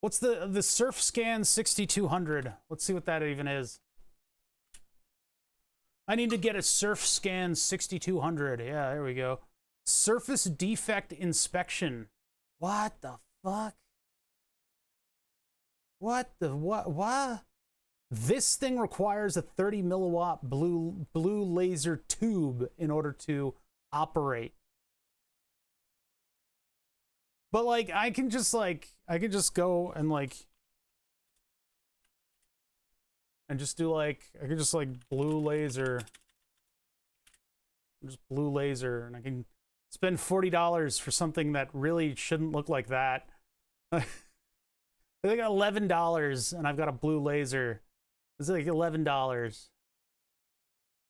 What's the SurfScan 6200? Let's see what that even is. I need to get a SurfScan 6200. Yeah, there we go. Surface defect inspection. What the fuck? What? This thing requires a 30 milliwatt blue laser tube in order to operate. But like I can just go and just do like I can just like blue laser, and I can spend $40 for something that really shouldn't look like that. I think $11 and I've got a blue laser. It's like $11. It's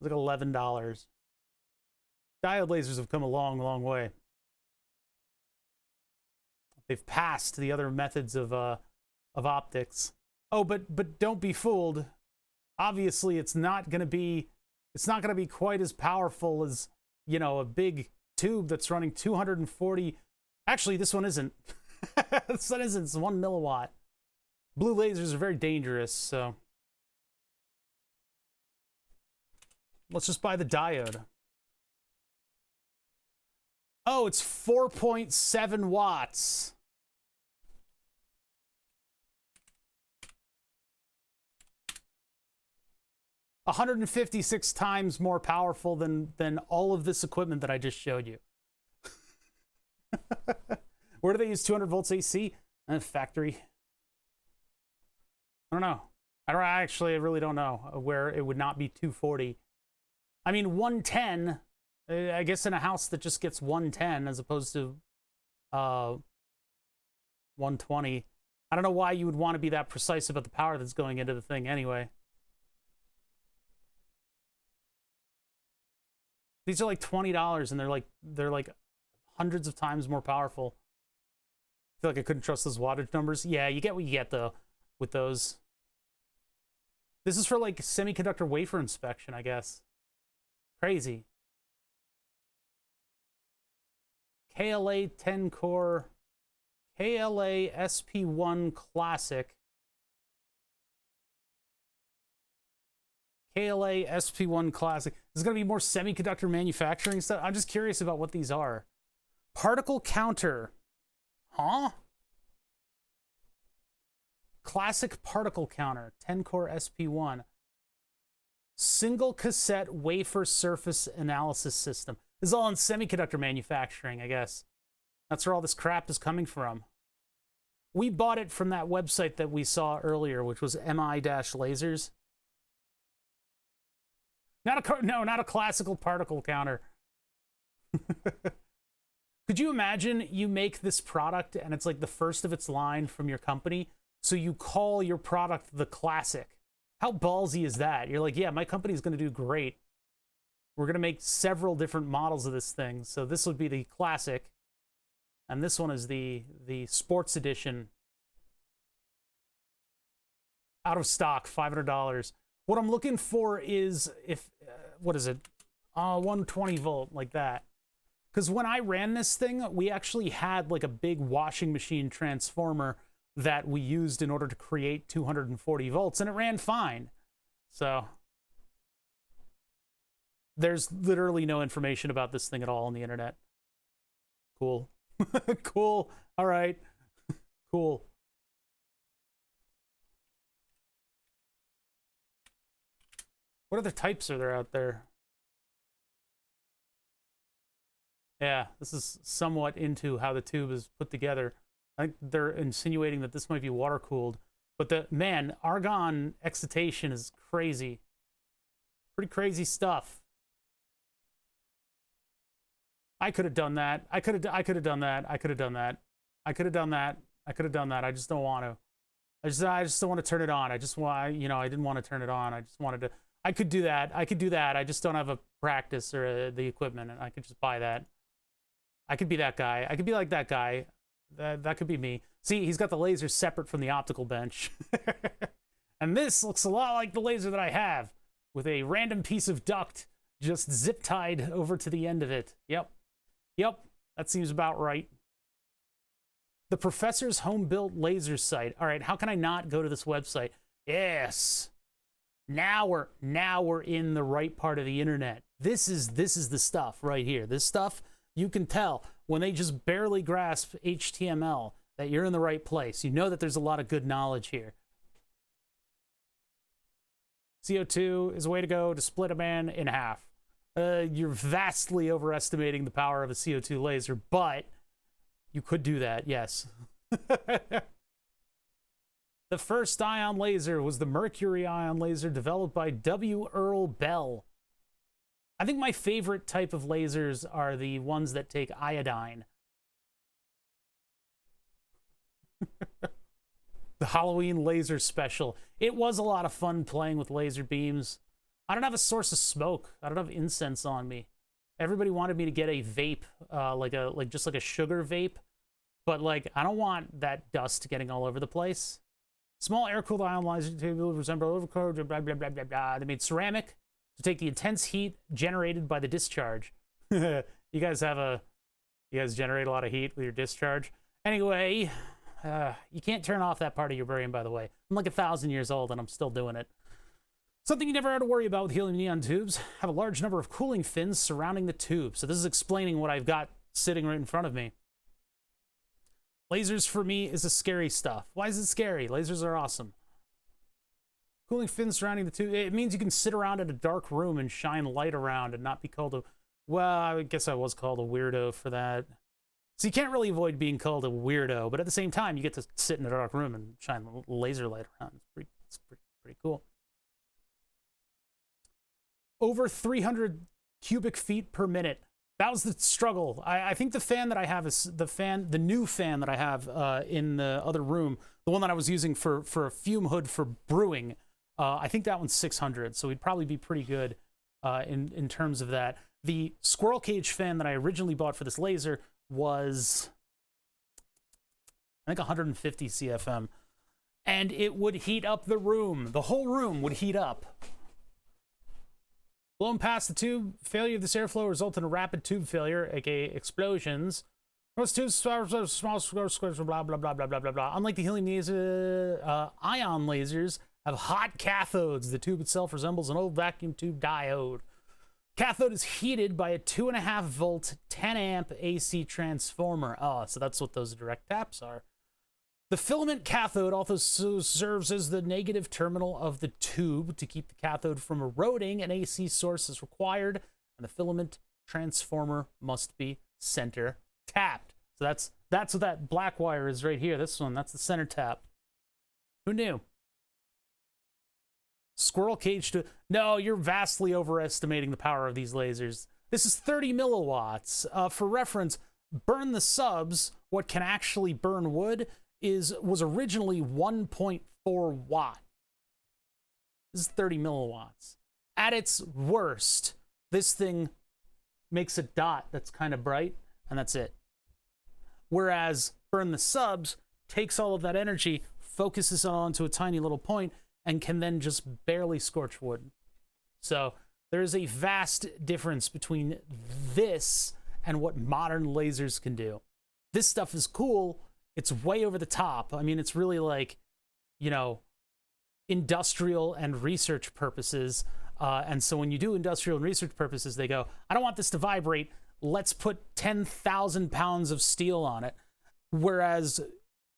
like $11. Diode lasers have come a long, long way. They've passed the other methods of optics. Oh, but don't be fooled. Obviously, it's not going to be quite as powerful as, you know, a big tube that's running 240. Actually, this one isn't. This one isn't. It's 1 milliwatt. Blue lasers are very dangerous, so Let's just buy the diode. Oh, it's 4.7 watts. $156 times more powerful than all of this equipment that I just showed you. Where do they use 200 volts AC? Factory. I don't know. I really don't know where it would not be 240. I mean, 110, I guess in a house that just gets 110 as opposed to 120. I don't know why you would want to be that precise about the power that's going into the thing anyway. These are like $20 and they're like hundreds of times more powerful. I feel like I couldn't trust those wattage numbers. Yeah, you get what you get though with those. This is for like semiconductor wafer inspection, I guess. Crazy. KLA 10 core, KLA SP1 Classic. KLA SP1 Classic. There's going to be more semiconductor manufacturing stuff. I'm just curious about what these are. Particle counter. Huh? Classic particle counter. 10 core SP1. Single cassette wafer surface analysis system. This is all in semiconductor manufacturing, I guess. That's where all this crap is coming from. We bought it from that website that we saw earlier, which was MI-Lasers. Not a classical particle counter. Could you imagine you make this product and it's like the first of its line from your company, so you call your product the Classic? How ballsy is that? You're like, yeah, my company's going to do great. We're going to make several different models of this thing. So this would be the Classic, and this one is the Sports Edition. Out of stock, $500. What I'm looking for is what is it? 120 volt, like that. Because when I ran this thing, we actually had like a big washing machine transformer that we used in order to create 240 volts, and it ran fine. So there's literally no information about this thing at all on the internet. Cool. Cool. All right. Cool. What other types are there out there? Yeah, this is somewhat into how the tube is put together. I think they're insinuating that this might be water cooled. But man, argon excitation is crazy. Pretty crazy stuff. I could have done that. I could have done that. I could have done that. I could have done that. I could have done that. I just don't want to. I just don't want to turn it on. I just want, I didn't want to turn it on. I just wanted to. I could do that. I could do that. I just don't have a practice or the equipment, and I could just buy that. I could be that guy. I could be like that guy. That could be me. See, he's got the laser separate from the optical bench. And this looks a lot like the laser that I have, with a random piece of duct just zip-tied over to the end of it. Yep. Yep, that seems about right. The Professor's Home-Built Laser Site. All right, how can I not go to this website? Yes. Now we're in the right part of the internet. This is the stuff right here. This stuff, you can tell when they just barely grasp HTML that you're in the right place. You know that there's a lot of good knowledge here. CO2 is a way to go to split a man in half. You're vastly overestimating the power of a CO2 laser, but you could do that, yes. The first ion laser was the mercury ion laser developed by W. Earl Bell. I think my favorite type of lasers are the ones that take iodine. The Halloween laser special. It was a lot of fun playing with laser beams. I don't have a source of smoke. I don't have incense on me. Everybody wanted me to get a vape, just like a sugar vape, but like I don't want that dust getting all over the place. Small air-cooled ion laser table resemble overcoat, blah blah blah blah blah. They made ceramic to take the intense heat generated by the discharge. You guys generate a lot of heat with your discharge. Anyway, you can't turn off that part of your brain, by the way. I'm like 1,000 years old and I'm still doing it. Something you never had to worry about with helium neon tubes, have a large number of cooling fins surrounding the tube. So this is explaining what I've got sitting right in front of me. Lasers for me is the scary stuff. Why is it scary? Lasers are awesome. Cooling fins surrounding the tube. It means you can sit around in a dark room and shine light around and not be called a... Well, I guess I was called a weirdo for that. So you can't really avoid being called a weirdo, but at the same time, you get to sit in a dark room and shine laser light around. It's pretty cool. Over 300 cubic feet per minute. That was the struggle. I think the fan that I have is the new fan that I have in the other room, the one that I was using for a fume hood for brewing. I think that one's 600, so we'd probably be pretty good in terms of that. The squirrel cage fan that I originally bought for this laser was, I think, 150 CFM, and it would heat up the room. The whole room would heat up. Blown past the tube, failure of this airflow resulted in a rapid tube failure, aka explosions. Most tubes, small squares, blah, blah, blah, blah, blah, blah, blah. Unlike the helium laser, ion lasers have hot cathodes. The tube itself resembles an old vacuum tube diode. Cathode is heated by a 2.5 volt, 10 amp AC transformer. Oh, so that's what those direct taps are. The filament cathode also serves as the negative terminal of the tube. To keep the cathode from eroding, an AC source is required, and the filament transformer must be center tapped. So that's what that black wire is right here. This one, that's the center tap. Who knew? Squirrel cage to... No, you're vastly overestimating the power of these lasers. This is 30 milliwatts. For reference, Burn the Subs, what can actually burn wood, was originally 1.4 watt. This is 30 milliwatts. At its worst, this thing makes a dot that's kind of bright, and that's it. Whereas Burn the Subs takes all of that energy, focuses it onto a tiny little point, and can then just barely scorch wood. So there is a vast difference between this and what modern lasers can do. This stuff is cool. It's way over the top. I mean, it's really like, you know, industrial and research purposes. And so when you do industrial and research purposes, they go, I don't want this to vibrate. Let's put 10,000 pounds of steel on it. Whereas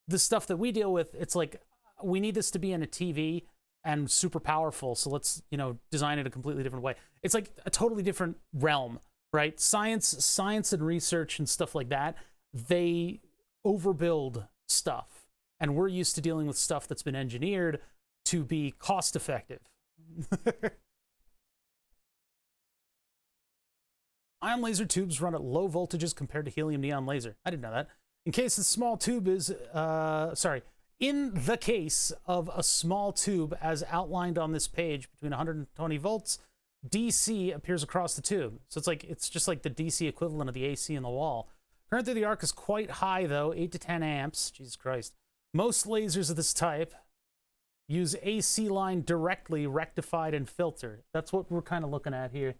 the stuff that we deal with, it's like, we need this to be in a TV and super powerful. So let's, you know, design it a completely different way. It's like a totally different realm, right? Science and research and stuff like that, they overbuild stuff, and we're used to dealing with stuff that's been engineered to be cost effective. Ion laser tubes run at low voltages compared to helium neon laser. I didn't know that. In case the small tube is in the case of a small tube as outlined on this page between 120 volts, DC appears across the tube. So it's just like the DC equivalent of the AC in the wall. Current through the arc is quite high, though, 8 to 10 amps. Jesus Christ. Most lasers of this type use AC line directly rectified and filtered. That's what we're kind of looking at here.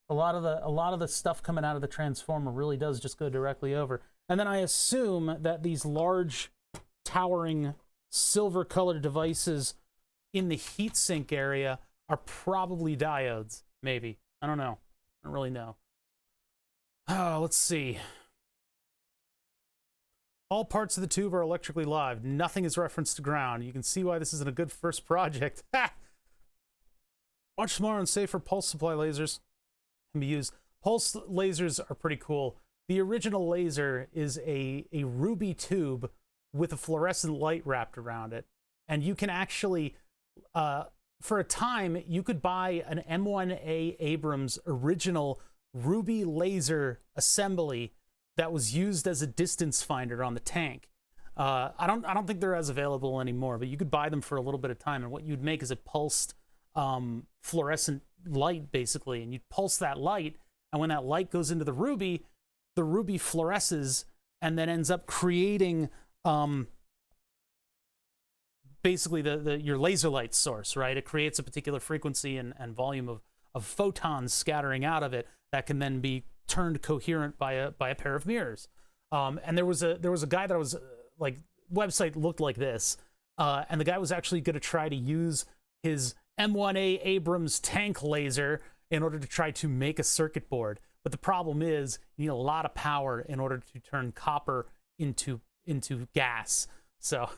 A lot of the stuff coming out of the transformer really does just go directly over. And then I assume that these large, towering, silver-colored devices in the heatsink area are probably diodes. Maybe. I don't know. I don't really know. Oh, let's see. All parts of the tube are electrically live. Nothing is referenced to ground. You can see why this isn't a good first project. Much smaller and safer pulse supply lasers can be used. Pulse lasers are pretty cool. The original laser is a ruby tube with a fluorescent light wrapped around it. And you can actually, for a time, you could buy an M1A Abrams original ruby laser assembly that was used as a distance finder on the tank. I don't think they're as available anymore, but you could buy them for a little bit of time, and what you'd make is a pulsed fluorescent light, basically, and you'd pulse that light, and when that light goes into the ruby fluoresces and then ends up creating basically your laser light source, right? It creates a particular frequency and volume of photons scattering out of it that can then be turned coherent by a pair of mirrors. And there was a guy that was like, website looked like this, and the guy was actually going to try to use his M1A Abrams tank laser in order to try to make a circuit board. But the problem is you need a lot of power in order to turn copper into gas. So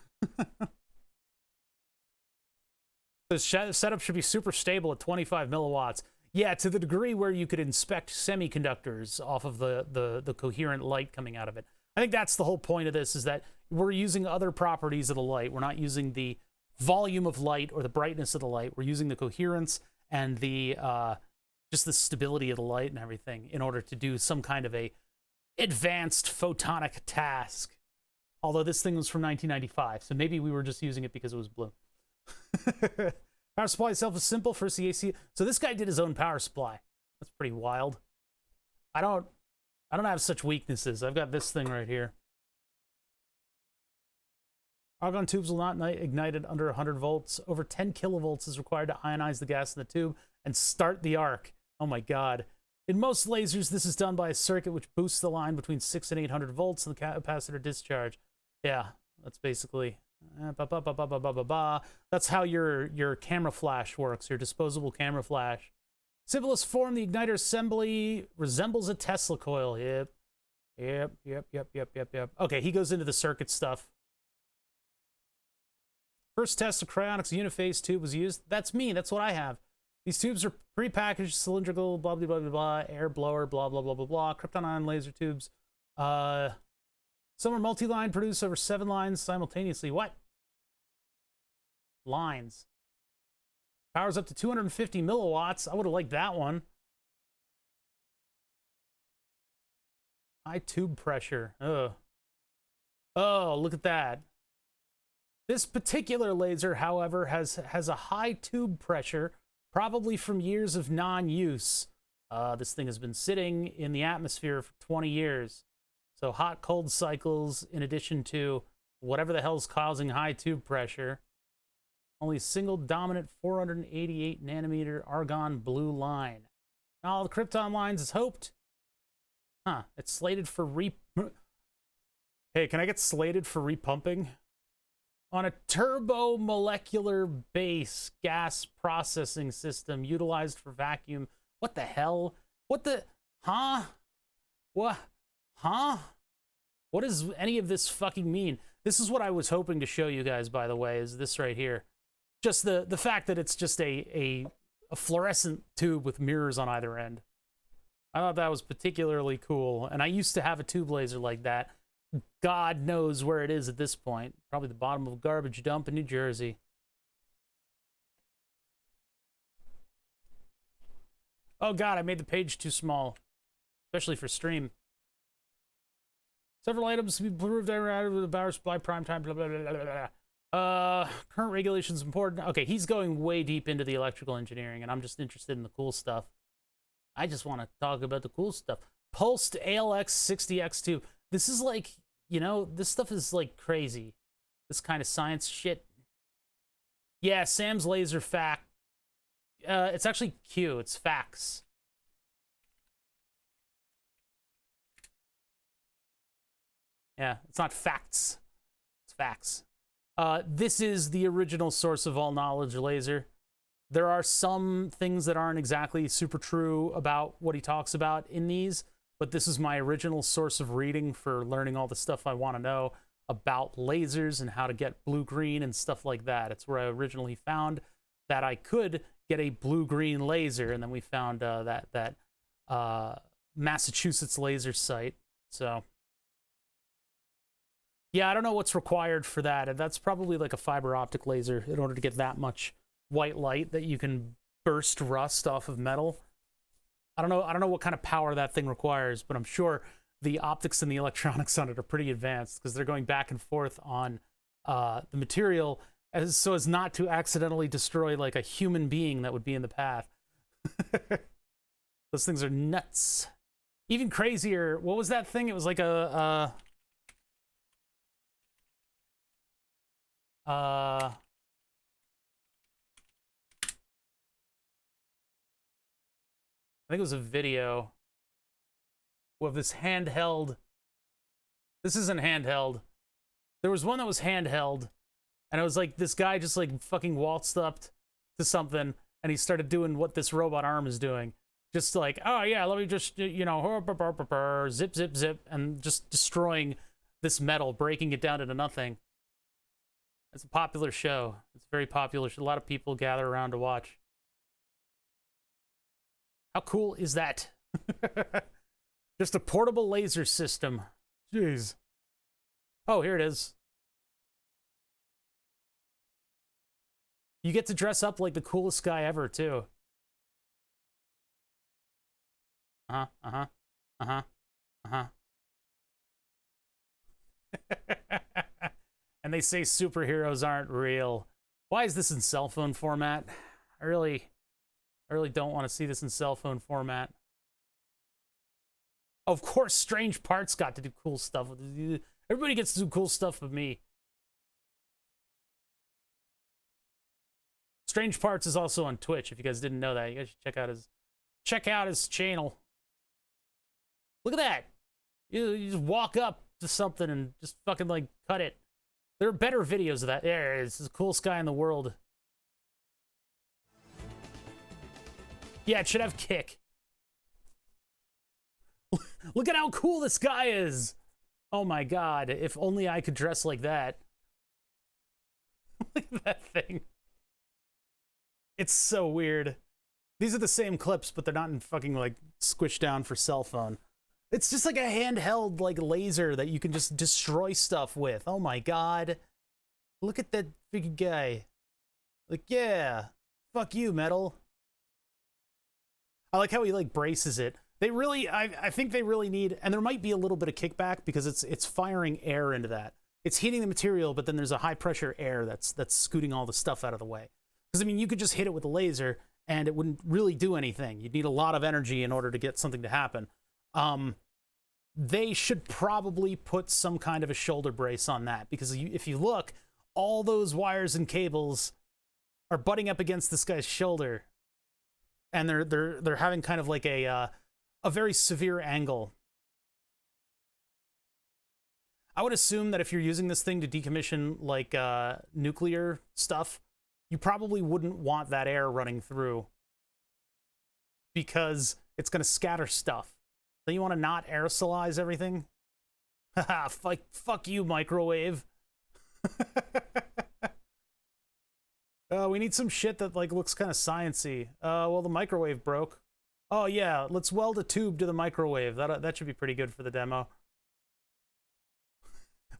the setup should be super stable at 25 milliwatts. Yeah, to the degree where you could inspect semiconductors off of the coherent light coming out of it. I think that's the whole point of this, is that we're using other properties of the light. We're not using the volume of light or the brightness of the light. We're using the coherence and the just the stability of the light and everything in order to do some kind of a advanced photonic task. Although this thing was from 1995, so maybe we were just using it because it was blue. Power supply itself is simple. First the AC. So this guy did his own power supply. That's pretty wild. I don't have such weaknesses. I've got this thing right here. Argon tubes will not ignite at under 100 volts. Over 10 kilovolts is required to ionize the gas in the tube and start the arc. Oh my god. In most lasers, this is done by a circuit which boosts the line between 6 and 800 volts and the capacitor discharge. Yeah, that's basically... That's how your camera flash works, your disposable camera flash. Simplest form, the igniter assembly resembles a Tesla coil. Yep. Okay, he goes into the circuit stuff. First test of cryonics uniphase tube was used. That's me, that's what I have. These tubes are prepackaged, cylindrical, blah, blah, blah, blah, blah, air blower, blah, blah, blah, blah, blah, Krypton ion laser tubes. Some are multi-line, produce over 7 lines simultaneously. What? Lines. Powers up to 250 milliwatts. I would have liked that one. High tube pressure. Ugh. Oh, look at that. This particular laser, however, has a high tube pressure, probably from years of non-use. This thing has been sitting in the atmosphere for 20 years. So hot, cold cycles, in addition to whatever the hell's causing high tube pressure. Only a single dominant 488 nanometer argon blue line. Not all the Krypton lines is hoped. Huh, it's slated for Hey, can I get slated for repumping? On a turbomolecular base gas processing system utilized for vacuum. What the hell? What the... Huh? What? Huh? What does any of this fucking mean? This is what I was hoping to show you guys, by the way, is this right here. Just the fact that it's just a fluorescent tube with mirrors on either end. I thought that was particularly cool, and I used to have a tube laser like that. God knows where it is at this point. Probably the bottom of a garbage dump in New Jersey. Oh god, I made the page too small. Especially for stream. Several items to be proved out with the power supply prime time, blah, blah, blah, blah, blah. Current regulations important. Okay, he's going way deep into the electrical engineering, and I'm just interested in the cool stuff. I just want to talk about the cool stuff. Pulsed ALX 60X2. This is like, you know, this stuff is like crazy. This kind of science shit. Yeah, Sam's laser fact. It's actually Q. It's facts. Yeah, it's not facts. It's facts. This is the original source of all knowledge laser. There are some things that aren't exactly super true about what he talks about in these, but this is my original source of reading for learning all the stuff I want to know about lasers and how to get blue-green and stuff like that. It's where I originally found that I could get a blue-green laser, and then we found that Massachusetts laser site. So... yeah, I don't know what's required for that. That's probably like a fiber optic laser in order to get that much white light that you can burst rust off of metal. I don't know what kind of power that thing requires, but I'm sure the optics and the electronics on it are pretty advanced because they're going back and forth on the material so as not to accidentally destroy like a human being that would be in the path. Those things are nuts. Even crazier, what was that thing? It was like I think it was a video of this handheld. This isn't handheld. There was one that was handheld, and it was like this guy just like fucking waltzed up to something, and he started doing what this robot arm is doing. Just like, oh yeah, let me just, you know, zip, zip, zip, and just destroying this metal, breaking it down into nothing. It's a popular show. It's very popular. A lot of people gather around to watch. How cool is that? Just a portable laser system. Jeez. Oh, here it is. You get to dress up like the coolest guy ever, too. Uh-huh, uh-huh, uh-huh, uh-huh. And they say superheroes aren't real. Why is this in cell phone format? I really don't want to see this in cell phone format. Of course, Strange Parts got to do cool stuff. Everybody gets to do cool stuff with me. Strange Parts is also on Twitch. If you guys didn't know that, you guys should check out his channel. Look at that. You just walk up to something and just fucking like cut it. There are better videos of that. There, it's the coolest guy in the world. Yeah, it should have kick. Look at how cool this guy is. Oh my god, if only I could dress like that. Look at that thing. It's so weird. These are the same clips, but they're not in fucking like squished down for cell phone. It's just like a handheld like laser that you can just destroy stuff with. Oh my god. Look at that big guy. Like, yeah. Fuck you, metal. I like how he like braces it. They really, I think they really need, and there might be a little bit of kickback because it's firing air into that. It's heating the material, but then there's a high pressure air that's scooting all the stuff out of the way. Because I mean, you could just hit it with a laser and it wouldn't really do anything. You'd need a lot of energy in order to get something to happen. They should probably put some kind of a shoulder brace on that because if you look, all those wires and cables are butting up against this guy's shoulder, and they're having kind of like a very severe angle. I would assume that if you're using this thing to decommission like nuclear stuff, you probably wouldn't want that air running through because it's going to scatter stuff. Then you want to not aerosolize everything? Haha, fuck you, microwave. We need some shit that like looks kind of sciencey. Well, the microwave broke. Oh yeah, let's weld a tube to the microwave. That should be pretty good for the demo.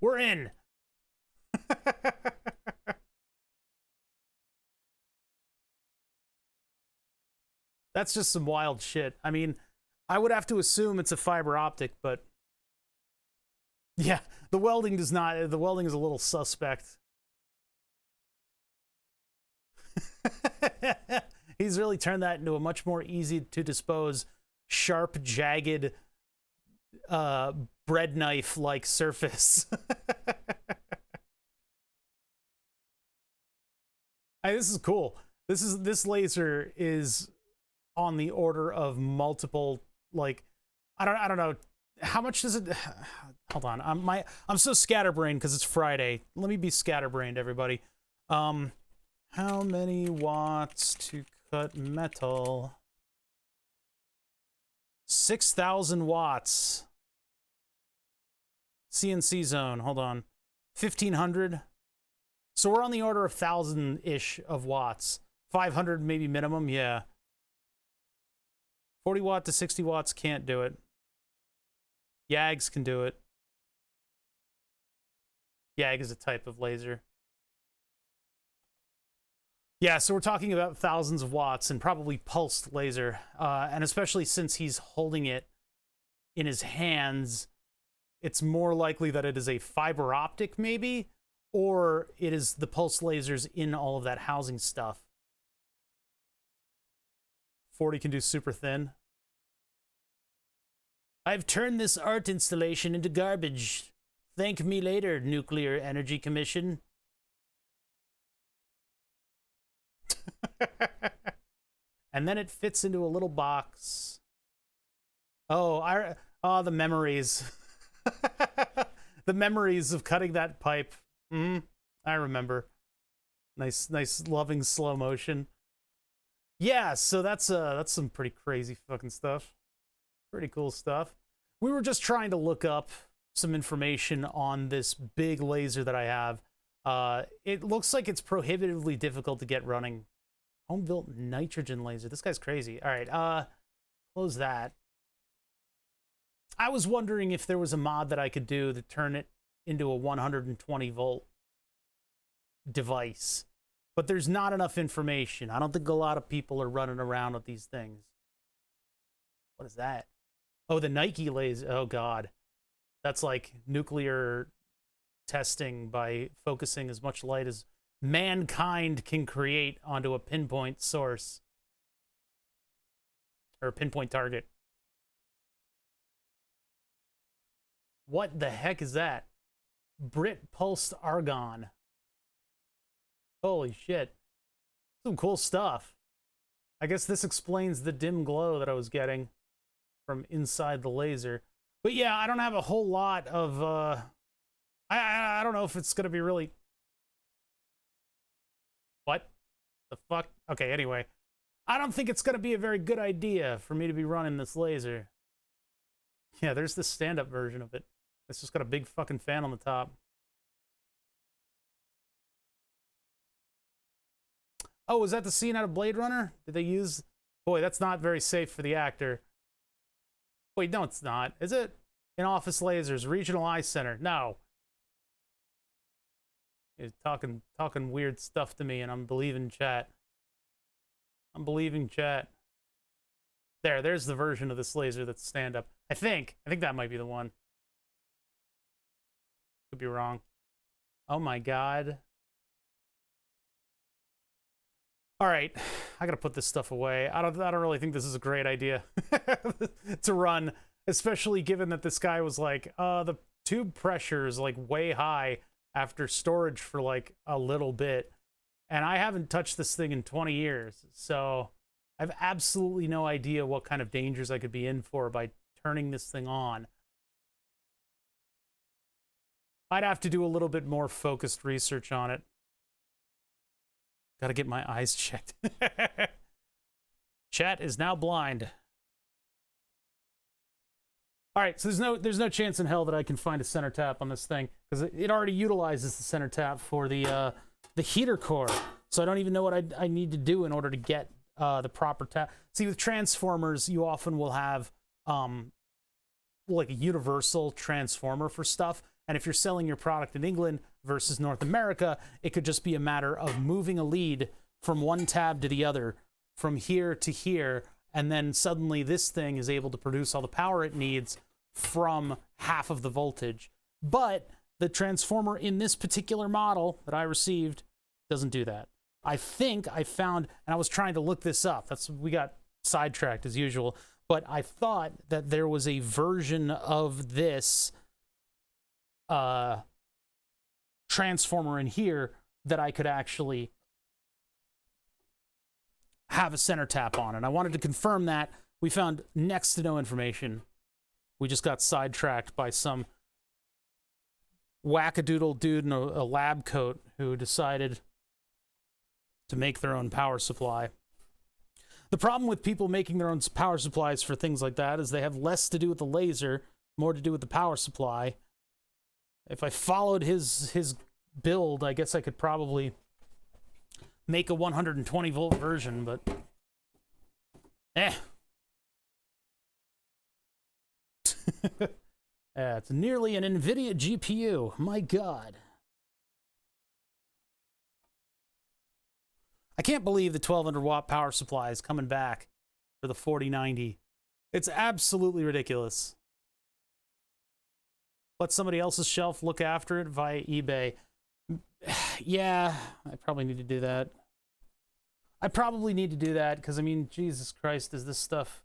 We're in. That's just some wild shit. I mean, I would have to assume it's a fiber optic, but yeah, the welding is a little suspect. He's really turned that into a much more easy to dispose, sharp, jagged, bread knife-like surface. Hey, this is cool. This laser is on the order of multiple, like, I don't know how much does it. Hold on, I'm so scatterbrained because it's Friday. Let me be scatterbrained, everybody. How many watts to cut metal? 6,000 watts. CNC zone. Hold on. 1,500. So we're on the order of 1,000-ish of watts. 500 maybe minimum. Yeah. 40 watt to 60 watts can't do it. YAGs can do it. YAG is a type of laser. Yeah, so we're talking about thousands of watts and probably pulsed laser. And especially since he's holding it in his hands, it's more likely that it is a fiber optic maybe, or it is the pulse lasers in all of that housing stuff. 40 can do super thin. I've turned this art installation into garbage. Thank me later, Nuclear Energy Commission. And then it fits into a little box. Oh, the memories. The memories of cutting that pipe. I remember. Nice loving slow motion. Yeah, so that's some pretty crazy fucking stuff. Pretty cool stuff. We were just trying to look up some information on this big laser that I have. It looks like it's prohibitively difficult to get running. Home-built nitrogen laser. This guy's crazy. All right, close that. I was wondering if there was a mod that I could do to turn it into a 120-volt device. But there's not enough information. I don't think a lot of people are running around with these things. What is that? Oh, the Nike laser. Oh, God. That's like nuclear testing by focusing as much light as mankind can create onto a pinpoint source. Or a pinpoint target. What the heck is that? Brit pulsed argon. Holy shit. Some cool stuff. I guess this explains the dim glow that I was getting from inside the laser. But yeah, I don't have a whole lot of, I don't know if it's going to be really... What the fuck? Okay, anyway. I don't think it's going to be a very good idea for me to be running this laser. Yeah, there's the stand-up version of it. It's just got a big fucking fan on the top. Oh, was that the scene out of Blade Runner? Did they use... Boy, that's not very safe for the actor. Wait, no, it's not. Is it? In Office Lasers, Regional Eye Center. No. He's talking weird stuff to me, and I'm believing chat. I'm believing chat. There's the version of this laser that's stand-up. I think that might be the one. Could be wrong. Oh my God. All right, I gotta put this stuff away. I don't really think this is a great idea to run, especially given that this guy was like, the tube pressure is like way high after storage for like a little bit, and I haven't touched this thing in 20 years, so I have absolutely no idea what kind of dangers I could be in for by turning this thing on. I'd have to do a little bit more focused research on it. Gotta get my eyes checked. Chat is now blind. All right, so there's no chance in hell that I can find a center tap on this thing because it already utilizes the center tap for the heater core. So I don't even know what I need to do in order to get the proper tap. See, with transformers, you often will have like a universal transformer for stuff. And if you're selling your product in England versus North America, it could just be a matter of moving a lead from one tab to the other, from here to here, and then suddenly this thing is able to produce all the power it needs from half of the voltage. But the transformer in this particular model that I received doesn't do that. I think I found, and I was trying to look this up. We got sidetracked as usual, but I thought that there was a version of this transformer in here that I could actually have a center tap on, and I wanted to confirm that. We found next to no information. We just got sidetracked by some wackadoodle dude in a lab coat who decided to make their own power supply. The problem with people making their own power supplies for things like that is they have less to do with the laser, more to do with the power supply. If I followed his build, I guess I could probably make a 120-volt version, but yeah, it's nearly an NVIDIA GPU. My God. I can't believe the 1200-watt power supply is coming back for the 4090. It's absolutely ridiculous. Let somebody else's shelf look after it via eBay. Yeah, I probably need to do that. I probably need to do that because, I mean, Jesus Christ, is this stuff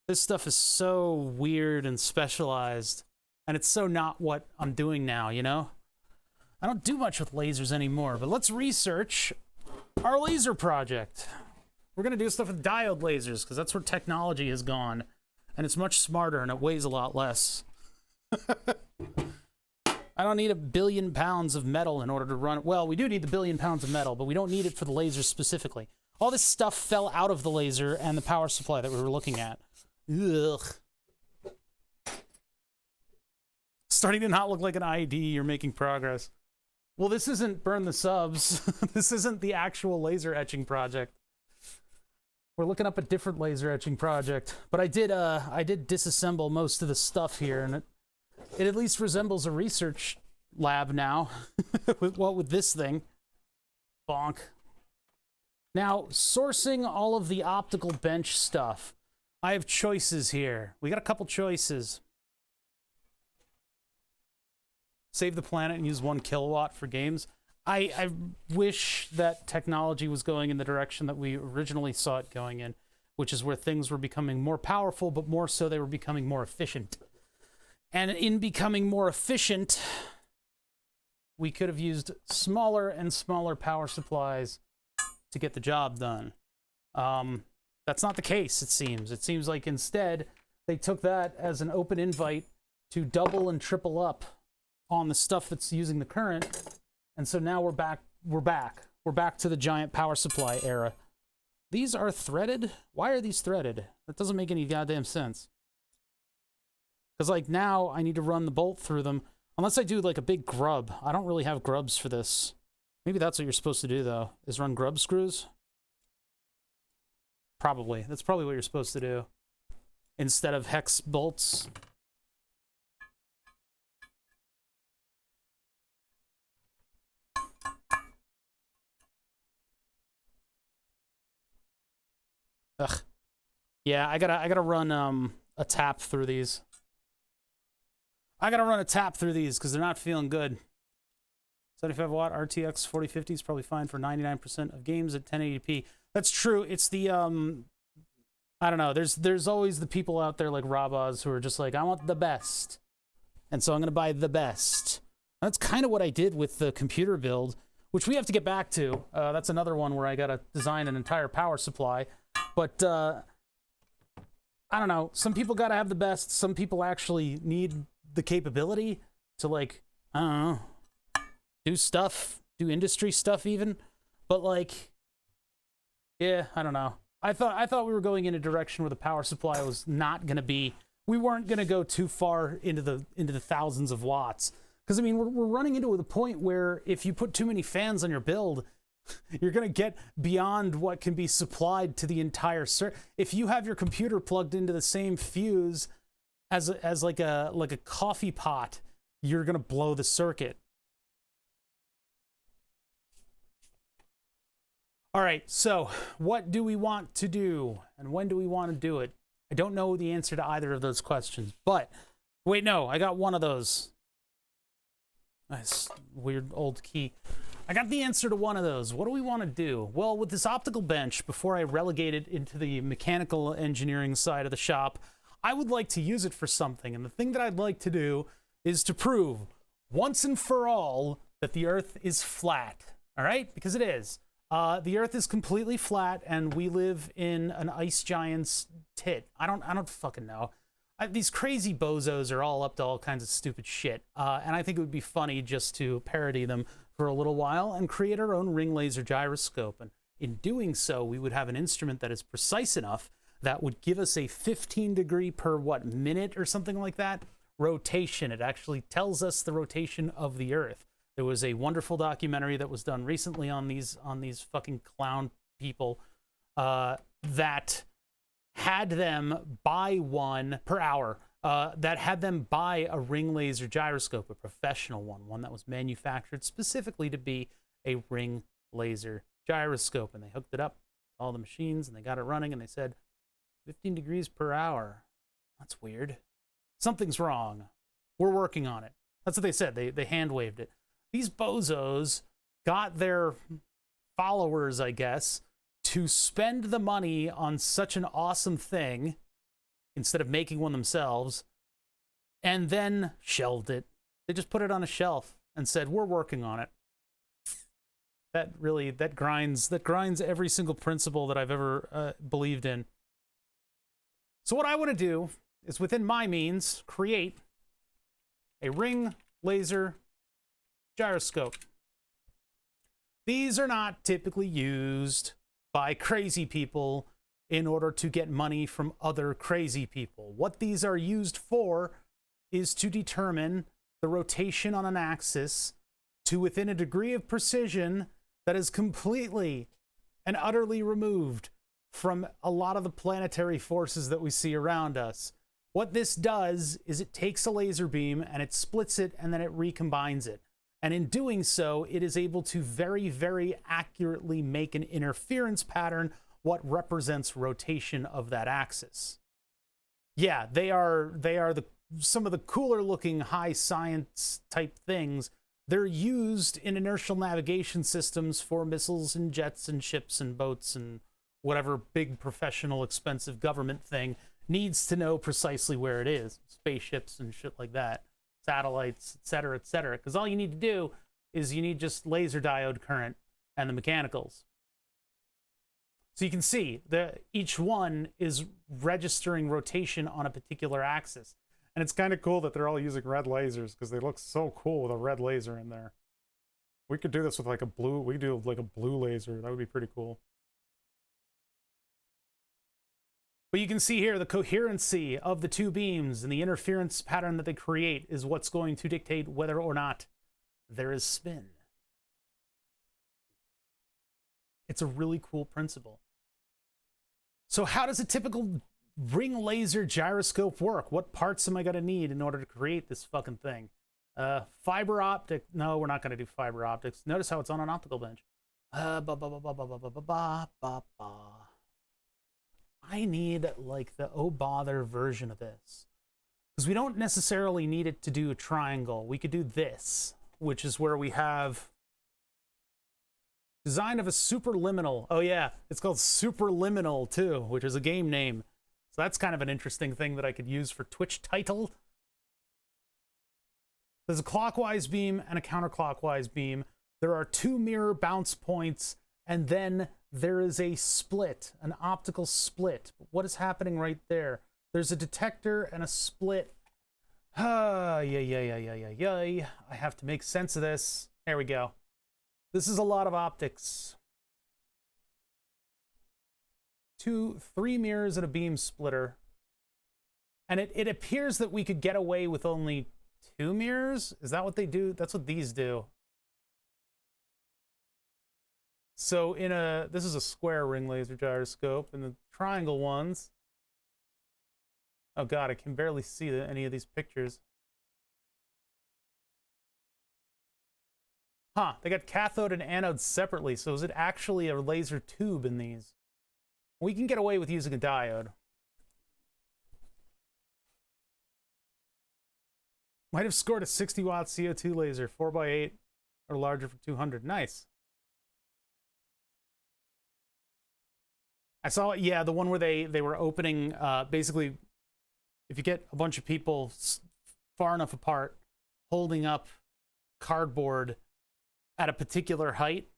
is so weird and specialized, and it's so not what I'm doing now, you know? I don't do much with lasers anymore, but let's research our laser project. We're going to do stuff with diode lasers because that's where technology has gone, and it's much smarter and it weighs a lot less. I don't need 1 billion pounds of metal in order to run. Well, we do need the 1 billion pounds of metal, but we don't need it for the lasers specifically. All this stuff fell out of the laser and the power supply that we were looking at. Ugh. Starting to not look like an IED. You're making progress. Well, this isn't burn the subs. This isn't the actual laser etching project. We're looking up a different laser etching project. But I did disassemble most of the stuff here, and it at least resembles a research lab now. with this thing. Bonk. Now, sourcing all of the optical bench stuff. I have choices here. We got a couple choices. Save the planet and use 1 kilowatt for games. I wish that technology was going in the direction that we originally saw it going in, which is where things were becoming more powerful, but more so they were becoming more efficient. And in becoming more efficient, we could have used smaller and smaller power supplies to get the job done. That's not the case, it seems. It seems like instead, they took that as an open invite to double and triple up on the stuff that's using the current. And so now we're back to the giant power supply era. These are threaded? Why are these threaded? That doesn't make any goddamn sense. Because, like, now I need to run the bolt through them. Unless I do, like, a big grub. I don't really have grubs for this. Maybe that's what you're supposed to do, though, is run grub screws? Probably. That's probably what you're supposed to do. Instead of hex bolts. Ugh. Yeah, I gotta run a tap through these. I gotta run a tap through these because they're not feeling good. 75 watt RTX 4050 is probably fine for 99% of games at 1080p. That's true. It's the I don't know. There's always the people out there like Roboz who are just like, I want the best, and so I'm gonna buy the best. That's kind of what I did with the computer build, which we have to get back to. That's another one where I gotta design an entire power supply. But, I don't know. Some people gotta have the best. Some people actually need the capability to, like, I don't know, do stuff, do industry stuff even. But, like, yeah, I don't know. I thought we were going in a direction where the power supply was not gonna be, we weren't gonna go too far into the thousands of watts. Because, I mean, we're running into the point where if you put too many fans on your build, you're going to get beyond what can be supplied to the entire circuit. If you have your computer plugged into the same fuse as like a coffee pot, you're going to blow the circuit. All right, so what do we want to do and when do we want to do it? I don't know the answer to either of those questions, but wait, no, I got one of those. Nice, weird old key. I got the answer to one of those. What do we want to do? Well, with this optical bench, before I relegate it into the mechanical engineering side of the shop, I would like to use it for something. And the thing that I'd like to do is to prove once and for all that the Earth is flat. All right? Because it is. The Earth is completely flat, and we live in an ice giant's tit. I don't fucking know. These crazy bozos are all up to all kinds of stupid shit. And I think it would be funny just to parody them for a little while and create our own ring laser gyroscope. And in doing so, we would have an instrument that is precise enough that would give us a 15 degree per minute or something like that rotation. It actually tells us the rotation of the Earth. There was a wonderful documentary that was done recently on these fucking clown people that had them buy one per hour. That had them buy a ring laser gyroscope, a professional one that was manufactured specifically to be a ring laser gyroscope. And they hooked it up to all the machines, and they got it running, and they said, 15 degrees per hour. That's weird. Something's wrong. We're working on it. That's what they said. They hand-waved it. These bozos got their followers, I guess, to spend the money on such an awesome thing instead of making one themselves, and then shelved it. They just put it on a shelf and said, we're working on it. That grinds every single principle that I've ever believed in. So what I want to do is, within my means, create a ring laser gyroscope. These are not typically used by crazy people in order to get money from other crazy people. What these are used for is to determine the rotation on an axis to within a degree of precision that is completely and utterly removed from a lot of the planetary forces that we see around us. What this does is it takes a laser beam and it splits it and then it recombines it. And in doing so, it is able to very, very accurately make an interference pattern what represents rotation of that axis. Yeah, they are some of the cooler looking high science type things. They're used in inertial navigation systems for missiles and jets and ships and boats and whatever big professional expensive government thing needs to know precisely where it is. Spaceships and shit like that. Satellites, etc., etc. Because all you need to do is you need just laser diode current and the mechanicals. So you can see that each one is registering rotation on a particular axis. And it's kind of cool that they're all using red lasers because they look so cool with a red laser in there. We could do this with like a blue, we do like a blue laser. That would be pretty cool. But you can see here the coherency of the two beams and the interference pattern that they create is what's going to dictate whether or not there is spin. It's a really cool principle. So how does a typical ring laser gyroscope work? What parts am I going to need in order to create this fucking thing? Fiber optic. No, we're not going to do fiber optics. Notice how it's on an optical bench. I need like the oh bother version of this. Because we don't necessarily need it to do a triangle. We could do this, which is where we have design of a superliminal. Oh yeah, it's called superliminal too, which is a game name. So that's kind of an interesting thing that I could use for Twitch title. There's a clockwise beam and a counterclockwise beam. There are two mirror bounce points, and then there is a split, an optical split. What is happening right there? There's a detector and a split. I have to make sense of this. There we go. This is a lot of optics. 3 mirrors and a beam splitter. And it appears that we could get away with only 2 mirrors. Is that what they do? That's what these do. So this is a square ring laser gyroscope, and the triangle ones. Oh god, I can barely see any of these pictures. Huh, they got cathode and anode separately, so is it actually a laser tube in these? We can get away with using a diode. Might have scored a 60-watt CO2 laser, 4x8 or larger for 200. Nice. I saw, yeah, the one where they were opening, basically, if you get a bunch of people far enough apart, holding up cardboard at a particular height,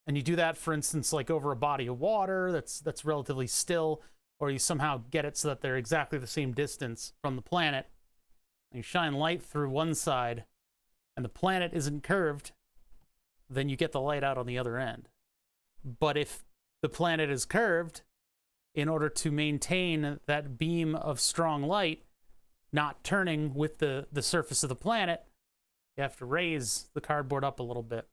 and you do that, for instance, like over a body of water that's relatively still, or you somehow get it so that they're exactly the same distance from the planet, and you shine light through one side, and the planet isn't curved, then you get the light out on the other end. But if the planet is curved, in order to maintain that beam of strong light not turning with the surface of the planet, you have to raise the cardboard up a little bit.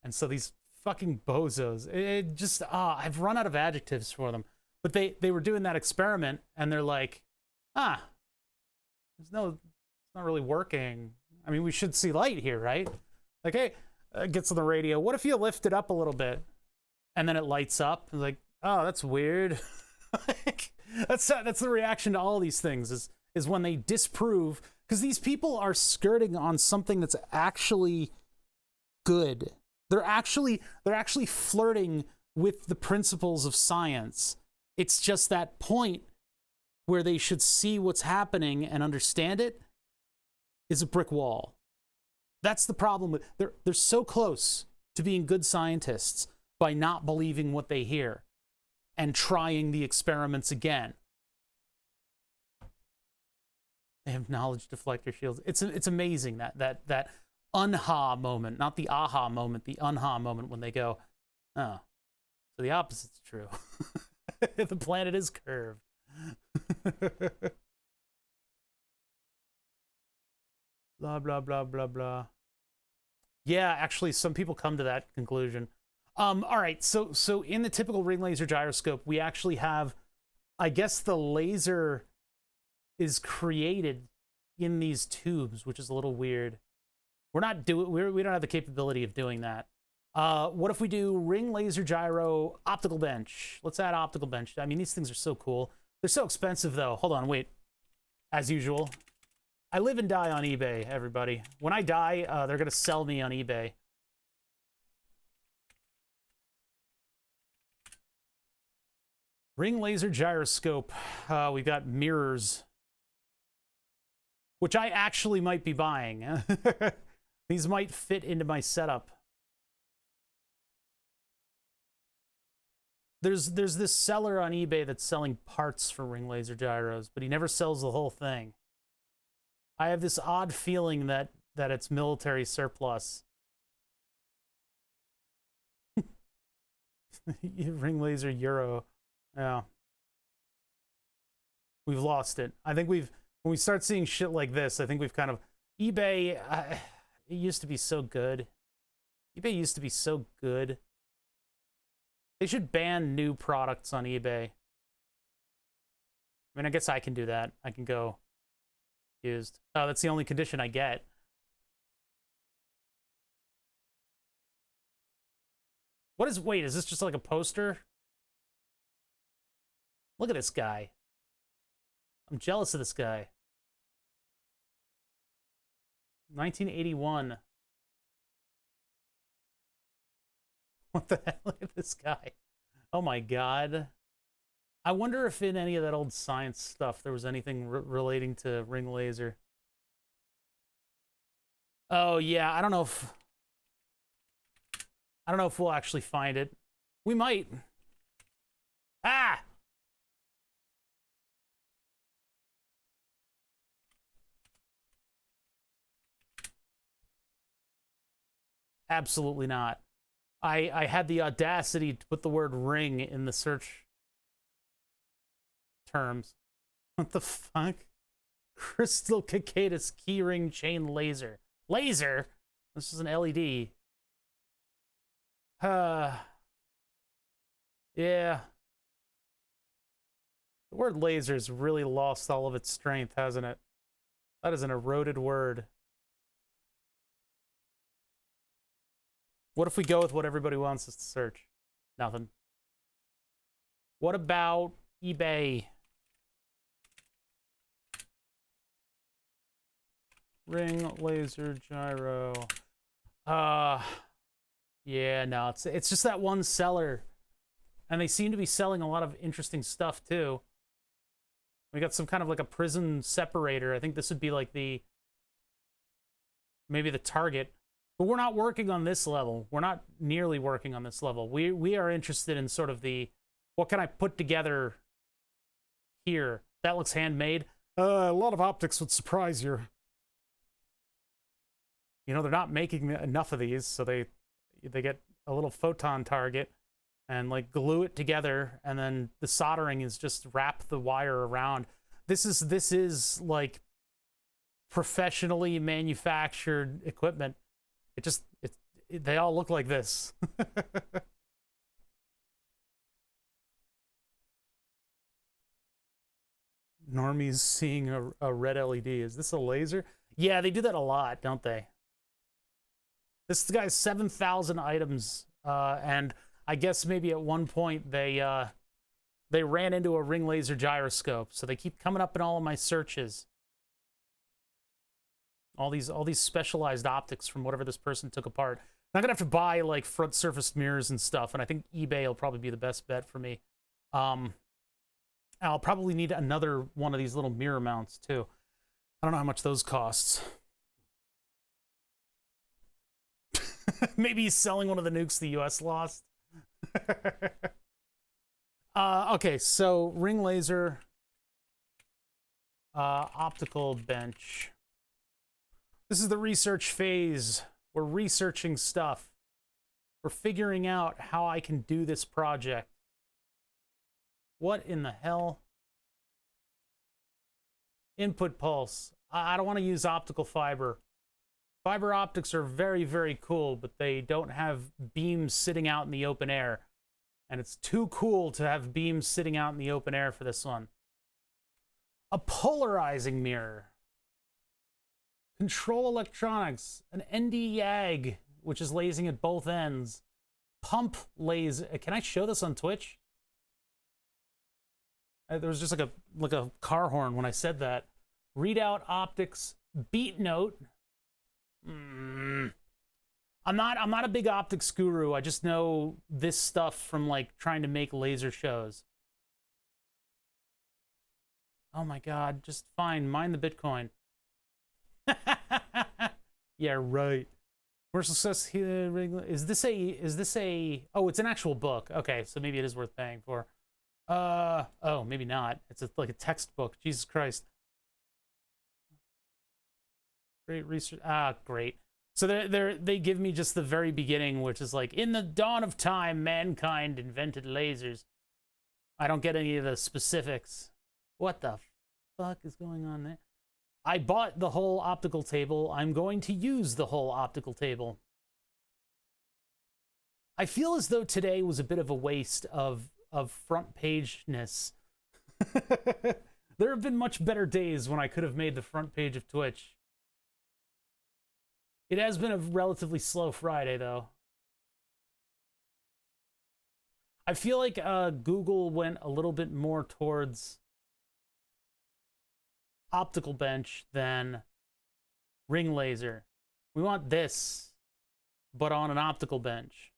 And so these fucking bozos, it just, I've run out of adjectives for them. But they were doing that experiment, and they're like, it's not really working. I mean, we should see light here, right? Like, hey, it gets on the radio. What if you lift it up a little bit? And then it lights up. Like, oh, that's weird. Like, that's the reaction to all these things is when they disprove, because these people are skirting on something that's actually good. They're actually flirting with the principles of science. It's just that point where they should see what's happening and understand it is a brick wall. That's the problem with they're so close to being good scientists by not believing what they hear and trying the experiments again. They have knowledge deflector shields. It's amazing that unha moment, not the aha moment, the unha moment when they go, oh, So the opposite's true. The planet is curved. Blah, blah, blah, blah, blah. Yeah, actually, some people come to that conclusion. All right, so in the typical ring laser gyroscope, we actually have, I guess the laser is created in these tubes, which is a little weird. We don't have the capability of doing that. What if we do ring laser gyro optical bench? Let's add optical bench. I mean, these things are so cool. They're so expensive, though. Hold on, wait. As usual, I live and die on eBay, everybody. When I die, they're going to sell me on eBay. Ring laser gyroscope. We've got mirrors, which I actually might be buying. These might fit into my setup. There's this seller on eBay that's selling parts for ring laser gyros, but he never sells the whole thing. I have this odd feeling that it's military surplus. Ring laser euro. Yeah. We've lost it. I think when we start seeing shit like this, I think we've kind of, eBay, it used to be so good. eBay used to be so good. They should ban new products on eBay. I mean, I guess I can do that. I can go used. Oh, that's the only condition I get. Wait, is this just like a poster? Look at this guy. I'm jealous of this guy. 1981. What the hell? Look at this guy. Oh my god. I wonder if in any of that old science stuff there was anything relating to ring laser. Oh yeah, I don't know if we'll actually find it. We might. Ah! Absolutely not. I had the audacity to put the word ring in the search terms. What the fuck? Crystal Cicadas keyring chain laser. Laser? This is an LED. Yeah. The word laser's really lost all of its strength, hasn't it? That is an eroded word. What if we go with what everybody wants us to search? Nothing. What about eBay? Ring laser gyro. Yeah, no, it's just that one seller. And they seem to be selling a lot of interesting stuff too. We got some kind of like a prism separator. I think this would be like maybe the target. But we're not working on this level. We're not nearly working on this level. We are interested in sort of what can I put together here? That looks handmade. A lot of optics would surprise you. You know, they're not making enough of these, so they get a little photon target and like glue it together, and then the soldering is just wrap the wire around. This is like professionally manufactured equipment. They all look like this. Normies seeing a red LED. Is this a laser? Yeah, they do that a lot, don't they? This guy's 7,000 items, and I guess maybe at one point they ran into a ring laser gyroscope, so they keep coming up in all of my searches. All these specialized optics from whatever this person took apart. I'm gonna have to buy like front surface mirrors and stuff, and I think eBay will probably be the best bet for me. I'll probably need another one of these little mirror mounts too. I don't know how much those costs. Maybe he's selling one of the nukes the US lost. Okay, so ring laser optical bench. This is the research phase. We're researching stuff. for figuring out how I can do this project. What in the hell? Input pulse. I don't want to use optical fiber. Fiber optics are very, very cool, but they don't have beams sitting out in the open air. And it's too cool to have beams sitting out in the open air for this one. A polarizing mirror. Control electronics. An ND YAG, which is lasing at both ends. Pump laser. Can I show this on Twitch? There was just like a car horn when I said that. Readout optics. Beat note. I'm not a big optics guru. I just know this stuff from like trying to make laser shows. Oh my god, just fine. Mine the Bitcoin. Yeah, right. Commercial success here. Is this a oh, it's an actual book. Okay, so maybe it is worth paying for. Oh, maybe not. It's like a textbook. Jesus Christ. Great research. Ah, great. So they give me just the very beginning, which is like, in the dawn of time, mankind invented lasers. I don't get any of the specifics. What the fuck is going on there? I bought the whole optical table. I'm going to use the whole optical table. I feel as though today was a bit of a waste of front page-ness. There have been much better days when I could have made the front page of Twitch. It has been a relatively slow Friday, though. I feel like Google went a little bit more towards optical bench than ring laser. We want this, but on an optical bench.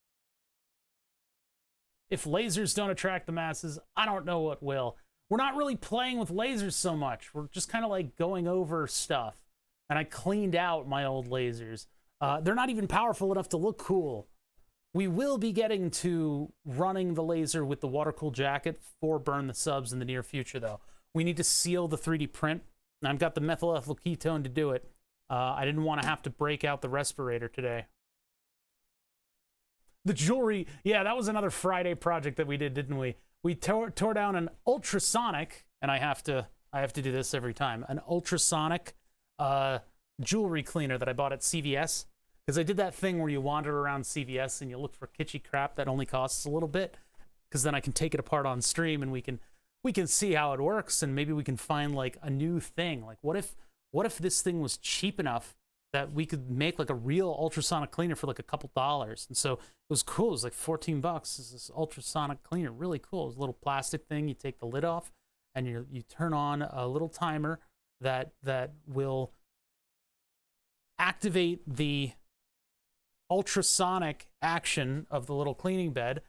If lasers don't attract the masses, I don't know what will. We're not really playing with lasers so much. We're just kind of like going over stuff. And I cleaned out my old lasers. They're not even powerful enough to look cool. We will be getting to running the laser with the water-cooled jacket for Burn the Subs in the near future, though. We need to seal the 3D print. And I've got the methyl ethyl ketone to do it. I didn't want to have to break out the respirator today. The jewelry, yeah, that was another Friday project that we did, didn't we? We tore down an ultrasonic, and I have to do this every time. An ultrasonic jewelry cleaner that I bought at CVS, because I did that thing where you wander around CVS and you look for kitschy crap that only costs a little bit, because then I can take it apart on stream and we can see how it works, and maybe we can find like a new thing. Like what if this thing was cheap enough that we could make like a real ultrasonic cleaner for like a couple dollars? And so it was cool. It was like $14. This ultrasonic cleaner, really cool. It was a little plastic thing. You take the lid off and you turn on a little timer that will activate the ultrasonic action of the little cleaning bed.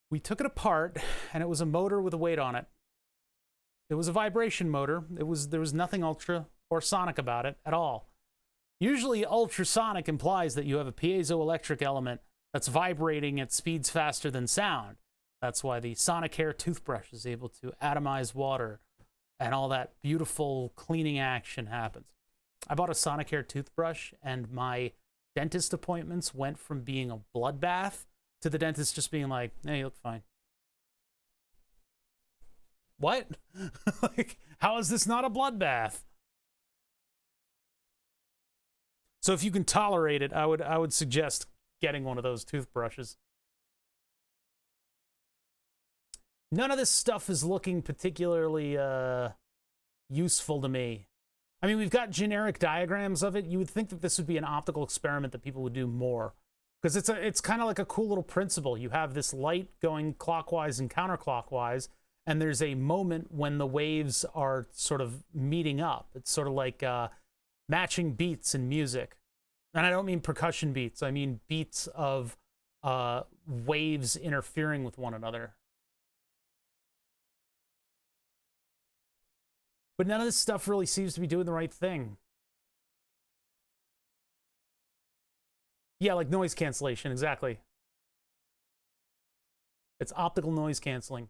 We took it apart, and it was a motor with a weight on it. It was a vibration motor. There was nothing ultra or sonic about it at all. Usually ultrasonic implies that you have a piezoelectric element that's vibrating at speeds faster than sound. That's why the Sonicare toothbrush is able to atomize water and all that beautiful cleaning action happens. I bought a Sonicare toothbrush, and my dentist appointments went from being a bloodbath to the dentist just being like, hey, you look fine. What? Like, how is this not a bloodbath? So if you can tolerate it, I would suggest getting one of those toothbrushes. None of this stuff is looking particularly useful to me. I mean, we've got generic diagrams of it. You would think that this would be an optical experiment that people would do more, because it's kind of like a cool little principle. You have this light going clockwise and counterclockwise, and there's a moment when the waves are sort of meeting up. It's sort of like matching beats in music. And I don't mean percussion beats. I mean beats of waves interfering with one another. But none of this stuff really seems to be doing the right thing. Yeah, like noise cancellation, exactly. It's optical noise canceling.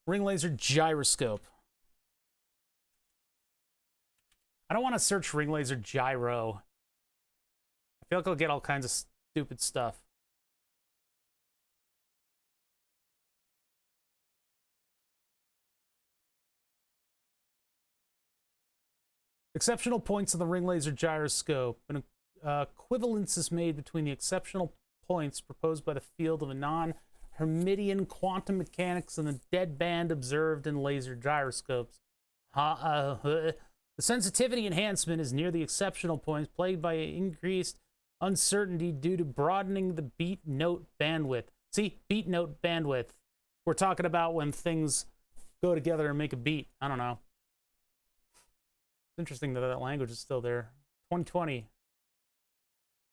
Ring laser gyroscope. I don't want to search ring laser gyro. I feel like I'll get all kinds of stupid stuff. Exceptional points of the ring laser gyroscope. An equivalence is made between the exceptional points proposed by the field of a non-Hermitian quantum mechanics and the dead band observed in laser gyroscopes. The sensitivity enhancement is near the exceptional points, plagued by increased uncertainty due to broadening the beat note bandwidth. See, beat note bandwidth. We're talking about when things go together and make a beat. I don't know. It's interesting that that language is still there. 2020.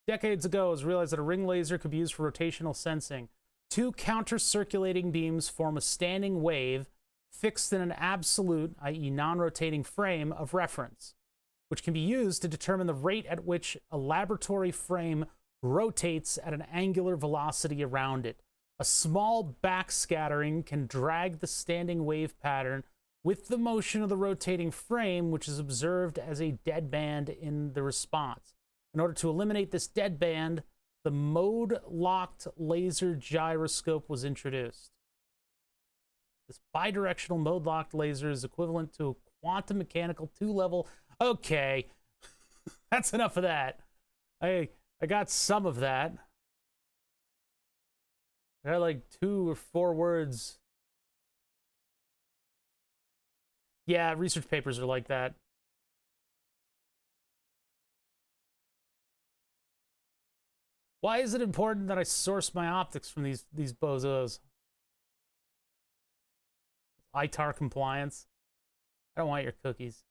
Decades ago, it was realized that a ring laser could be used for rotational sensing. Two counter-circulating beams form a standing wave fixed in an absolute, i.e. non-rotating frame of reference, which can be used to determine the rate at which a laboratory frame rotates at an angular velocity around it. A small backscattering can drag the standing wave pattern with the motion of the rotating frame, which is observed as a deadband in the response. In order to eliminate this deadband, the mode-locked laser gyroscope was introduced. This bidirectional mode-locked laser is equivalent to a quantum mechanical 2-level... Okay, that's enough of that. I got some of that. I got like 2 or 4 words. Yeah, research papers are like that. Why is it important that I source my optics from these bozos? ITAR compliance. I don't want your cookies.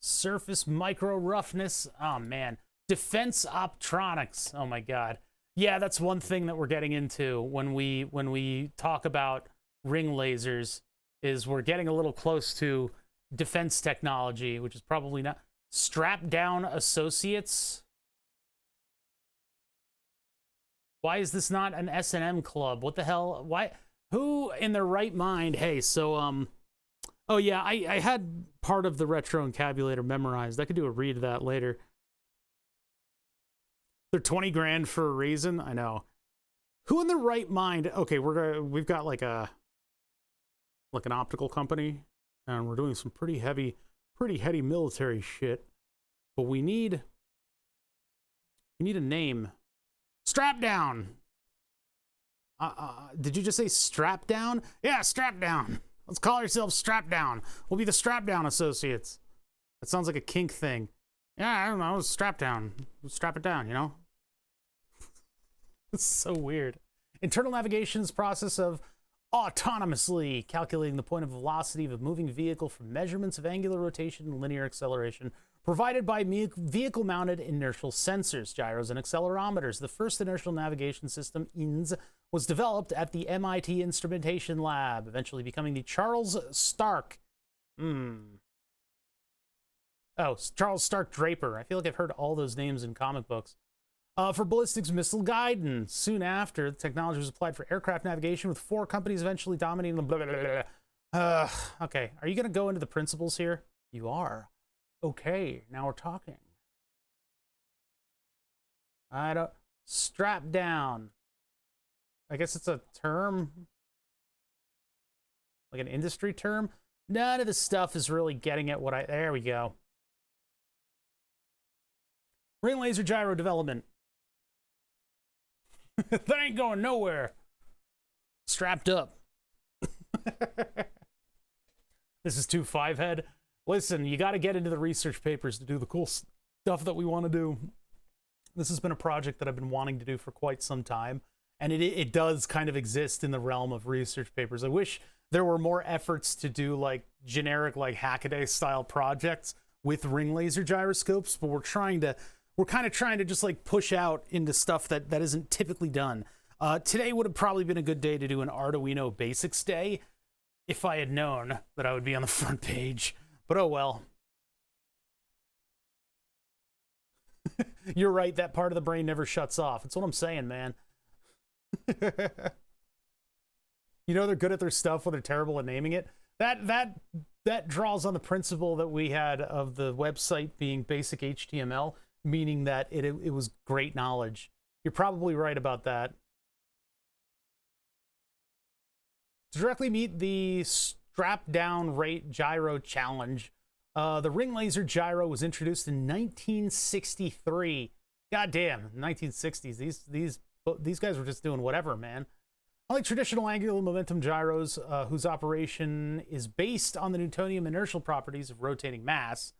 Surface micro roughness. Oh man. Defense optronics. Oh my god. Yeah, that's one thing that we're getting into when we talk about ring lasers, is we're getting a little close to defense technology, which is probably not. Strap down associates. Why is this not an S&M club? What the hell? Why? Who in their right mind? Hey, so oh yeah, I had part of the retro encabulator memorized. I could do a read of that later. They're 20 grand for a reason. I know. Who in their right mind? Okay, we've got like an optical company, and we're doing some pretty heavy military shit. But we need a name. Strap down. Did you just say strap down? Yeah, strap down. Let's call ourselves Strap Down. We'll be the Strap Down Associates. That sounds like a kink thing. Yeah, I don't know. Strap down. Strap it down, you know? It's so weird. Internal navigation's process of autonomously calculating the point of velocity of a moving vehicle from measurements of angular rotation and linear acceleration provided by vehicle-mounted inertial sensors, gyros, and accelerometers. The first inertial navigation system, INS, was developed at the MIT Instrumentation Lab, eventually becoming the Charles Stark. Oh, Charles Stark Draper. I feel like I've heard all those names in comic books. For ballistics missile guidance. Soon after, the technology was applied for aircraft navigation, with 4 companies eventually dominating the blah, blah, blah, blah. Okay, are you going to go into the principles here? You are. Okay, now we're talking. I don't... Strap down. I guess it's a term? Like an industry term? None of this stuff is really getting at what I... There we go. Ring laser gyro development. That ain't going nowhere. Strapped up. This is too 5-head. Listen, you got to get into the research papers to do the cool stuff that we want to do. This has been a project that I've been wanting to do for quite some time, and it does kind of exist in the realm of research papers. I wish there were more efforts to do like generic, like Hackaday style projects with ring laser gyroscopes, but we're kind of trying to just like push out into stuff that isn't typically done. Today would have probably been a good day to do an Arduino Basics Day if I had known that I would be on the front page. But oh well. You're right, that part of the brain never shuts off. That's what I'm saying, man. You know they're good at their stuff when they're terrible at naming it? That that draws on the principle that we had of the website being basic HTML, meaning that it was great knowledge. You're probably right about that. To directly meet the strap down rate gyro challenge, the ring laser gyro was introduced in 1963. Goddamn, 1960s. These guys were just doing whatever, man. Unlike traditional angular momentum gyros, whose operation is based on the Newtonian inertial properties of rotating mass,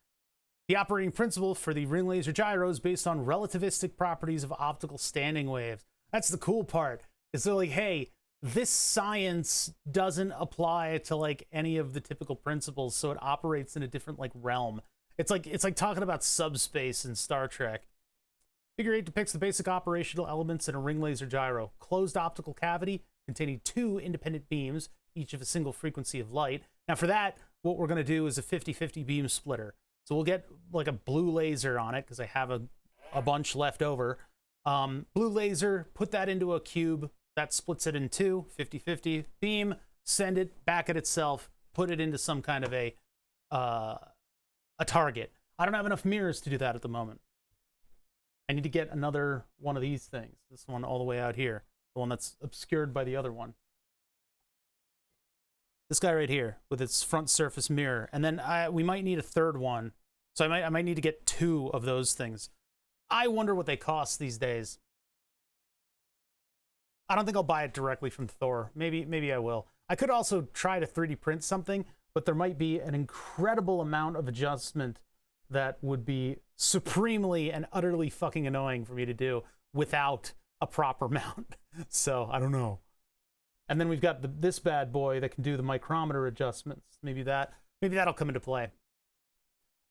the operating principle for the ring laser gyro is based on relativistic properties of optical standing waves. That's the cool part. Is they're like, hey, this science doesn't apply to like any of the typical principles, so it operates in a different like realm. It's like talking about subspace in Star Trek. Figure 8 depicts the basic operational elements in a ring laser gyro. Closed optical cavity containing 2 independent beams, each of a single frequency of light. Now for that, what we're going to do is a 50-50 beam splitter. So we'll get like a blue laser on it because I have a bunch left over. Blue laser, put that into a cube. That splits it in 2, 50-50 beam, send it back at itself, put it into some kind of a target. I don't have enough mirrors to do that at the moment. I need to get another one of these things. This one all the way out here. The one that's obscured by the other one. This guy right here with its front surface mirror. And then we might need a third one. So I might need to get 2 of those things. I wonder what they cost these days. I don't think I'll buy it directly from Thor. Maybe I will. I could also try to 3D print something, but there might be an incredible amount of adjustment that would be supremely and utterly fucking annoying for me to do without a proper mount. So I don't know. And then we've got this bad boy that can do the micrometer adjustments. Maybe that'll come into play.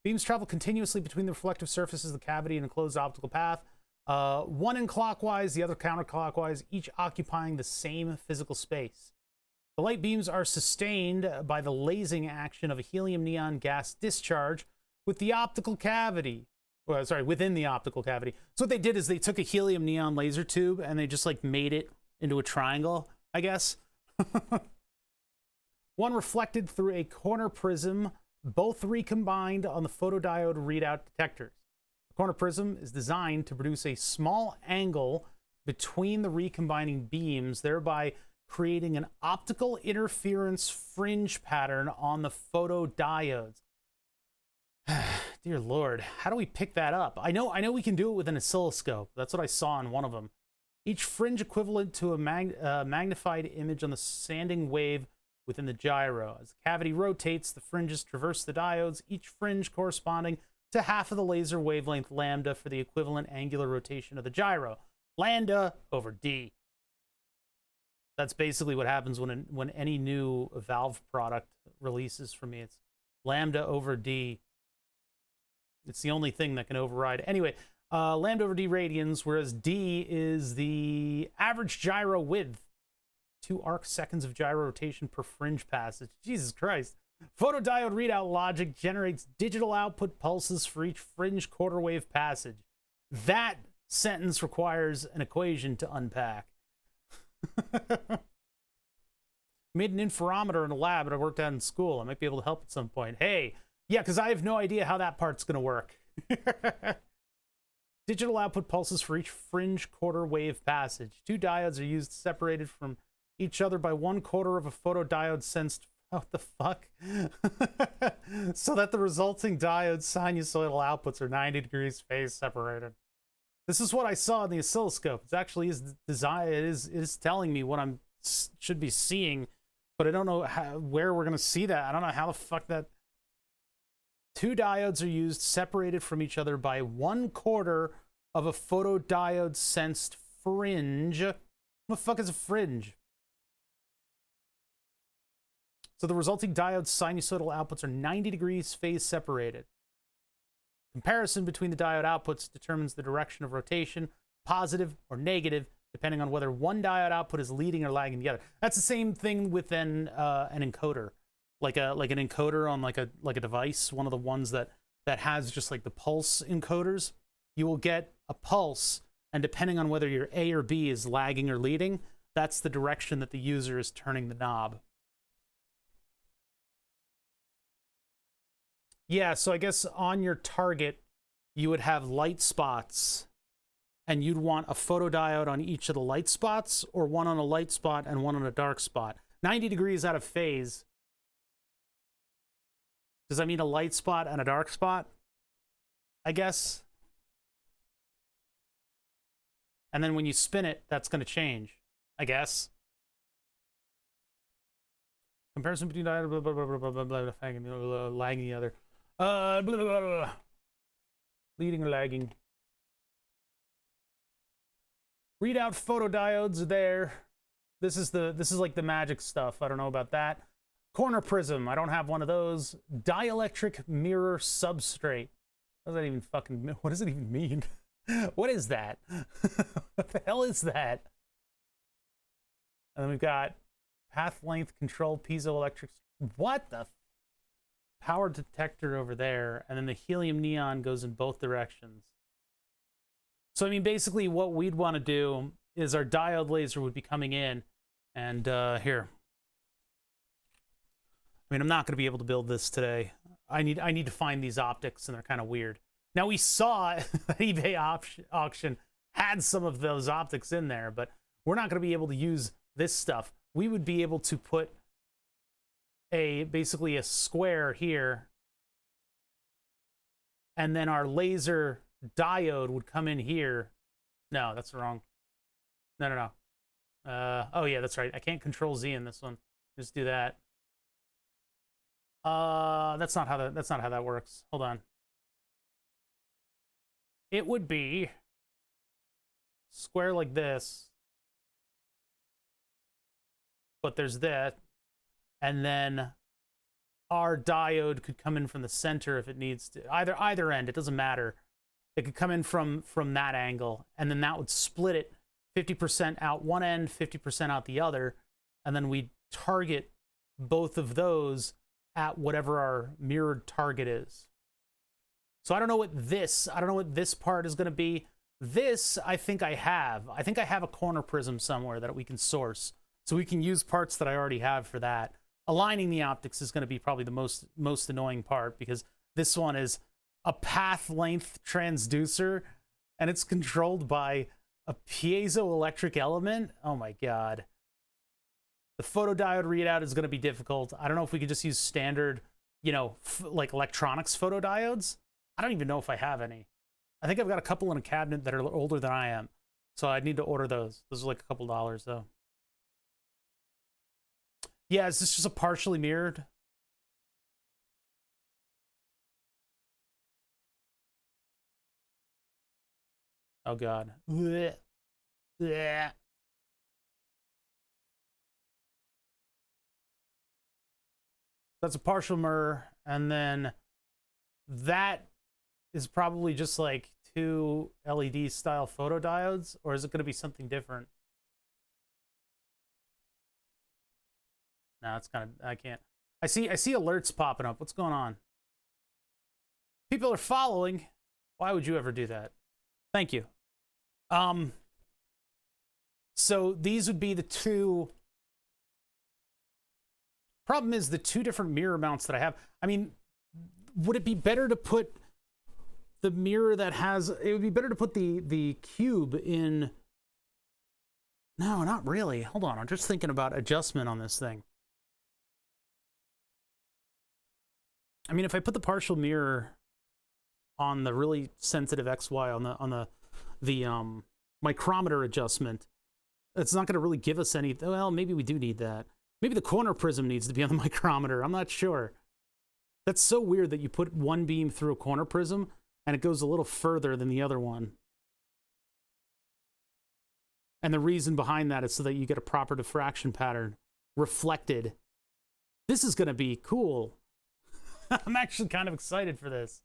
Beams travel continuously between the reflective surfaces of the cavity and a closed optical path. One in clockwise, the other counterclockwise, each occupying the same physical space. The light beams are sustained by the lasing action of a helium neon gas discharge with the optical cavity. Well, sorry, within the optical cavity. So what they did is they took a helium neon laser tube and they just like made it into a triangle, I guess. One reflected through a corner prism, both recombined on the photodiode readout detectors. The corner prism is designed to produce a small angle between the recombining beams, thereby creating an optical interference fringe pattern on the photodiodes. Dear Lord, how do we pick that up? I know we can do it with an oscilloscope. That's what I saw on one of them. Each fringe equivalent to a magnified image on the standing wave within the gyro. As the cavity rotates, the fringes traverse the diodes, each fringe corresponding to half of the laser wavelength lambda for the equivalent angular rotation of the gyro. Lambda over D. That's basically what happens when any new Valve product releases from me. It's lambda over D. It's the only thing that can override. Anyway, lambda over D radians, whereas D is the average gyro width. 2 arc seconds of gyro rotation per fringe passage. Jesus Christ. Photodiode readout logic generates digital output pulses for each fringe quarter wave passage. That sentence requires an equation to unpack. Made an interferometer in a lab that I worked at in school. I might be able to help at some point. Hey, yeah, because I have no idea how that part's going to work. Digital output pulses for each fringe quarter wave passage. 2 diodes are used separated from each other by 1/4 of a photodiode sensed. What the fuck? So that the resulting diode's sinusoidal outputs are 90 degrees phase separated. This is what I saw in the oscilloscope. It actually is design. It is telling me what I'm should be seeing, but I don't know where we're gonna see that. I don't know how the fuck that. 2 diodes are used separated from each other by 1/4 of a photodiode sensed fringe. What the fuck is a fringe? So the resulting diode's sinusoidal outputs are 90 degrees phase separated. Comparison between the diode outputs determines the direction of rotation, positive or negative, depending on whether one diode output is leading or lagging the other. That's the same thing with an encoder, like an encoder on like a device, one of the ones that has just like the pulse encoders. You will get a pulse, and depending on whether your A or B is lagging or leading, that's the direction that the user is turning the knob. Yeah, so I guess on your target, you would have light spots, and you'd want a photodiode on each of the light spots, or one on a light spot and one on a dark spot. 90 degrees out of phase. Does that mean a light spot and a dark spot? I guess. And then when you spin it, that's going to change, I guess. Comparison between blah, blah, blah, blah, blah, blah, blah, blah, lagging the other. Blah, blah, blah, blah. Leading or lagging. Readout photodiodes are there. This is like the magic stuff. I don't know about that. Corner prism. I don't have one of those. Dielectric mirror substrate. What does it even mean? What is that? What the hell is that? And then we've got path length control piezoelectric. What the? Power detector over there. And then the helium neon goes in both directions. So, I mean, basically what we'd want to do is our diode laser would be coming in. And here. I mean, I'm not going to be able to build this today. I need to find these optics, and they're kind of weird. Now, we saw eBay auction had some of those optics in there, but we're not going to be able to use this stuff. We would be able to put basically a square here, and then our laser diode would come in here. No, that's wrong. No. Oh yeah, that's right. I can't control Z in this one. Just do that. That's not how that works. Hold on. It would be square like this, but there's that, and then our diode could come in from the center if it needs to. Either end, it doesn't matter. It could come in from that angle, and then that would split it 50% out one end, 50% out the other, and then we target both of those at whatever our mirrored target is. So I don't know what this part is going to be. This, I think I have a corner prism somewhere that we can source. So we can use parts that I already have for that. Aligning the optics is going to be probably the most annoying part, because this one is a path length transducer, and it's controlled by a piezoelectric element. Oh my God. The photodiode readout is going to be difficult. I don't know if we could just use standard, like electronics photodiodes. I don't even know if I have any. I think I've got a couple in a cabinet that are older than I am. So I'd need to order those. Those are like a couple dollars though. Yeah, is this just a partially mirrored? Oh God. Blech. Blech. That's a partial mirror, and then that is probably just like two LED style photodiodes, or is it going to be something different? No, it's kind of, I can't. I see alerts popping up. What's going on? People are following. Why would you ever do that? Thank you. So these would be the two. Problem is the two different mirror mounts that I have. I mean, would it be better to put the mirror that has, it would be better to put the cube in? No, not really. Hold on. I'm just thinking about adjustment on this thing. I mean, if I put the partial mirror on the really sensitive XY on the micrometer adjustment, it's not going to really give us any. Well, maybe we do need that. Maybe the corner prism needs to be on the micrometer. I'm not sure. That's so weird that you put one beam through a corner prism and it goes a little further than the other one. And the reason behind that is so that you get a proper diffraction pattern reflected. This is going to be cool. I'm actually kind of excited for this.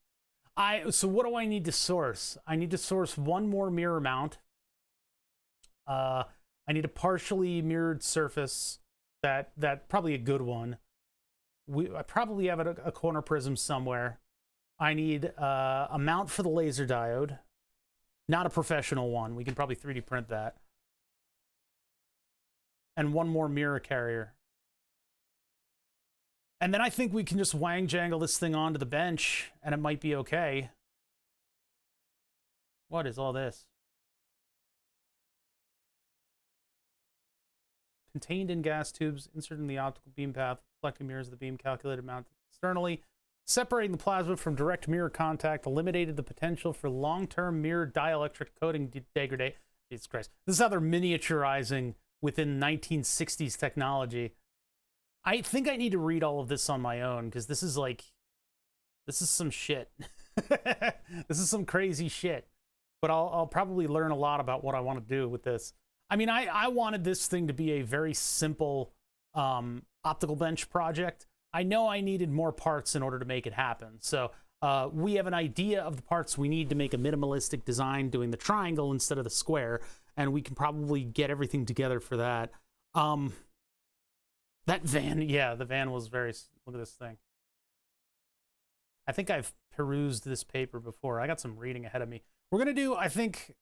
So what do I need to source? I need to source one more mirror mount. I need a partially mirrored surface. That probably a good one. I probably have a corner prism somewhere. I need a mount for the laser diode, not a professional one. We can probably 3D print that. And one more mirror carrier. And then I think we can just wang jangle this thing onto the bench and it might be okay. What is all this? Contained in gas tubes, inserted in the optical beam path, reflecting mirrors of the beam, calculated mounted externally. Separating the plasma from direct mirror contact, eliminated the potential for long-term mirror dielectric coating degradation. Jesus Christ. This is how they're miniaturizing within 1960s technology. I think I need to read all of this on my own, because this is some shit. This is some crazy shit. But I'll probably learn a lot about what I want to do with this. I mean, I wanted this thing to be a very simple optical bench project. I know I needed more parts in order to make it happen. So we have an idea of the parts we need to make a minimalistic design, doing the triangle instead of the square, and we can probably get everything together for that. That van, yeah, the van was very, look at this thing. I think I've perused this paper before. I got some reading ahead of me. We're gonna do, I think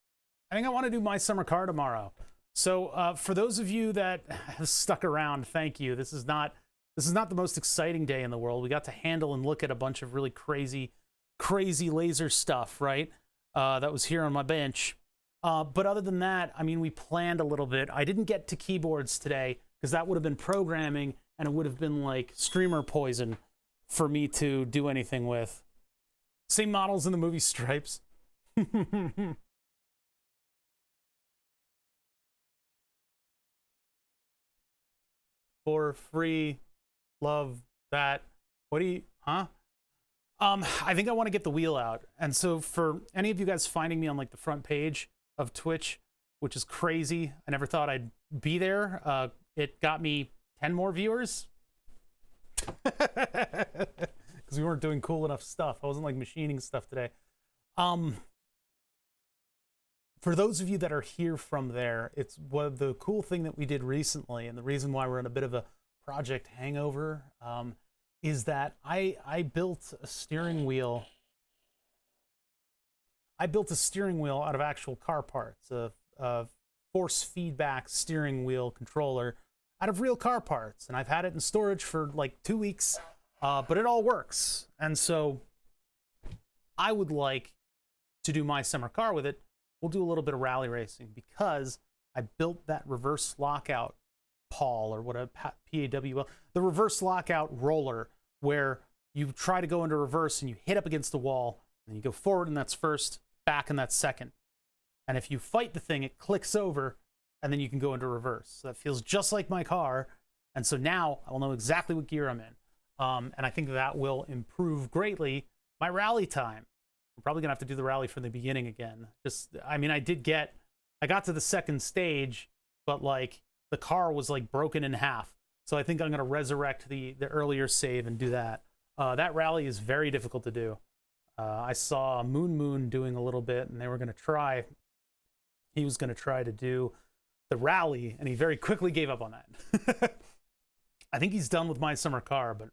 I want to do my summer car tomorrow. So for those of you that have stuck around, thank you. This is not the most exciting day in the world. We got to handle and look at a bunch of really crazy laser stuff, right? That was here on my bench. But other than that, I mean, we planned a little bit. I didn't get to keyboards today because that would have been programming and it would have been like streamer poison for me to do anything with. Same models in the movie Stripes. For free. Love that. What do you, huh? I think I want to get the wheel out. And so for any of you guys finding me on like the front page of Twitch, which is crazy, I never thought I'd be there. It got me 10 more viewers. Because we weren't doing cool enough stuff. I wasn't like machining stuff today. For those of you that are here from there, it's what the cool thing that we did recently, and the reason why we're in a bit of a project hangover, is that I built a steering wheel. I built a steering wheel out of actual car parts, a force feedback steering wheel controller out of real car parts, and I've had it in storage for like 2 weeks, but it all works. And so I would like to do my summer car with it. We'll do a little bit of rally racing because I built that reverse lockout pawl, or what a PAWL, the reverse lockout roller, where you try to go into reverse and you hit up against the wall and you go forward and that's first, back and that's second. And if you fight the thing, it clicks over and then you can go into reverse. So that feels just like my car. And so now I will know exactly what gear I'm in. And I think that will improve greatly my rally time. I'm probably gonna have to do the rally from the beginning again. I mean, I got to the second stage, but like the car was like broken in half. So I think I'm gonna resurrect the earlier save and do that. That rally is very difficult to do. I saw Moon doing a little bit, and he was gonna try to do the rally, and he very quickly gave up on that. I think he's done with my summer car, but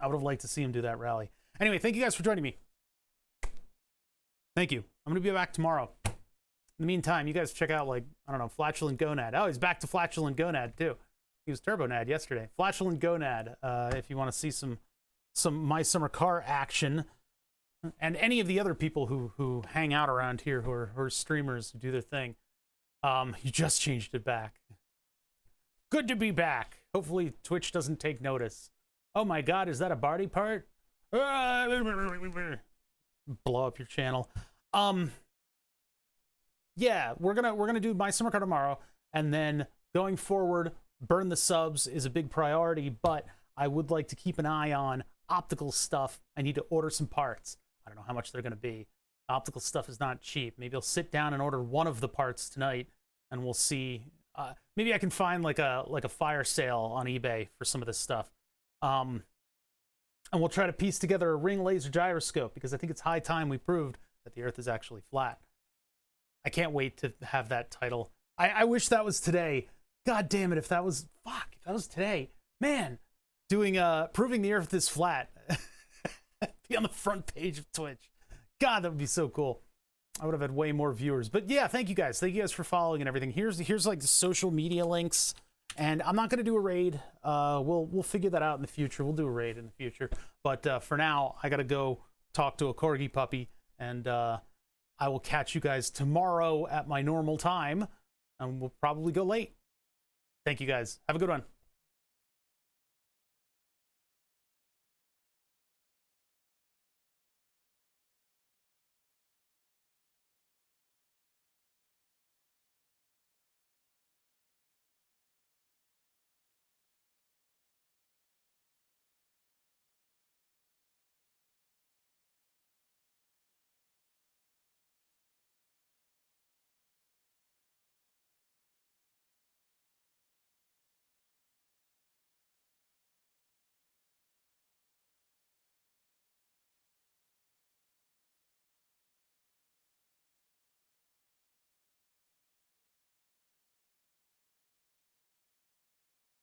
I would have liked to see him do that rally. Anyway, thank you guys for joining me. Thank you. I'm going to be back tomorrow. In the meantime, you guys check out, like, I don't know, Flatulent Gonad. Oh, he's back to Flatulent Gonad, too. He was Turbonad yesterday. Flatulent Gonad, if you want to see some My Summer Car action. And any of the other people who hang out around here who are streamers who do their thing. You just changed it back. Good to be back. Hopefully Twitch doesn't take notice. Oh my god, is that a Barty part? Blow up your channel. Yeah, we're gonna do My Summer Car tomorrow, and then going forward, burn the subs is a big priority, but I would like to keep an eye on optical stuff. I need to order some parts. I don't know how much they're gonna be. Optical stuff is not cheap. Maybe I'll sit down and order one of the parts tonight, and we'll see. Maybe I can find like a fire sale on eBay for some of this stuff. And we'll try to piece together a ring laser gyroscope, because I think it's high time we proved that the Earth is actually flat. I can't wait to have that title. I wish that was today. God damn it, if that was today. Man, doing proving the Earth is flat. Be on the front page of Twitch. God, that would be so cool. I would have had way more viewers. But yeah, thank you guys. Thank you guys for following and everything. Here's like the social media links And I'm not going to do a raid. We'll figure that out in the future. We'll do a raid in the future. But for now, I got to go talk to a corgi puppy, and I will catch you guys tomorrow at my normal time, and we'll probably go late. Thank you guys. Have a good one.